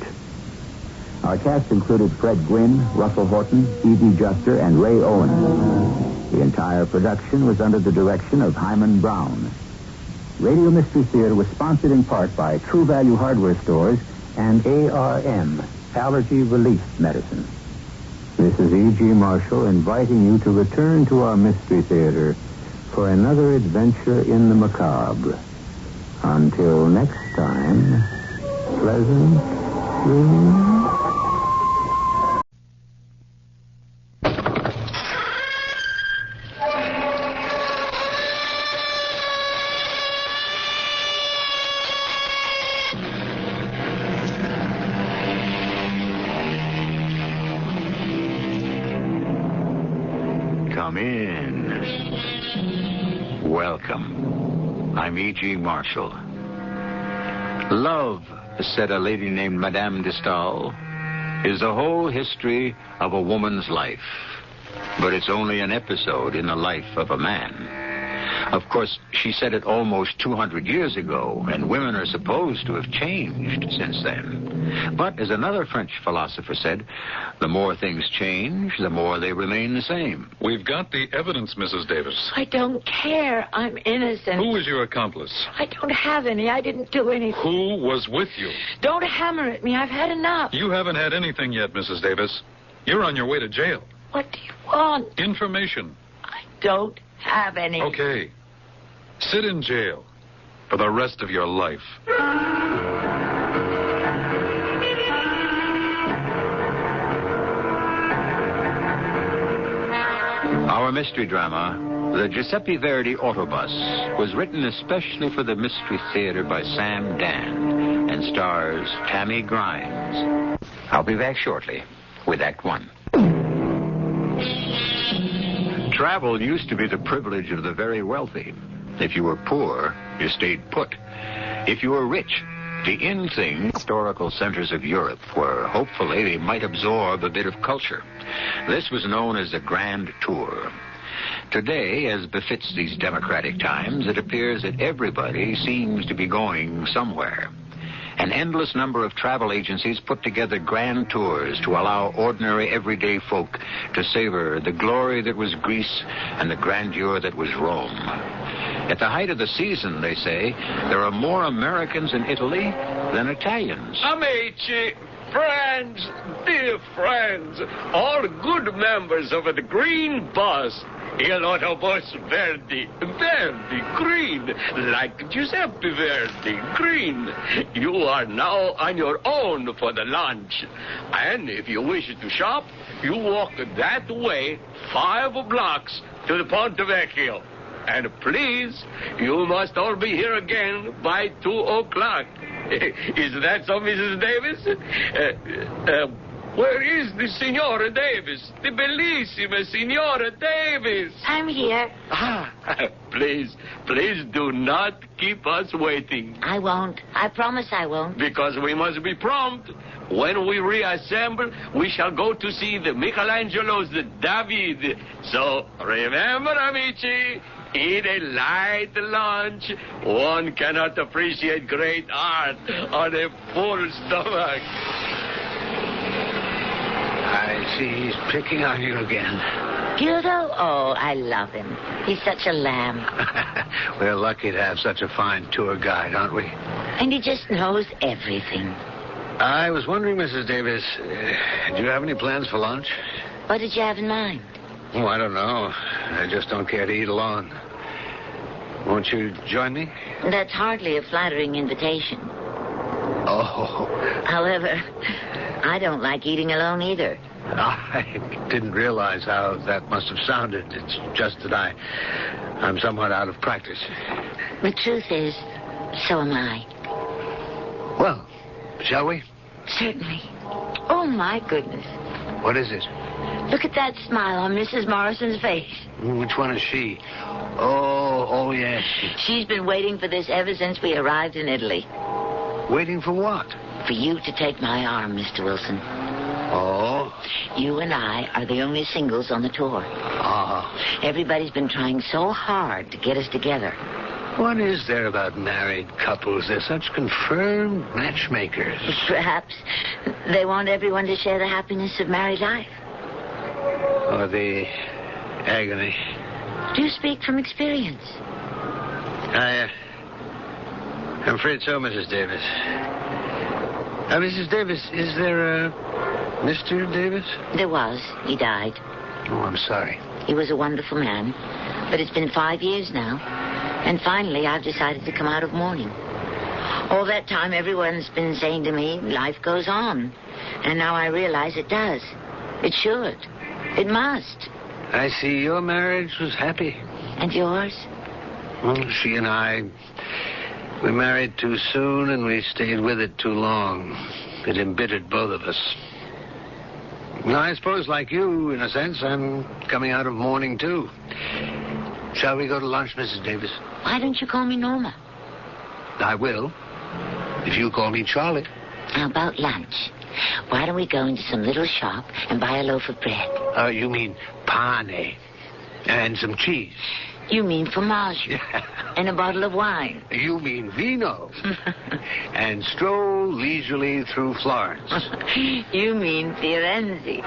Our cast included Fred Gwynn, Russell Horton, E.D. Juster, and Ray Owen. The entire production was under the direction of Hyman Brown. Radio Mystery Theater was sponsored in part by True Value Hardware Stores and ARM, Allergy Relief Medicine. This is E.G. Marshall inviting you to return to our Mystery Theater for another adventure in the macabre. Until next time, pleasant dreams. Come in. Welcome. I'm E.G. Marshall. Love, said a lady named Madame de Stael, is the whole history of a woman's life. But it's only an episode in the life of a man. Of course, she said it almost 200 years ago, and women are supposed to have changed since then. But, as another French philosopher said, the more things change, the more they remain the same. We've got the evidence, Mrs. Davis. I don't care. I'm innocent. Who was your accomplice? I don't have any. I didn't do anything. Who was with you? Don't hammer at me. I've had enough. You haven't had anything yet, Mrs. Davis. You're on your way to jail. What do you want? Information. I don't have any. Okay. Sit in jail for the rest of your life. Our mystery drama, The Giuseppe Verdi Autobus, was written especially for the Mystery Theater by Sam Dan and stars Tammy Grimes. I'll be back shortly with Act One. Travel used to be the privilege of the very wealthy. If you were poor, you stayed put. If you were rich, the in thing, historical centers of Europe, where hopefully they might absorb a bit of culture. This was known as the Grand Tour. Today, as befits these democratic times, it appears that everybody seems to be going somewhere. An endless number of travel agencies put together grand tours to allow ordinary, everyday folk to savor the glory that was Greece and the grandeur that was Rome. At the height of the season, they say, there are more Americans in Italy than Italians. Amici, friends, dear friends, all good members of the Green Bus. Il autobus Verdi, green, like Giuseppe Verdi, green. You are now on your own for the lunch. And if you wish to shop, you walk that way 5 blocks to the Ponte Vecchio. And please, you must all be here again by 2 o'clock. Is that so, Mrs. Davis? Where is the Signora Davis? The bellissima Signora Davis. I'm here. Please do not keep us waiting. I won't. I promise I won't. Because we must be prompt. When we reassemble, we shall go to see the Michelangelo's David. So remember, amici, eat a light lunch. One cannot appreciate great art on a full stomach. I see he's picking on you again. Gildo? Oh, I love him. He's such a lamb. We're lucky to have such a fine tour guide, aren't we? And he just knows everything. I was wondering, Mrs. Davis, do you have any plans for lunch? What did you have in mind? Oh, I don't know. I just don't care to eat alone. Won't you join me? That's hardly a flattering invitation. Oh. However, I don't like eating alone either. I didn't realize how that must have sounded. It's just that I'm somewhat out of practice. The truth is, so am I. Well, shall we? Certainly. Oh, my goodness. What is it? Look at that smile on Mrs. Morrison's face. Which one is she? Oh, yes. She's been waiting for this ever since we arrived in Italy. Waiting for what? For you to take my arm, Mr. Wilson. Oh? You and I are the only singles on the tour. Everybody's been trying so hard to get us together. What is there about married couples? They're such confirmed matchmakers. Perhaps they want everyone to share the happiness of married life. Or the agony. Do you speak from experience? I'm afraid so, Mrs. Davis. Mrs. Davis, is there a Mr. Davis? There was. He died. Oh, I'm sorry. He was a wonderful man. But it's been 5 years now. And finally, I've decided to come out of mourning. All that time, everyone's been saying to me, life goes on. And now I realize it does. It should. It must. I see your marriage was happy. And yours? Well, she and I, we married too soon and we stayed with it too long. It embittered both of us. Now, I suppose, like you, in a sense, I'm coming out of mourning, too. Shall we go to lunch, Mrs. Davis? Why don't you call me Norma? I will, if you call me Charlie. How about lunch? Why don't we go into some little shop and buy a loaf of bread? You mean pane and some cheese. You mean fromage and a bottle of wine. You mean vino. And stroll leisurely through Florence. You mean Firenze.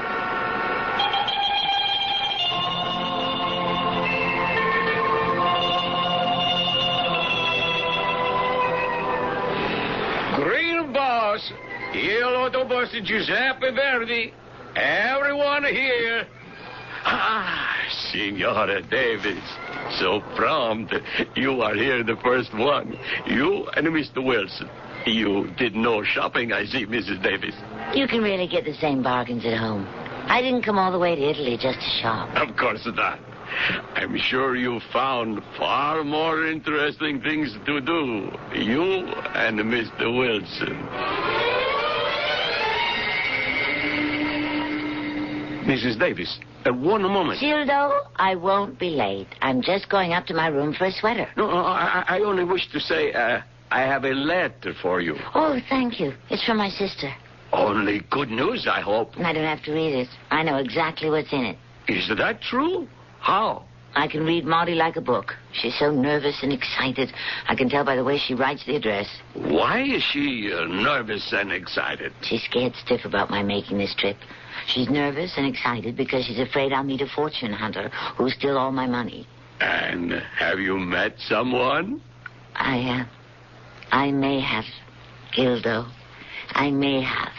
Green Bus, Il Autobus Giuseppe Verdi. Everyone here. Signora Davis. So prompt. You are here the first one. You and Mr. Wilson. You did no shopping, I see, Mrs. Davis. You can really get the same bargains at home. I didn't come all the way to Italy just to shop. Of course not. I'm sure you found far more interesting things to do. You and Mr. Wilson. Mrs. Davis, One moment. Gildo, I won't be late. I'm just going up to my room for a sweater. No, I only wish to say I have a letter for you. Oh, thank you. It's from my sister. Only good news, I hope. I don't have to read it. I know exactly what's in it. Is that true? How? I can read Maudie like a book. She's so nervous and excited. I can tell by the way she writes the address. Why is she nervous and excited? She's scared stiff about my making this trip. She's nervous and excited because she's afraid I'll meet a fortune hunter who'll steal all my money. And have you met someone? I may have, Gildo. I may have.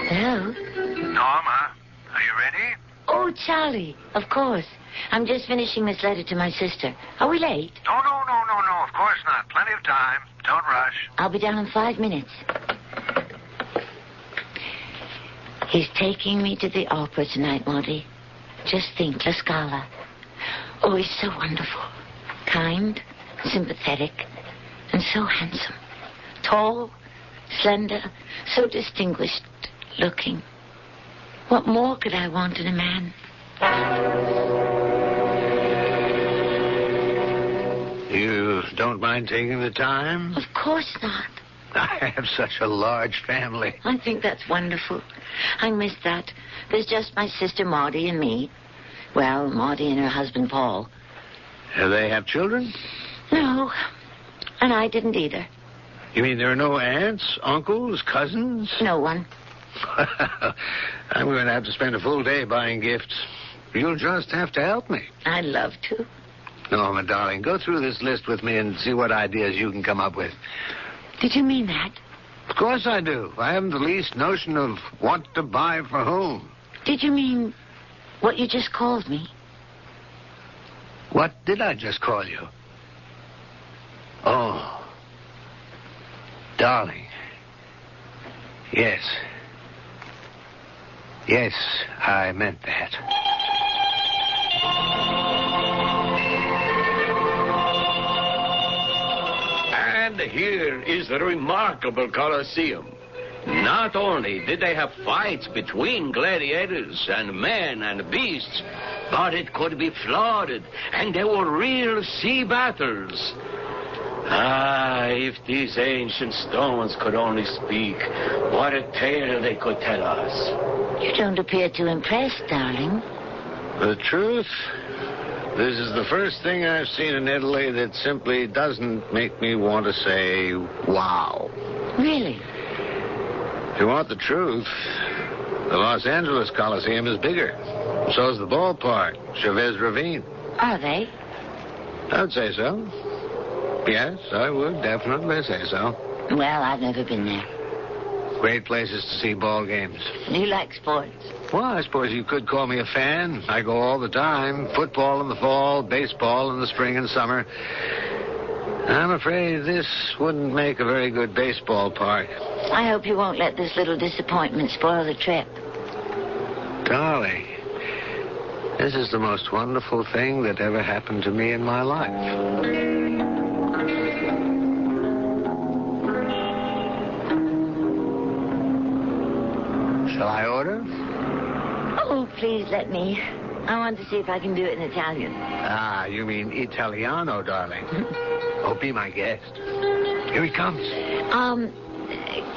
Hello? Norma, are you ready? Oh, Charlie, of course. I'm just finishing this letter to my sister. Are we late? Oh, no, of course not. Plenty of time. Don't rush. I'll be down in 5 minutes. He's taking me to the opera tonight, Maudie. Just think, La Scala. Oh, he's so wonderful. Kind, sympathetic, and so handsome. Tall, slender, so distinguished looking. What more could I want in a man? You don't mind taking the time? Of course not. I have such a large family. I think that's wonderful. I miss that. There's just my sister Maudie and me. Well, Maudie and her husband Paul. Do they have children? No. And I didn't either. You mean there are no aunts, uncles, cousins? No one. I'm going to have to spend a full day buying gifts. You'll just have to help me. I'd love to. Norma, darling, go through this list with me and see what ideas you can come up with. Did you mean that? Of course I do. I haven't the least notion of what to buy for whom. Did you mean what you just called me? What did I just call you? Oh. Darling. Yes. Yes, I meant that. And here is the remarkable Colosseum. Not only did they have fights between gladiators and men and beasts, but it could be flooded, and there were real sea battles. Ah, if these ancient stones could only speak, what a tale they could tell us. You don't appear too impressed, darling. The truth? This is the first thing I've seen in Italy that simply doesn't make me want to say, wow. Really? If you want the truth, the Los Angeles Coliseum is bigger. So is the ballpark, Chavez Ravine. Are they? I would say so. Yes, I would definitely say so. Well, I've never been there. Great places to see ball games. You like sports? Well, I suppose you could call me a fan. I go all the time. Football in the fall, baseball in the spring and summer. I'm afraid this wouldn't make a very good baseball park. I hope you won't let this little disappointment spoil the trip. Darling, this is the most wonderful thing that ever happened to me in my life. Shall I order? Oh, please let me. I want to see if I can do it in Italian. Ah, you mean Italiano, darling. Oh, be my guest. Here he comes.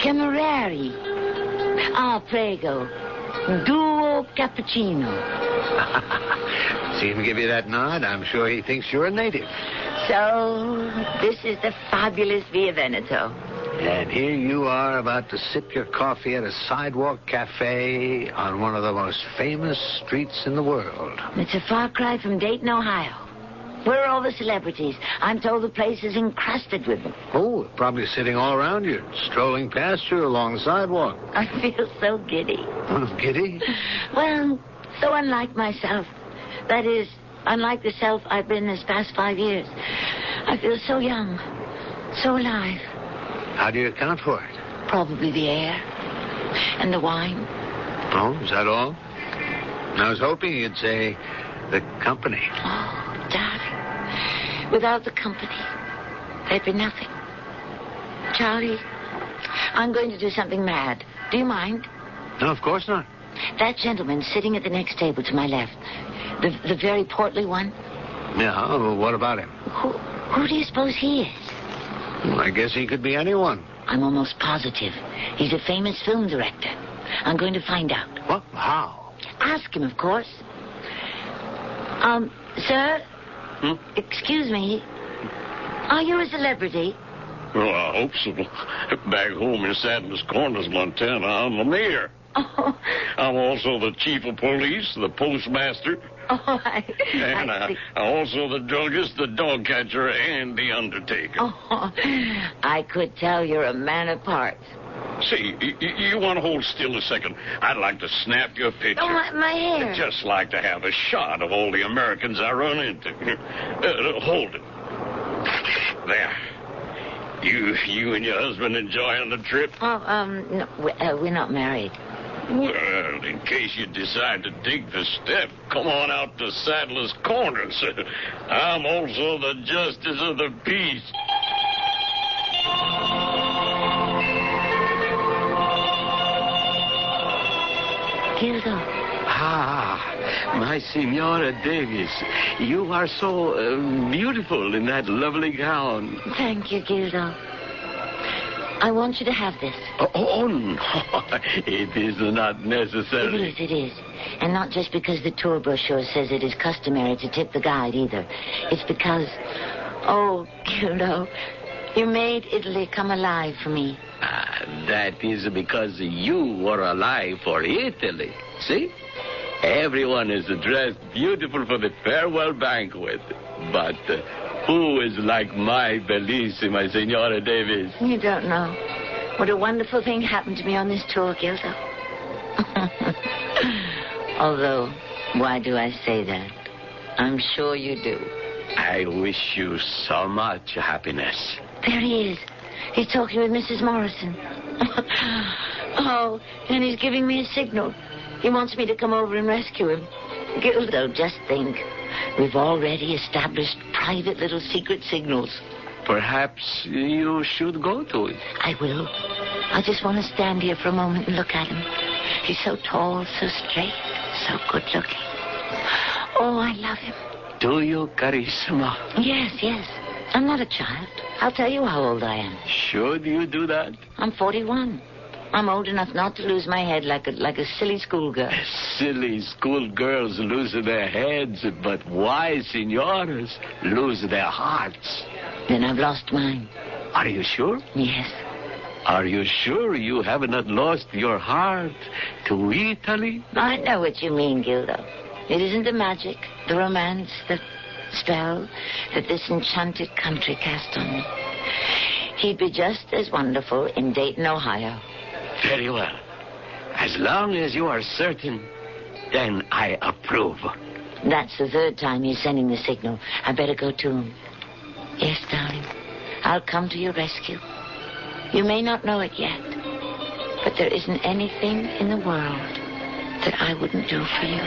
Camerieri. Ah, prego. Duo cappuccino. See him give you that nod? I'm sure he thinks you're a native. So, this is the fabulous Via Veneto. And here you are about to sip your coffee at a sidewalk cafe on one of the most famous streets in the world. It's a far cry from Dayton, Ohio. Where are all the celebrities? I'm told the place is encrusted with them. Oh, probably sitting all around you, strolling past you along the sidewalk. I feel so giddy. Giddy? Well, so unlike myself. That is, unlike the self I've been this past 5 years. I feel so young, so alive. How do you account for it? Probably the air and the wine. Oh, is that all? I was hoping you'd say the company. Oh, darling. Without the company, there'd be nothing. Charlie, I'm going to do something mad. Do you mind? No, of course not. That gentleman sitting at the next table to my left, the very portly one. Yeah, well, what about him? Who do you suppose he is? Well, I guess he could be anyone. I'm almost positive. He's a famous film director. I'm going to find out. What? How? Ask him, of course. Sir? Excuse me. Are you a celebrity? Well, I hope so. Back home in Sadler's Corners, Montana, I'm the mayor. Oh. I'm also the chief of police, the postmaster. Oh, and I'm also the druggist, the dog catcher, and the undertaker. Oh, I could tell you're a man of parts. See, you want to hold still a second? I'd like to snap your picture. Oh, my hair. I'd just like to have a shot of all the Americans I run into. Hold it. There. You and your husband enjoying the trip? No, we're not married. Well, in case you decide to take the step, come on out to Sadler's Corners. I'm also the justice of the peace. Gildo. Ah, my Senora Davis. You are so beautiful in that lovely gown. Thank you, Gildo. I want you to have this. Oh, no. It is not necessary. It is. And not just because the tour brochure says it is customary to tip the guide, either. It's because, oh, Gildo, you made Italy come alive for me. That is because you were alive for Italy. See? Everyone is dressed beautiful for the farewell banquet. But who is like my bellissima Senora Davis? You don't know. What a wonderful thing happened to me on this tour, Gildo. Although, why do I say that? I'm sure you do. I wish you so much happiness. There he is. He's talking with Mrs. Morrison. Oh, and he's giving me a signal. He wants me to come over and rescue him. Gildo, just think. We've already established private little secret signals. Perhaps you should go to it. I will. I just want to stand here for a moment and look at him. He's so tall, so straight, so good-looking. Oh, I love him. Do you, Carissima? Yes. I'm not a child. I'll tell you how old I am. Should you do that? I'm 41. I'm old enough not to lose my head like a silly schoolgirl. Silly schoolgirls lose their heads, but wise senoras lose their hearts. Then I've lost mine. Are you sure? Yes. Are you sure you have not lost your heart to Italy? I know what you mean, Gildo. It isn't the magic, the romance, the spell that this enchanted country cast on me. He'd be just as wonderful in Dayton, Ohio. Very well. As long as you are certain, then I approve. That's the third time he's sending the signal. I better go to him. Yes, darling. I'll come to your rescue. You may not know it yet, but there isn't anything in the world that I wouldn't do for you.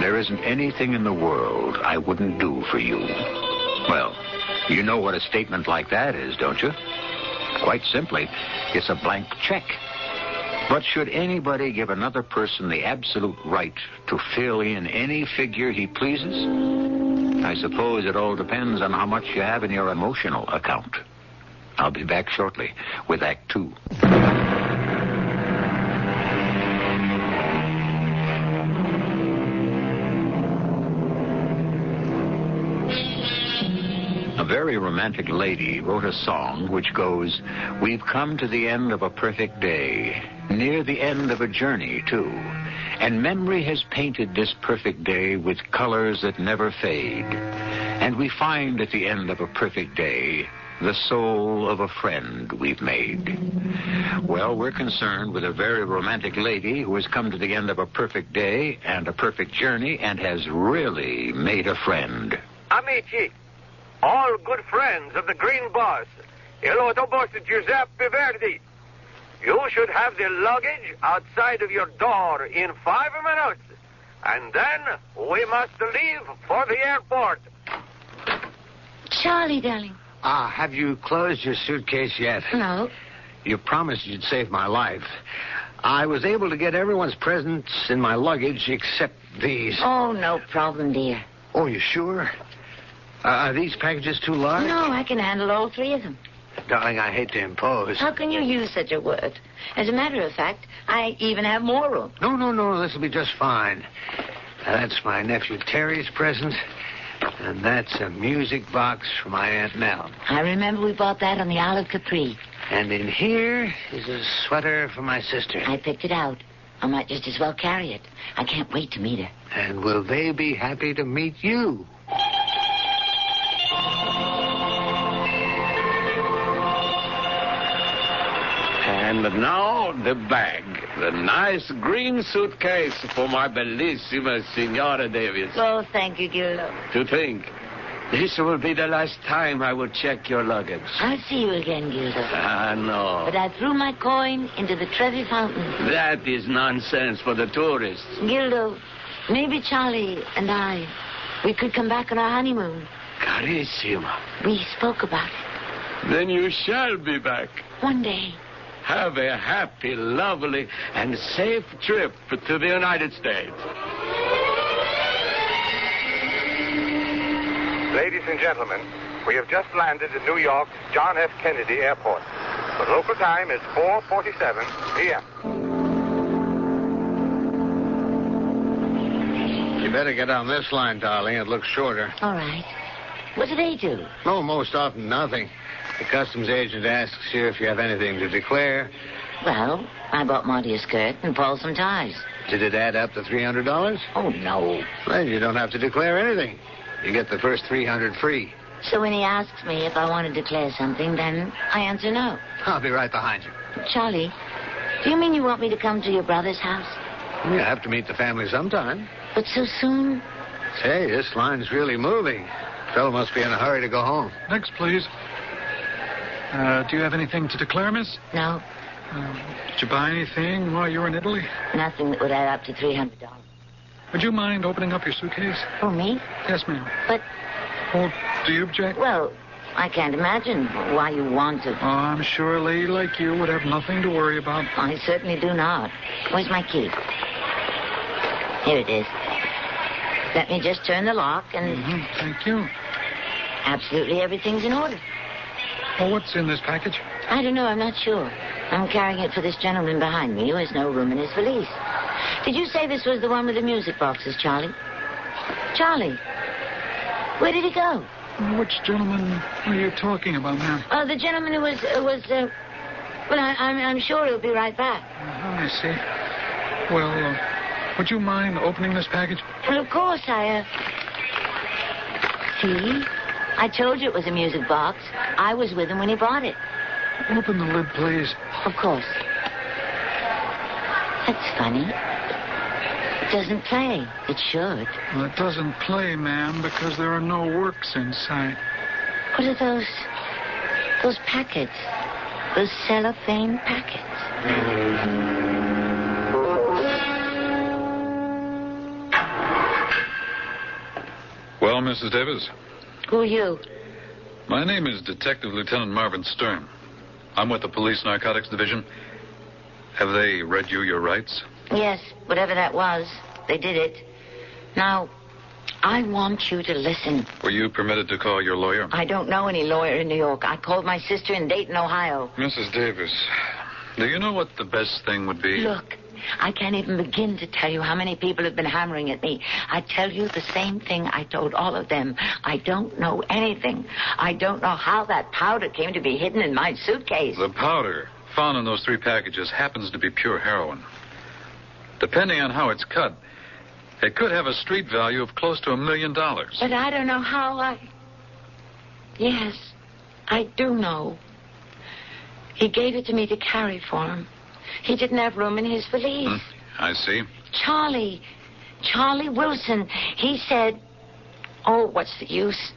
There isn't anything in the world I wouldn't do for you. Well, you know what a statement like that is, don't you? Quite simply, it's a blank check. But should anybody give another person the absolute right to fill in any figure he pleases? I suppose it all depends on how much you have in your emotional account. I'll be back shortly with Act 2. A very romantic lady wrote a song which goes, "We've come to the end of a perfect day, near the end of a journey, too. And memory has painted this perfect day with colors that never fade. And we find at the end of a perfect day the soul of a friend we've made." Well, we're concerned with a very romantic lady who has come to the end of a perfect day and a perfect journey and has really made a friend. Amici, all good friends of the Green Bus, il autobus Giuseppe Verdi. You should have the luggage outside of your door in 5 minutes. And then we must leave for the airport. Charlie, darling. Have you closed your suitcase yet? No. You promised you'd save my life. I was able to get everyone's presents in my luggage except these. Oh, no problem, dear. Oh, you sure? Are these packages too large? No, I can handle all three of them. Darling, I hate to impose. How can you use such a word? As a matter of fact, I even have more room. No. This will be just fine. That's my nephew Terry's present. And that's a music box for my Aunt Nell. I remember we bought that on the Isle of Capri. And in here is a sweater for my sister. I picked it out. I might just as well carry it. I can't wait to meet her. And will they be happy to meet you? And now the bag. The nice green suitcase for my bellissima Signora Davis. Oh, thank you, Gildo. To think, this will be the last time I will check your luggage. I'll see you again, Gildo. No. But I threw my coin into the Trevi Fountain. That is nonsense for the tourists. Gildo, maybe Charlie and we could come back on our honeymoon. Carissima. We spoke about it. Then you shall be back. One day. Have a happy, lovely, and safe trip to the United States. Ladies and gentlemen, we have just landed at New York's John F. Kennedy Airport. The local time is 4:47 p.m. You better get on this line, darling. It looks shorter. All right. What do they do? Oh, most often nothing. The customs agent asks you if you have anything to declare. Well, I bought Monty a skirt and Paul some ties. Did it add up to $300? Oh, no. Then you don't have to declare anything. You get the first $300 free. So when he asks me if I want to declare something, then I answer no. I'll be right behind you. Charlie, do you mean you want me to come to your brother's house? You have to meet the family sometime. But so soon? Say, this line's really moving. Fellow must be in a hurry to go home. Next, please. Do you have anything to declare, miss? No. Did you buy anything while you were in Italy? Nothing that would add up to $300. Would you mind opening up your suitcase? For me? Yes, ma'am. But... Oh, do you object? Well, I can't imagine why you want to. Oh, I'm sure a lady like you would have nothing to worry about. I certainly do not. Where's my key? Here it is. Let me just turn the lock and... Thank you. Absolutely everything's in order. Well, what's in this package? I don't know. I'm not sure. I'm carrying it for this gentleman behind me who has no room in his valise. Did you say this was the one with the music boxes, Charlie? Charlie, where did he go? Which gentleman are you talking about, ma'am? The gentleman who was well, I'm sure he'll be right back. I see. Well, would you mind opening this package? Well, of course, See? I told you it was a music box. I was with him when he bought it. Open the lid, please. Of course. That's funny. It doesn't play. It should. Well, it doesn't play, ma'am, because there are no works inside. What are those? Those packets. Those cellophane packets. Well, Mrs. Davis? Who are you? My name is Detective Lieutenant Marvin Stern. I'm with the Police Narcotics Division. Have they read you your rights? Yes, whatever that was. They did it. Now, I want you to listen. Were you permitted to call your lawyer? I don't know any lawyer in New York. I called my sister in Dayton, Ohio. Mrs. Davis, do you know what the best thing would be? Look, I can't even begin to tell you how many people have been hammering at me. I tell you the same thing I told all of them. I don't know anything. I don't know how that powder came to be hidden in my suitcase. The powder found in those 3 packages happens to be pure heroin. Depending on how it's cut, it could have a street value of close to $1 million. But I don't know how Yes, I do know. He gave it to me to carry for him. He didn't have room in his valise. I see. Charlie Wilson, he said... Oh, what's the use?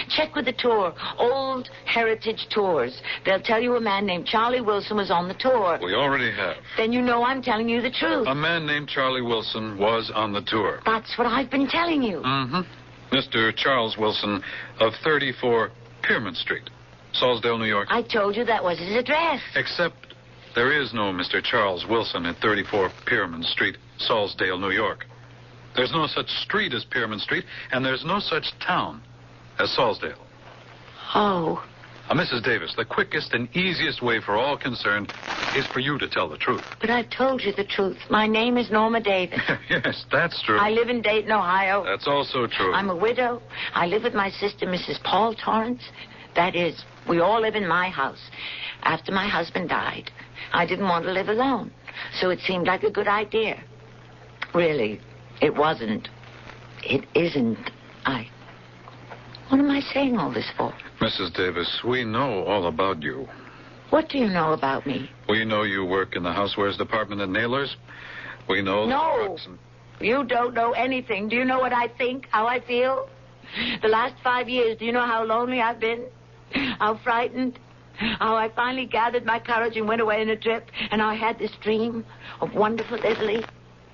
Check with the tour. Old Heritage Tours. They'll tell you a man named Charlie Wilson was on the tour. We already have. Then you know I'm telling you the truth. A man named Charlie Wilson was on the tour. That's what I've been telling you. Mm-hmm. Mr. Charles Wilson of 34 Piermont Street, Salisdale, New York. I told you that was his address. Except there is no Mr. Charles Wilson at 34 Piermont Street, Salisdale, New York. There's no such street as Piermont Street, and there's no such town as Salisdale. Oh. Mrs. Davis, the quickest and easiest way for all concerned is for you to tell the truth. But I've told you the truth. My name is Norma Davis. Yes, that's true. I live in Dayton, Ohio. That's also true. I'm a widow. I live with my sister, Mrs. Paul Torrance. That is, we all live in my house. After my husband died, I didn't want to live alone, so it seemed like a good idea. Really, it wasn't. It isn't. What am I saying all this for? Mrs. Davis, we know all about you. What do you know about me? We know you work in the housewares department at Naylor's. We know... No. You don't know anything. Do you know what I think, how I feel? The last 5 years, do you know how lonely I've been? How frightened? How I finally gathered my courage and went away on a trip, and I had this dream of wonderful Italy,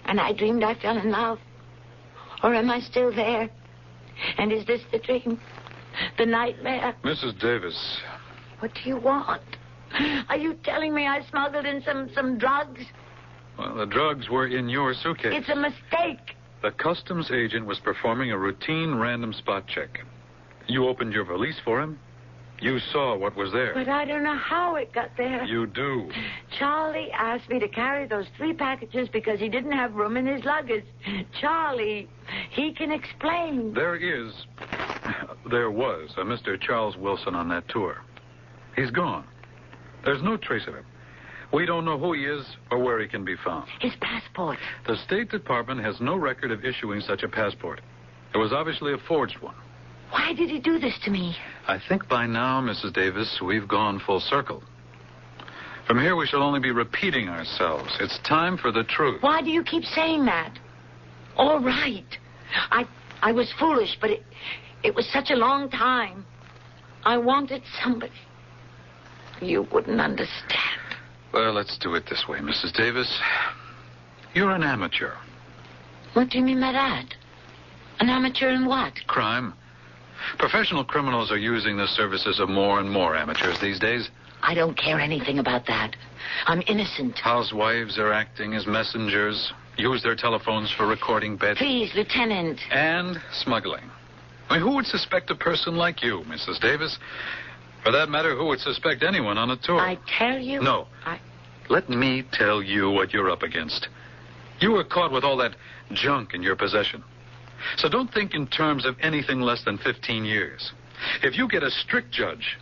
and I dreamed I fell in love. Or am I still there? And is this the dream? The nightmare? Mrs. Davis. What do you want? Are you telling me I smuggled in some drugs? Well, the drugs were in your suitcase. It's a mistake. The customs agent was performing a routine random spot check. You opened your valise for him. You saw what was there. But I don't know how it got there. You do. Charlie asked me to carry those 3 packages because he didn't have room in his luggage. Charlie, he can explain. There was a Mr. Charles Wilson on that tour. He's gone. There's no trace of him. We don't know who he is or where he can be found. His passport. The State Department has no record of issuing such a passport. It was obviously a forged one. Why did he do this to me? I think by now, Mrs. Davis, we've gone full circle. From here, we shall only be repeating ourselves. It's time for the truth. Why do you keep saying that? All right. I was foolish, but it was such a long time. I wanted somebody. You wouldn't understand. Well, let's do it this way, Mrs. Davis. You're an amateur. What do you mean by that? An amateur in what? Crime. Professional criminals are using the services of more and more amateurs these days. I don't care anything about that. I'm innocent. Housewives are acting as messengers, use their telephones for recording bets. Please, Lieutenant. And smuggling. I mean, who would suspect a person like you, Mrs. Davis? For that matter, who would suspect anyone on a tour? I tell you... No. Let me tell you what you're up against. You were caught with all that junk in your possession. So don't think in terms of anything less than 15 years. If you get a strict judge,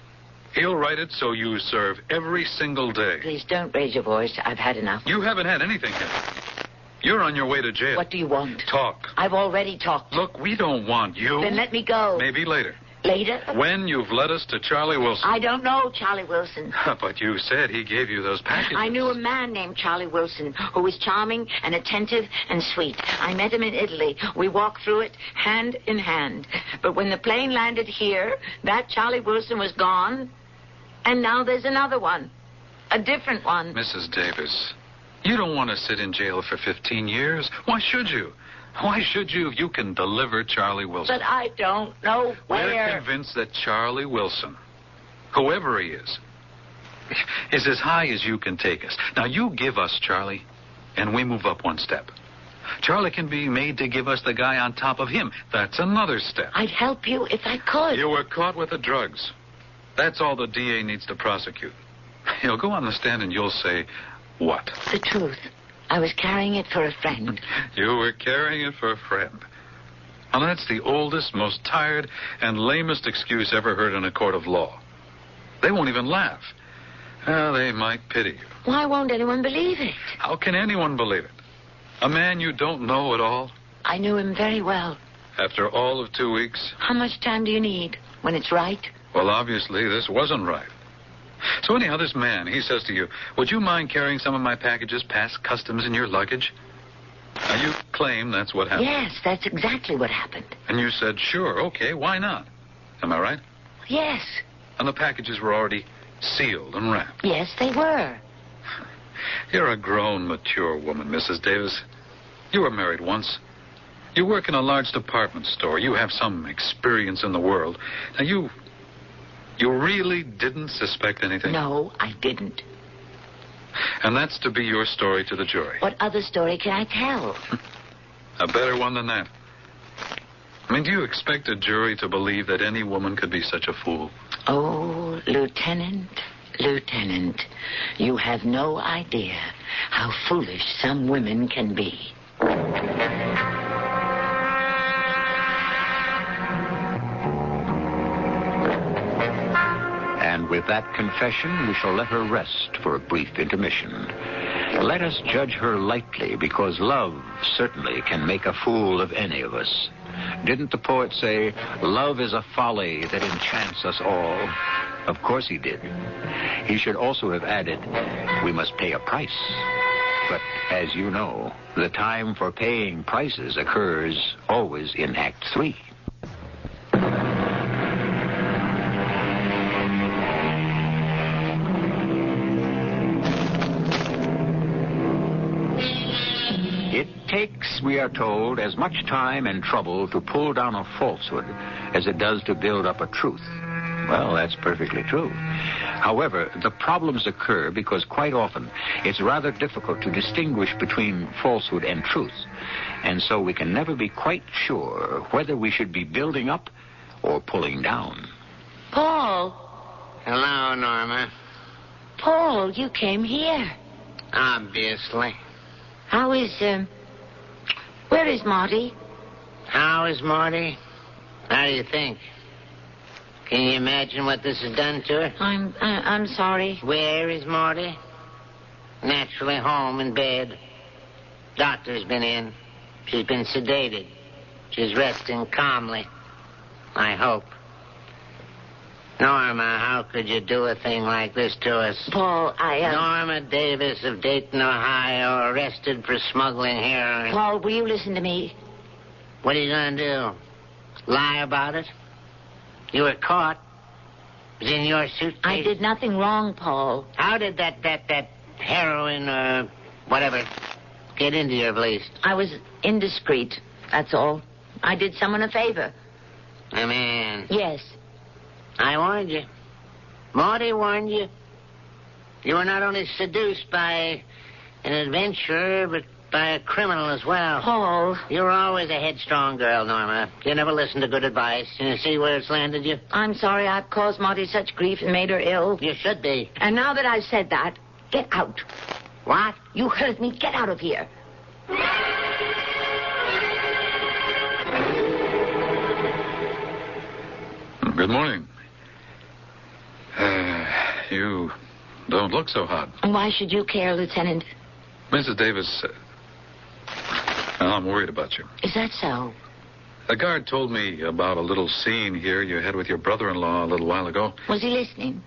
he'll write it so you serve every single day. Please don't raise your voice. I've had enough. You haven't had anything yet. You're on your way to jail. What do you want? Talk. I've already talked. Look, we don't want you. Then let me go. Maybe later. Later? When you've led us to Charlie Wilson. I don't know Charlie Wilson. But you said he gave you those packages. I knew a man named Charlie Wilson who was charming and attentive and sweet. I met him in Italy. We walked through it hand in hand. But when the plane landed here, that Charlie Wilson was gone. And now there's another one. A different one. Mrs. Davis, you don't want to sit in jail for 15 years. Why should you? Why should you if you can deliver Charlie Wilson? But I don't know where. We're convinced that Charlie Wilson, whoever he is as high as you can take us. Now, you give us Charlie, and we move up one step. Charlie can be made to give us the guy on top of him. That's another step. I'd help you if I could. You were caught with the drugs. That's all the DA needs to prosecute. He'll go on the stand and you'll say, what? The truth. I was carrying it for a friend. You were carrying it for a friend. Well, that's the oldest, most tired, and lamest excuse ever heard in a court of law. They won't even laugh. They might pity you. Why won't anyone believe it? How can anyone believe it? A man you don't know at all? I knew him very well. After all of 2 weeks? How much time do you need? When it's right? Well, obviously, this wasn't right. So anyhow, this man, he says to you, would you mind carrying some of my packages past customs in your luggage? Now, you claim that's what happened. Yes, that's exactly what happened. And you said, sure, okay, why not? Am I right? Yes. And the packages were already sealed and wrapped. Yes, they were. You're a grown, mature woman, Mrs. Davis. You were married once. You work in a large department store. You have some experience in the world. Now, you really didn't suspect anything? No, I didn't. And that's to be your story to the jury. What other story can I tell? A better one than that. I mean, do you expect a jury to believe that any woman could be such a fool? Oh, Lieutenant, you have no idea how foolish some women can be. And with that confession, we shall let her rest for a brief intermission. Let us judge her lightly, because love certainly can make a fool of any of us. Didn't the poet say, love is a folly that enchants us all? Of course he did. He should also have added, we must pay a price. But as you know, the time for paying prices occurs always in Act 3. It takes, we are told, as much time and trouble to pull down a falsehood as it does to build up a truth. Well, that's perfectly true. However, the problems occur because quite often it's rather difficult to distinguish between falsehood and truth. And so we can never be quite sure whether we should be building up or pulling down. Paul. Hello, Norma. Paul, you came here. Obviously. How is, where is Marty? How is Marty? How do you think? Can you imagine what this has done to her? I'm sorry. Where is Marty? Naturally home in bed. Doctor's been in. She's been sedated. She's resting calmly. I hope. Norma, how could you do a thing like this to us? Paul, Norma Davis of Dayton, Ohio, arrested for smuggling heroin. Paul, will you listen to me? What are you going to do? Lie about it? You were caught. It was in your suitcase. I did nothing wrong, Paul. How did that heroin or whatever get into your valise? I was indiscreet, that's all. I did someone a favor. A man? Yes. I warned you. Marty warned you. You were not only seduced by an adventurer, but by a criminal as well. Paul. You were always a headstrong girl, Norma. You never listened to good advice. You see where it's landed you? I'm sorry I've caused Marty such grief and made her ill. You should be. And now that I've said that, get out. What? You heard me. Get out of here. Good morning. You don't look so hot. Why should you care, Lieutenant? Mrs. Davis, I'm worried about you. Is that so? The guard told me about a little scene here you had with your brother-in-law a little while ago. Was he listening?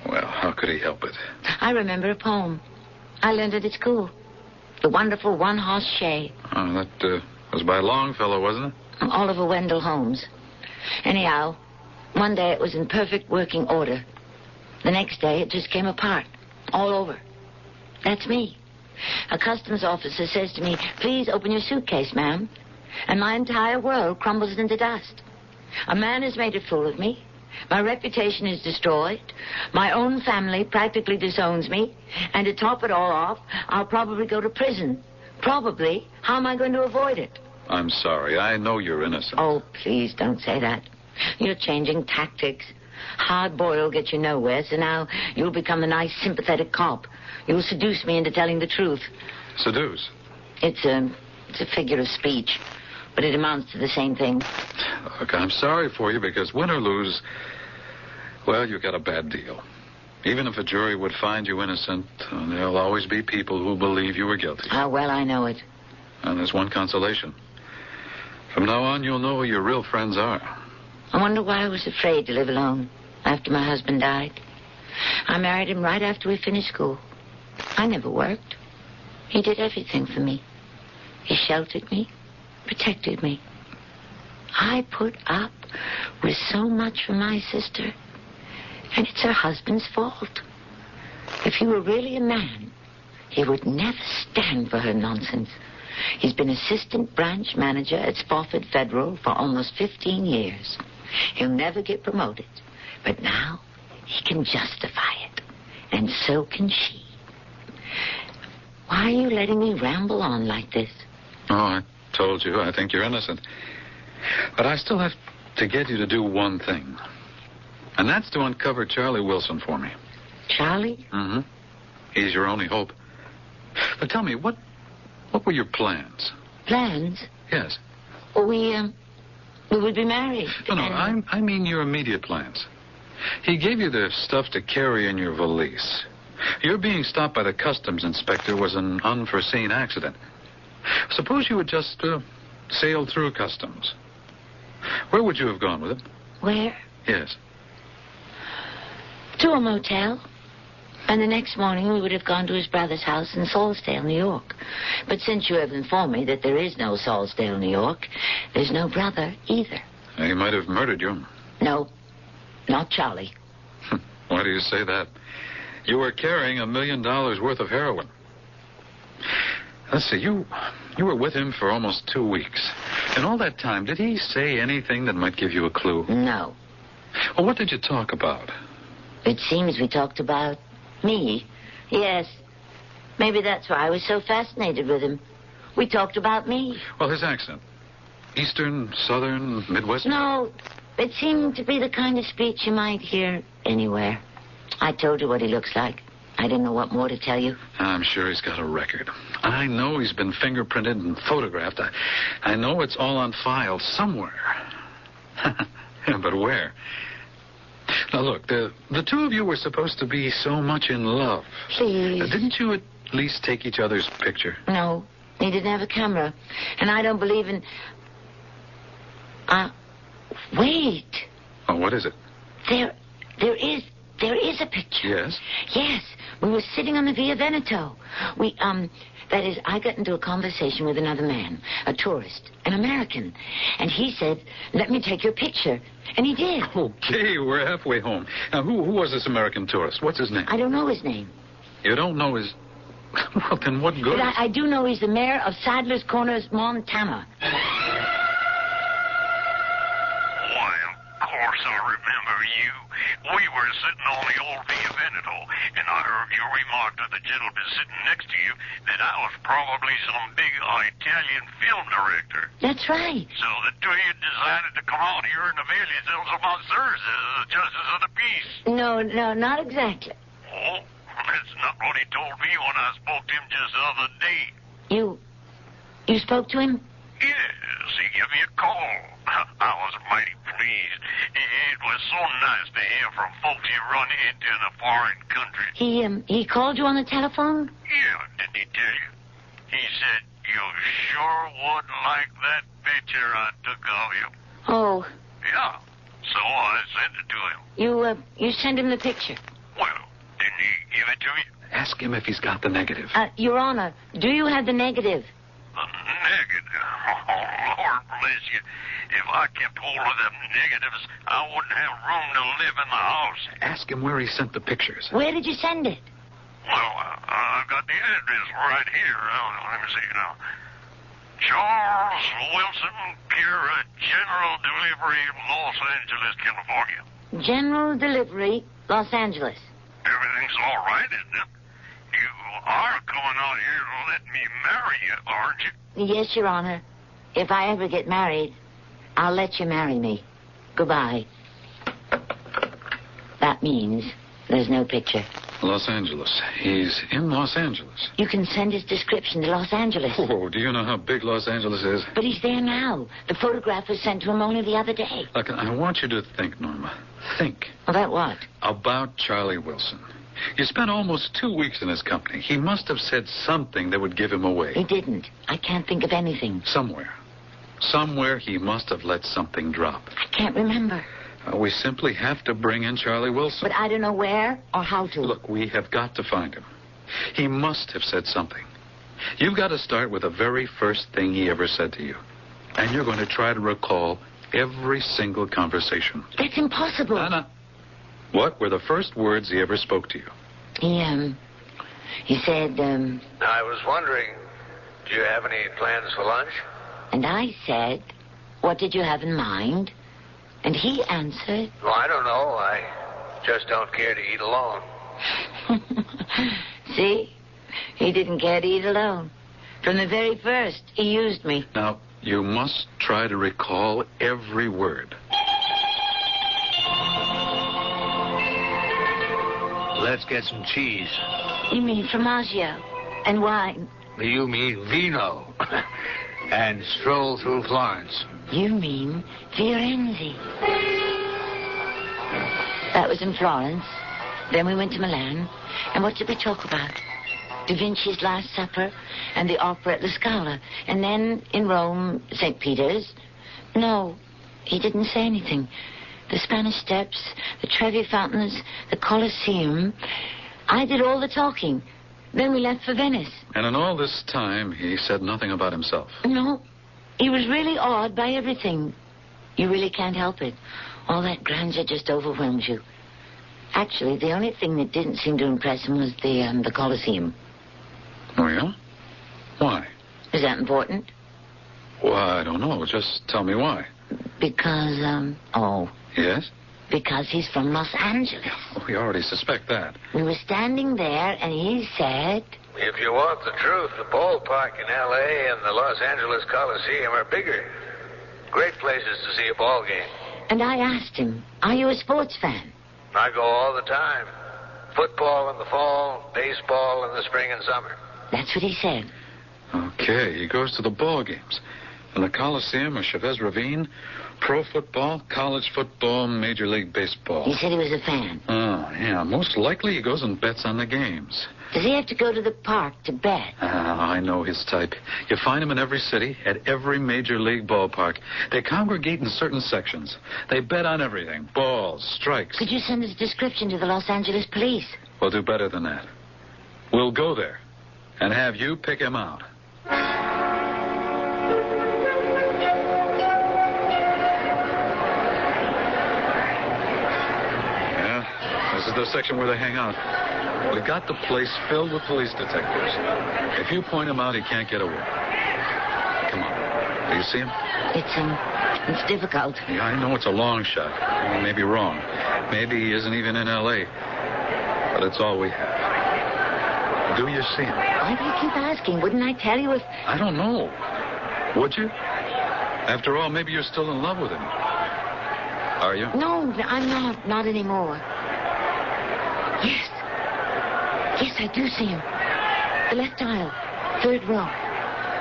Well, how could he help it? I remember a poem. I learned it at school. The Wonderful One-Horse Shay. Oh, that was by Longfellow, wasn't it? Oliver Wendell Holmes. Anyhow, one day it was in perfect working order. The next day it just came apart. All over. That's me. A customs officer says to me, please open your suitcase, ma'am. And my entire world crumbles into dust. A man has made a fool of me. My reputation is destroyed. My own family practically disowns me. And to top it all off, I'll probably go to prison. Probably. How am I going to avoid it? I'm sorry. I know you're innocent. Oh, please don't say that. You're changing tactics. Hard boil gets you nowhere, so now you'll become the nice, sympathetic cop. You'll seduce me into telling the truth. Seduce? It's a figure of speech, but it amounts to the same thing. Look, I'm sorry for you because win or lose, well, you got a bad deal. Even if a jury would find you innocent, there'll always be people who believe you were guilty. How well I know it. And there's one consolation. From now on, you'll know who your real friends are. I wonder why I was afraid to live alone after my husband died. I married him right after we finished school. I never worked. He did everything for me. He sheltered me, protected me. I put up with so much for my sister. And it's her husband's fault. If he were really a man, he would never stand for her nonsense. He's been assistant branch manager at Spofford Federal for almost 15 years. He'll never get promoted. But now he can justify it. And so can she. Why are you letting me ramble on like this? Oh, I told you, I think you're innocent. But I still have to get you to do one thing. And that's to uncover Charlie Wilson for me. Charlie? Mm-hmm. He's your only hope. But tell me, what were your plans? Plans? Yes. Well, we would be married. No, I mean your immediate plans. He gave you the stuff to carry in your valise. Your being stopped by the customs inspector was an unforeseen accident. Suppose you had just sailed through customs. Where would you have gone with him? Where? Yes. To a motel. And the next morning we would have gone to his brother's house in Salisdale, New York. But since you have informed me that there is no Salisdale, New York, there's no brother either. He might have murdered you. No, not Charlie. Why do you say that? You were carrying $1 million worth of heroin. Let's see, you were with him for almost 2 weeks. In all that time, did he say anything that might give you a clue? No. Well, what did you talk about? It seems we talked about me. Yes. Maybe that's why I was so fascinated with him. We talked about me. Well, his accent. Eastern, Southern, Midwestern? No, it seemed to be the kind of speech you might hear anywhere. I told you what he looks like. I didn't know what more to tell you. I'm sure he's got a record. I know he's been fingerprinted and photographed. I know it's all on file somewhere. But where? Now, look, the two of you were supposed to be so much in love. Please. Didn't you at least take each other's picture? No, he didn't have a camera. And I don't believe in... Wait. Oh, what is it? There is a picture. Yes? Yes. We were sitting on the Via Veneto. That is, I got into a conversation with another man, a tourist, an American. And he said, let me take your picture. And he did. Okay, we're halfway home. Now, who was this American tourist? What's his name? I don't know his name. You don't know his... Well, then what good? But I do know he's the mayor of Sadler's Corners, Montana. I remember you. We were sitting on the old Via Veneto, and I heard you remark to the gentleman sitting next to you that I was probably some big Italian film director. That's right. So the two of you decided to come out here and avail yourselves of my services as a justice of the peace. No, not exactly. Oh, that's not what he told me when I spoke to him just the other day. You spoke to him? Yes, he gave me a call. I was mighty pleased. It was so nice to hear from folks you run into in a foreign country. He called you on the telephone? Yeah, didn't he tell you? He said you sure would like that picture I took of you. Oh. Yeah, so I sent it to him. You sent him the picture? Well, didn't he give it to me? Ask him if he's got the negative. Your Honor, do you have the negative? The negative? Oh, Lord bless you. If I kept hold of them negatives, I wouldn't have room to live in the house. Ask him where he sent the pictures. Where did you send it? Well, I've got the address right here. Let me see now. Charles Wilson, Kira, General Delivery, Los Angeles, California. General Delivery, Los Angeles. Everything's all right, isn't it? You are coming out here to let me marry you, aren't you? Yes, Your Honor. If I ever get married, I'll let you marry me. Goodbye. That means there's no picture. Los Angeles. He's in Los Angeles. You can send his description to Los Angeles. Oh, do you know how big Los Angeles is? But he's there now. The photograph was sent to him only the other day. Look, I want you to think, Norma. Think. About what? About Charlie Wilson. You spent almost 2 weeks in his company. He must have said something that would give him away. He didn't. I can't think of anything. Somewhere he must have let something drop. I can't remember. We simply have to bring in Charlie Wilson. But I don't know where or how to. Look, we have got to find him. He must have said something. You've got to start with the very first thing he ever said to you. And you're going to try to recall every single conversation. That's impossible. Anna, what were the first words he ever spoke to you? He said, I was wondering, do you have any plans for lunch? And I said, what did you have in mind? And he answered, Well, I don't know. I just don't care to eat alone. See? He didn't care to eat alone. From the very first, he used me. Now, you must try to recall every word. Let's get some cheese. You mean formaggio and wine? You mean vino. And stroll through Florence. You mean Firenze. That was in Florence. Then we went to Milan. And what did we talk about? Da Vinci's Last Supper and the opera at La Scala. And then in Rome, St. Peter's. No, he didn't say anything. The Spanish Steps, the Trevi Fountains, the Colosseum. I did all the talking. Then we left for Venice. And in all this time, he said nothing about himself. No, he was really awed by everything. You really can't help it. All that grandeur just overwhelms you. Actually, the only thing that didn't seem to impress him was the Colosseum. Oh, yeah? Why? Is that important? Well, I don't know. Just tell me why. Because, Yes? Because he's from Los Angeles. Oh, we already suspect that. We were standing there, and he said... If you want the truth, the ballpark in L.A. and the Los Angeles Coliseum are bigger. Great places to see a ball game. And I asked him, are you a sports fan? I go all the time. Football in the fall, baseball in the spring and summer. That's what he said. Okay, he goes to the ball games. In the Coliseum or Chavez Ravine, pro football, college football, Major League Baseball. He said he was a fan. Oh, yeah. Most likely he goes and bets on the games. Does he have to go to the park to bet? I know his type. You find him in every city, at every Major League ballpark. They congregate in certain sections. They bet on everything. Balls, strikes. Could you send us a description to the Los Angeles police? We'll do better than that. We'll go there and have you pick him out. This is the section where they hang out. We've got the place filled with police detectives. If you point him out, he can't get away. Come on. Do you see him? It's difficult. Yeah, I know it's a long shot. You may be wrong. Maybe he isn't even in L.A. But it's all we have. Do you see him? Why do you keep asking? Wouldn't I tell you if... I don't know. Would you? After all, maybe you're still in love with him. Are you? No, I'm not. Not anymore. Yes. Yes, I do see him. The left aisle. Third row.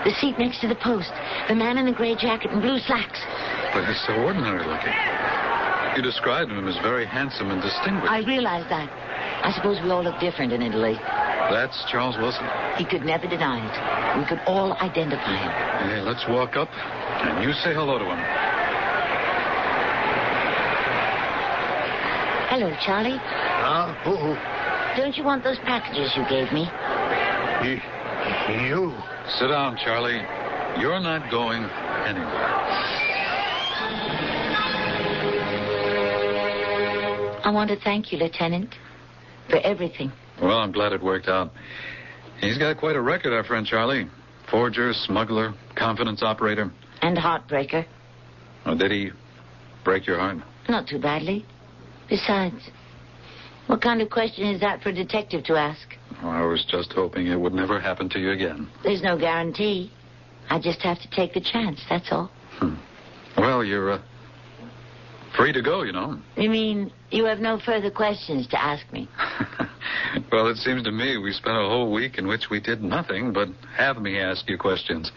The seat next to the post. The man in the gray jacket and blue slacks. But he's so ordinary looking. You described him as very handsome and distinguished. I realize that. I suppose we all look different in Italy. That's Charles Wilson. He could never deny it. We could all identify him. Hey, let's walk up and you say hello to him. Hello, Charlie. Who? Don't you want those packages you gave me? You? Sit down, Charlie. You're not going anywhere. I want to thank you, Lieutenant, for everything. Well, I'm glad it worked out. He's got quite a record, our friend Charlie. Forger, smuggler, confidence operator. And heartbreaker. Oh, did he break your heart? Not too badly. Besides, what kind of question is that for a detective to ask? Oh, I was just hoping it would never happen to you again. There's no guarantee. I just have to take the chance, that's all. Well, you're free to go, you know. You mean you have no further questions to ask me? Well, it seems to me we spent a whole week in which we did nothing but have me ask you questions.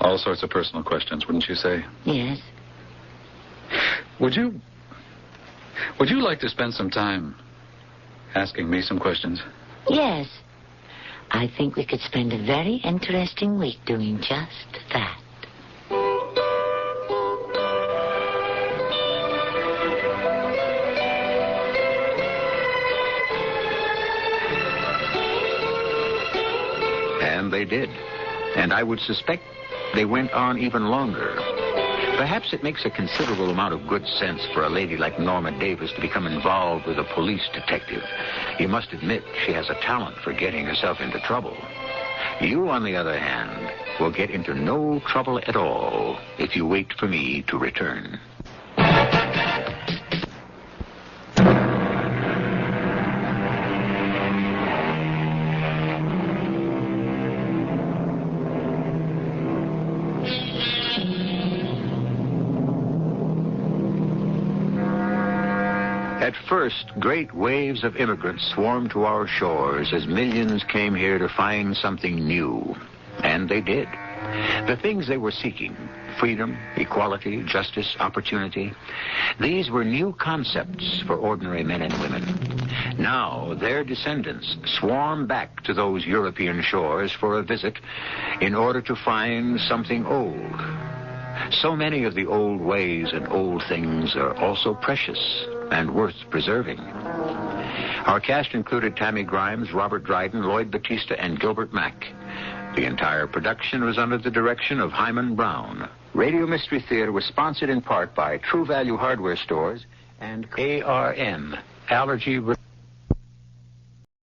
All sorts of personal questions, wouldn't you say? Yes. Would you like to spend some time asking me some questions? Yes. I think we could spend a very interesting week doing just that. And they did. And I would suspect they went on even longer. Perhaps it makes a considerable amount of good sense for a lady like Norma Davis to become involved with a police detective. You must admit she has a talent for getting herself into trouble. You, on the other hand, will get into no trouble at all if you wait for me to return. At first, great waves of immigrants swarmed to our shores as millions came here to find something new. And they did. The things they were seeking, freedom, equality, justice, opportunity, these were new concepts for ordinary men and women. Now, their descendants swarm back to those European shores for a visit in order to find something old. So many of the old ways and old things are also precious and worth preserving. Our cast included Tammy Grimes, Robert Dryden, Lloyd Batista, and Gilbert Mack. The entire production was under the direction of Hyman Brown. Radio Mystery Theater was sponsored in part by True Value Hardware Stores and ARM, Allergy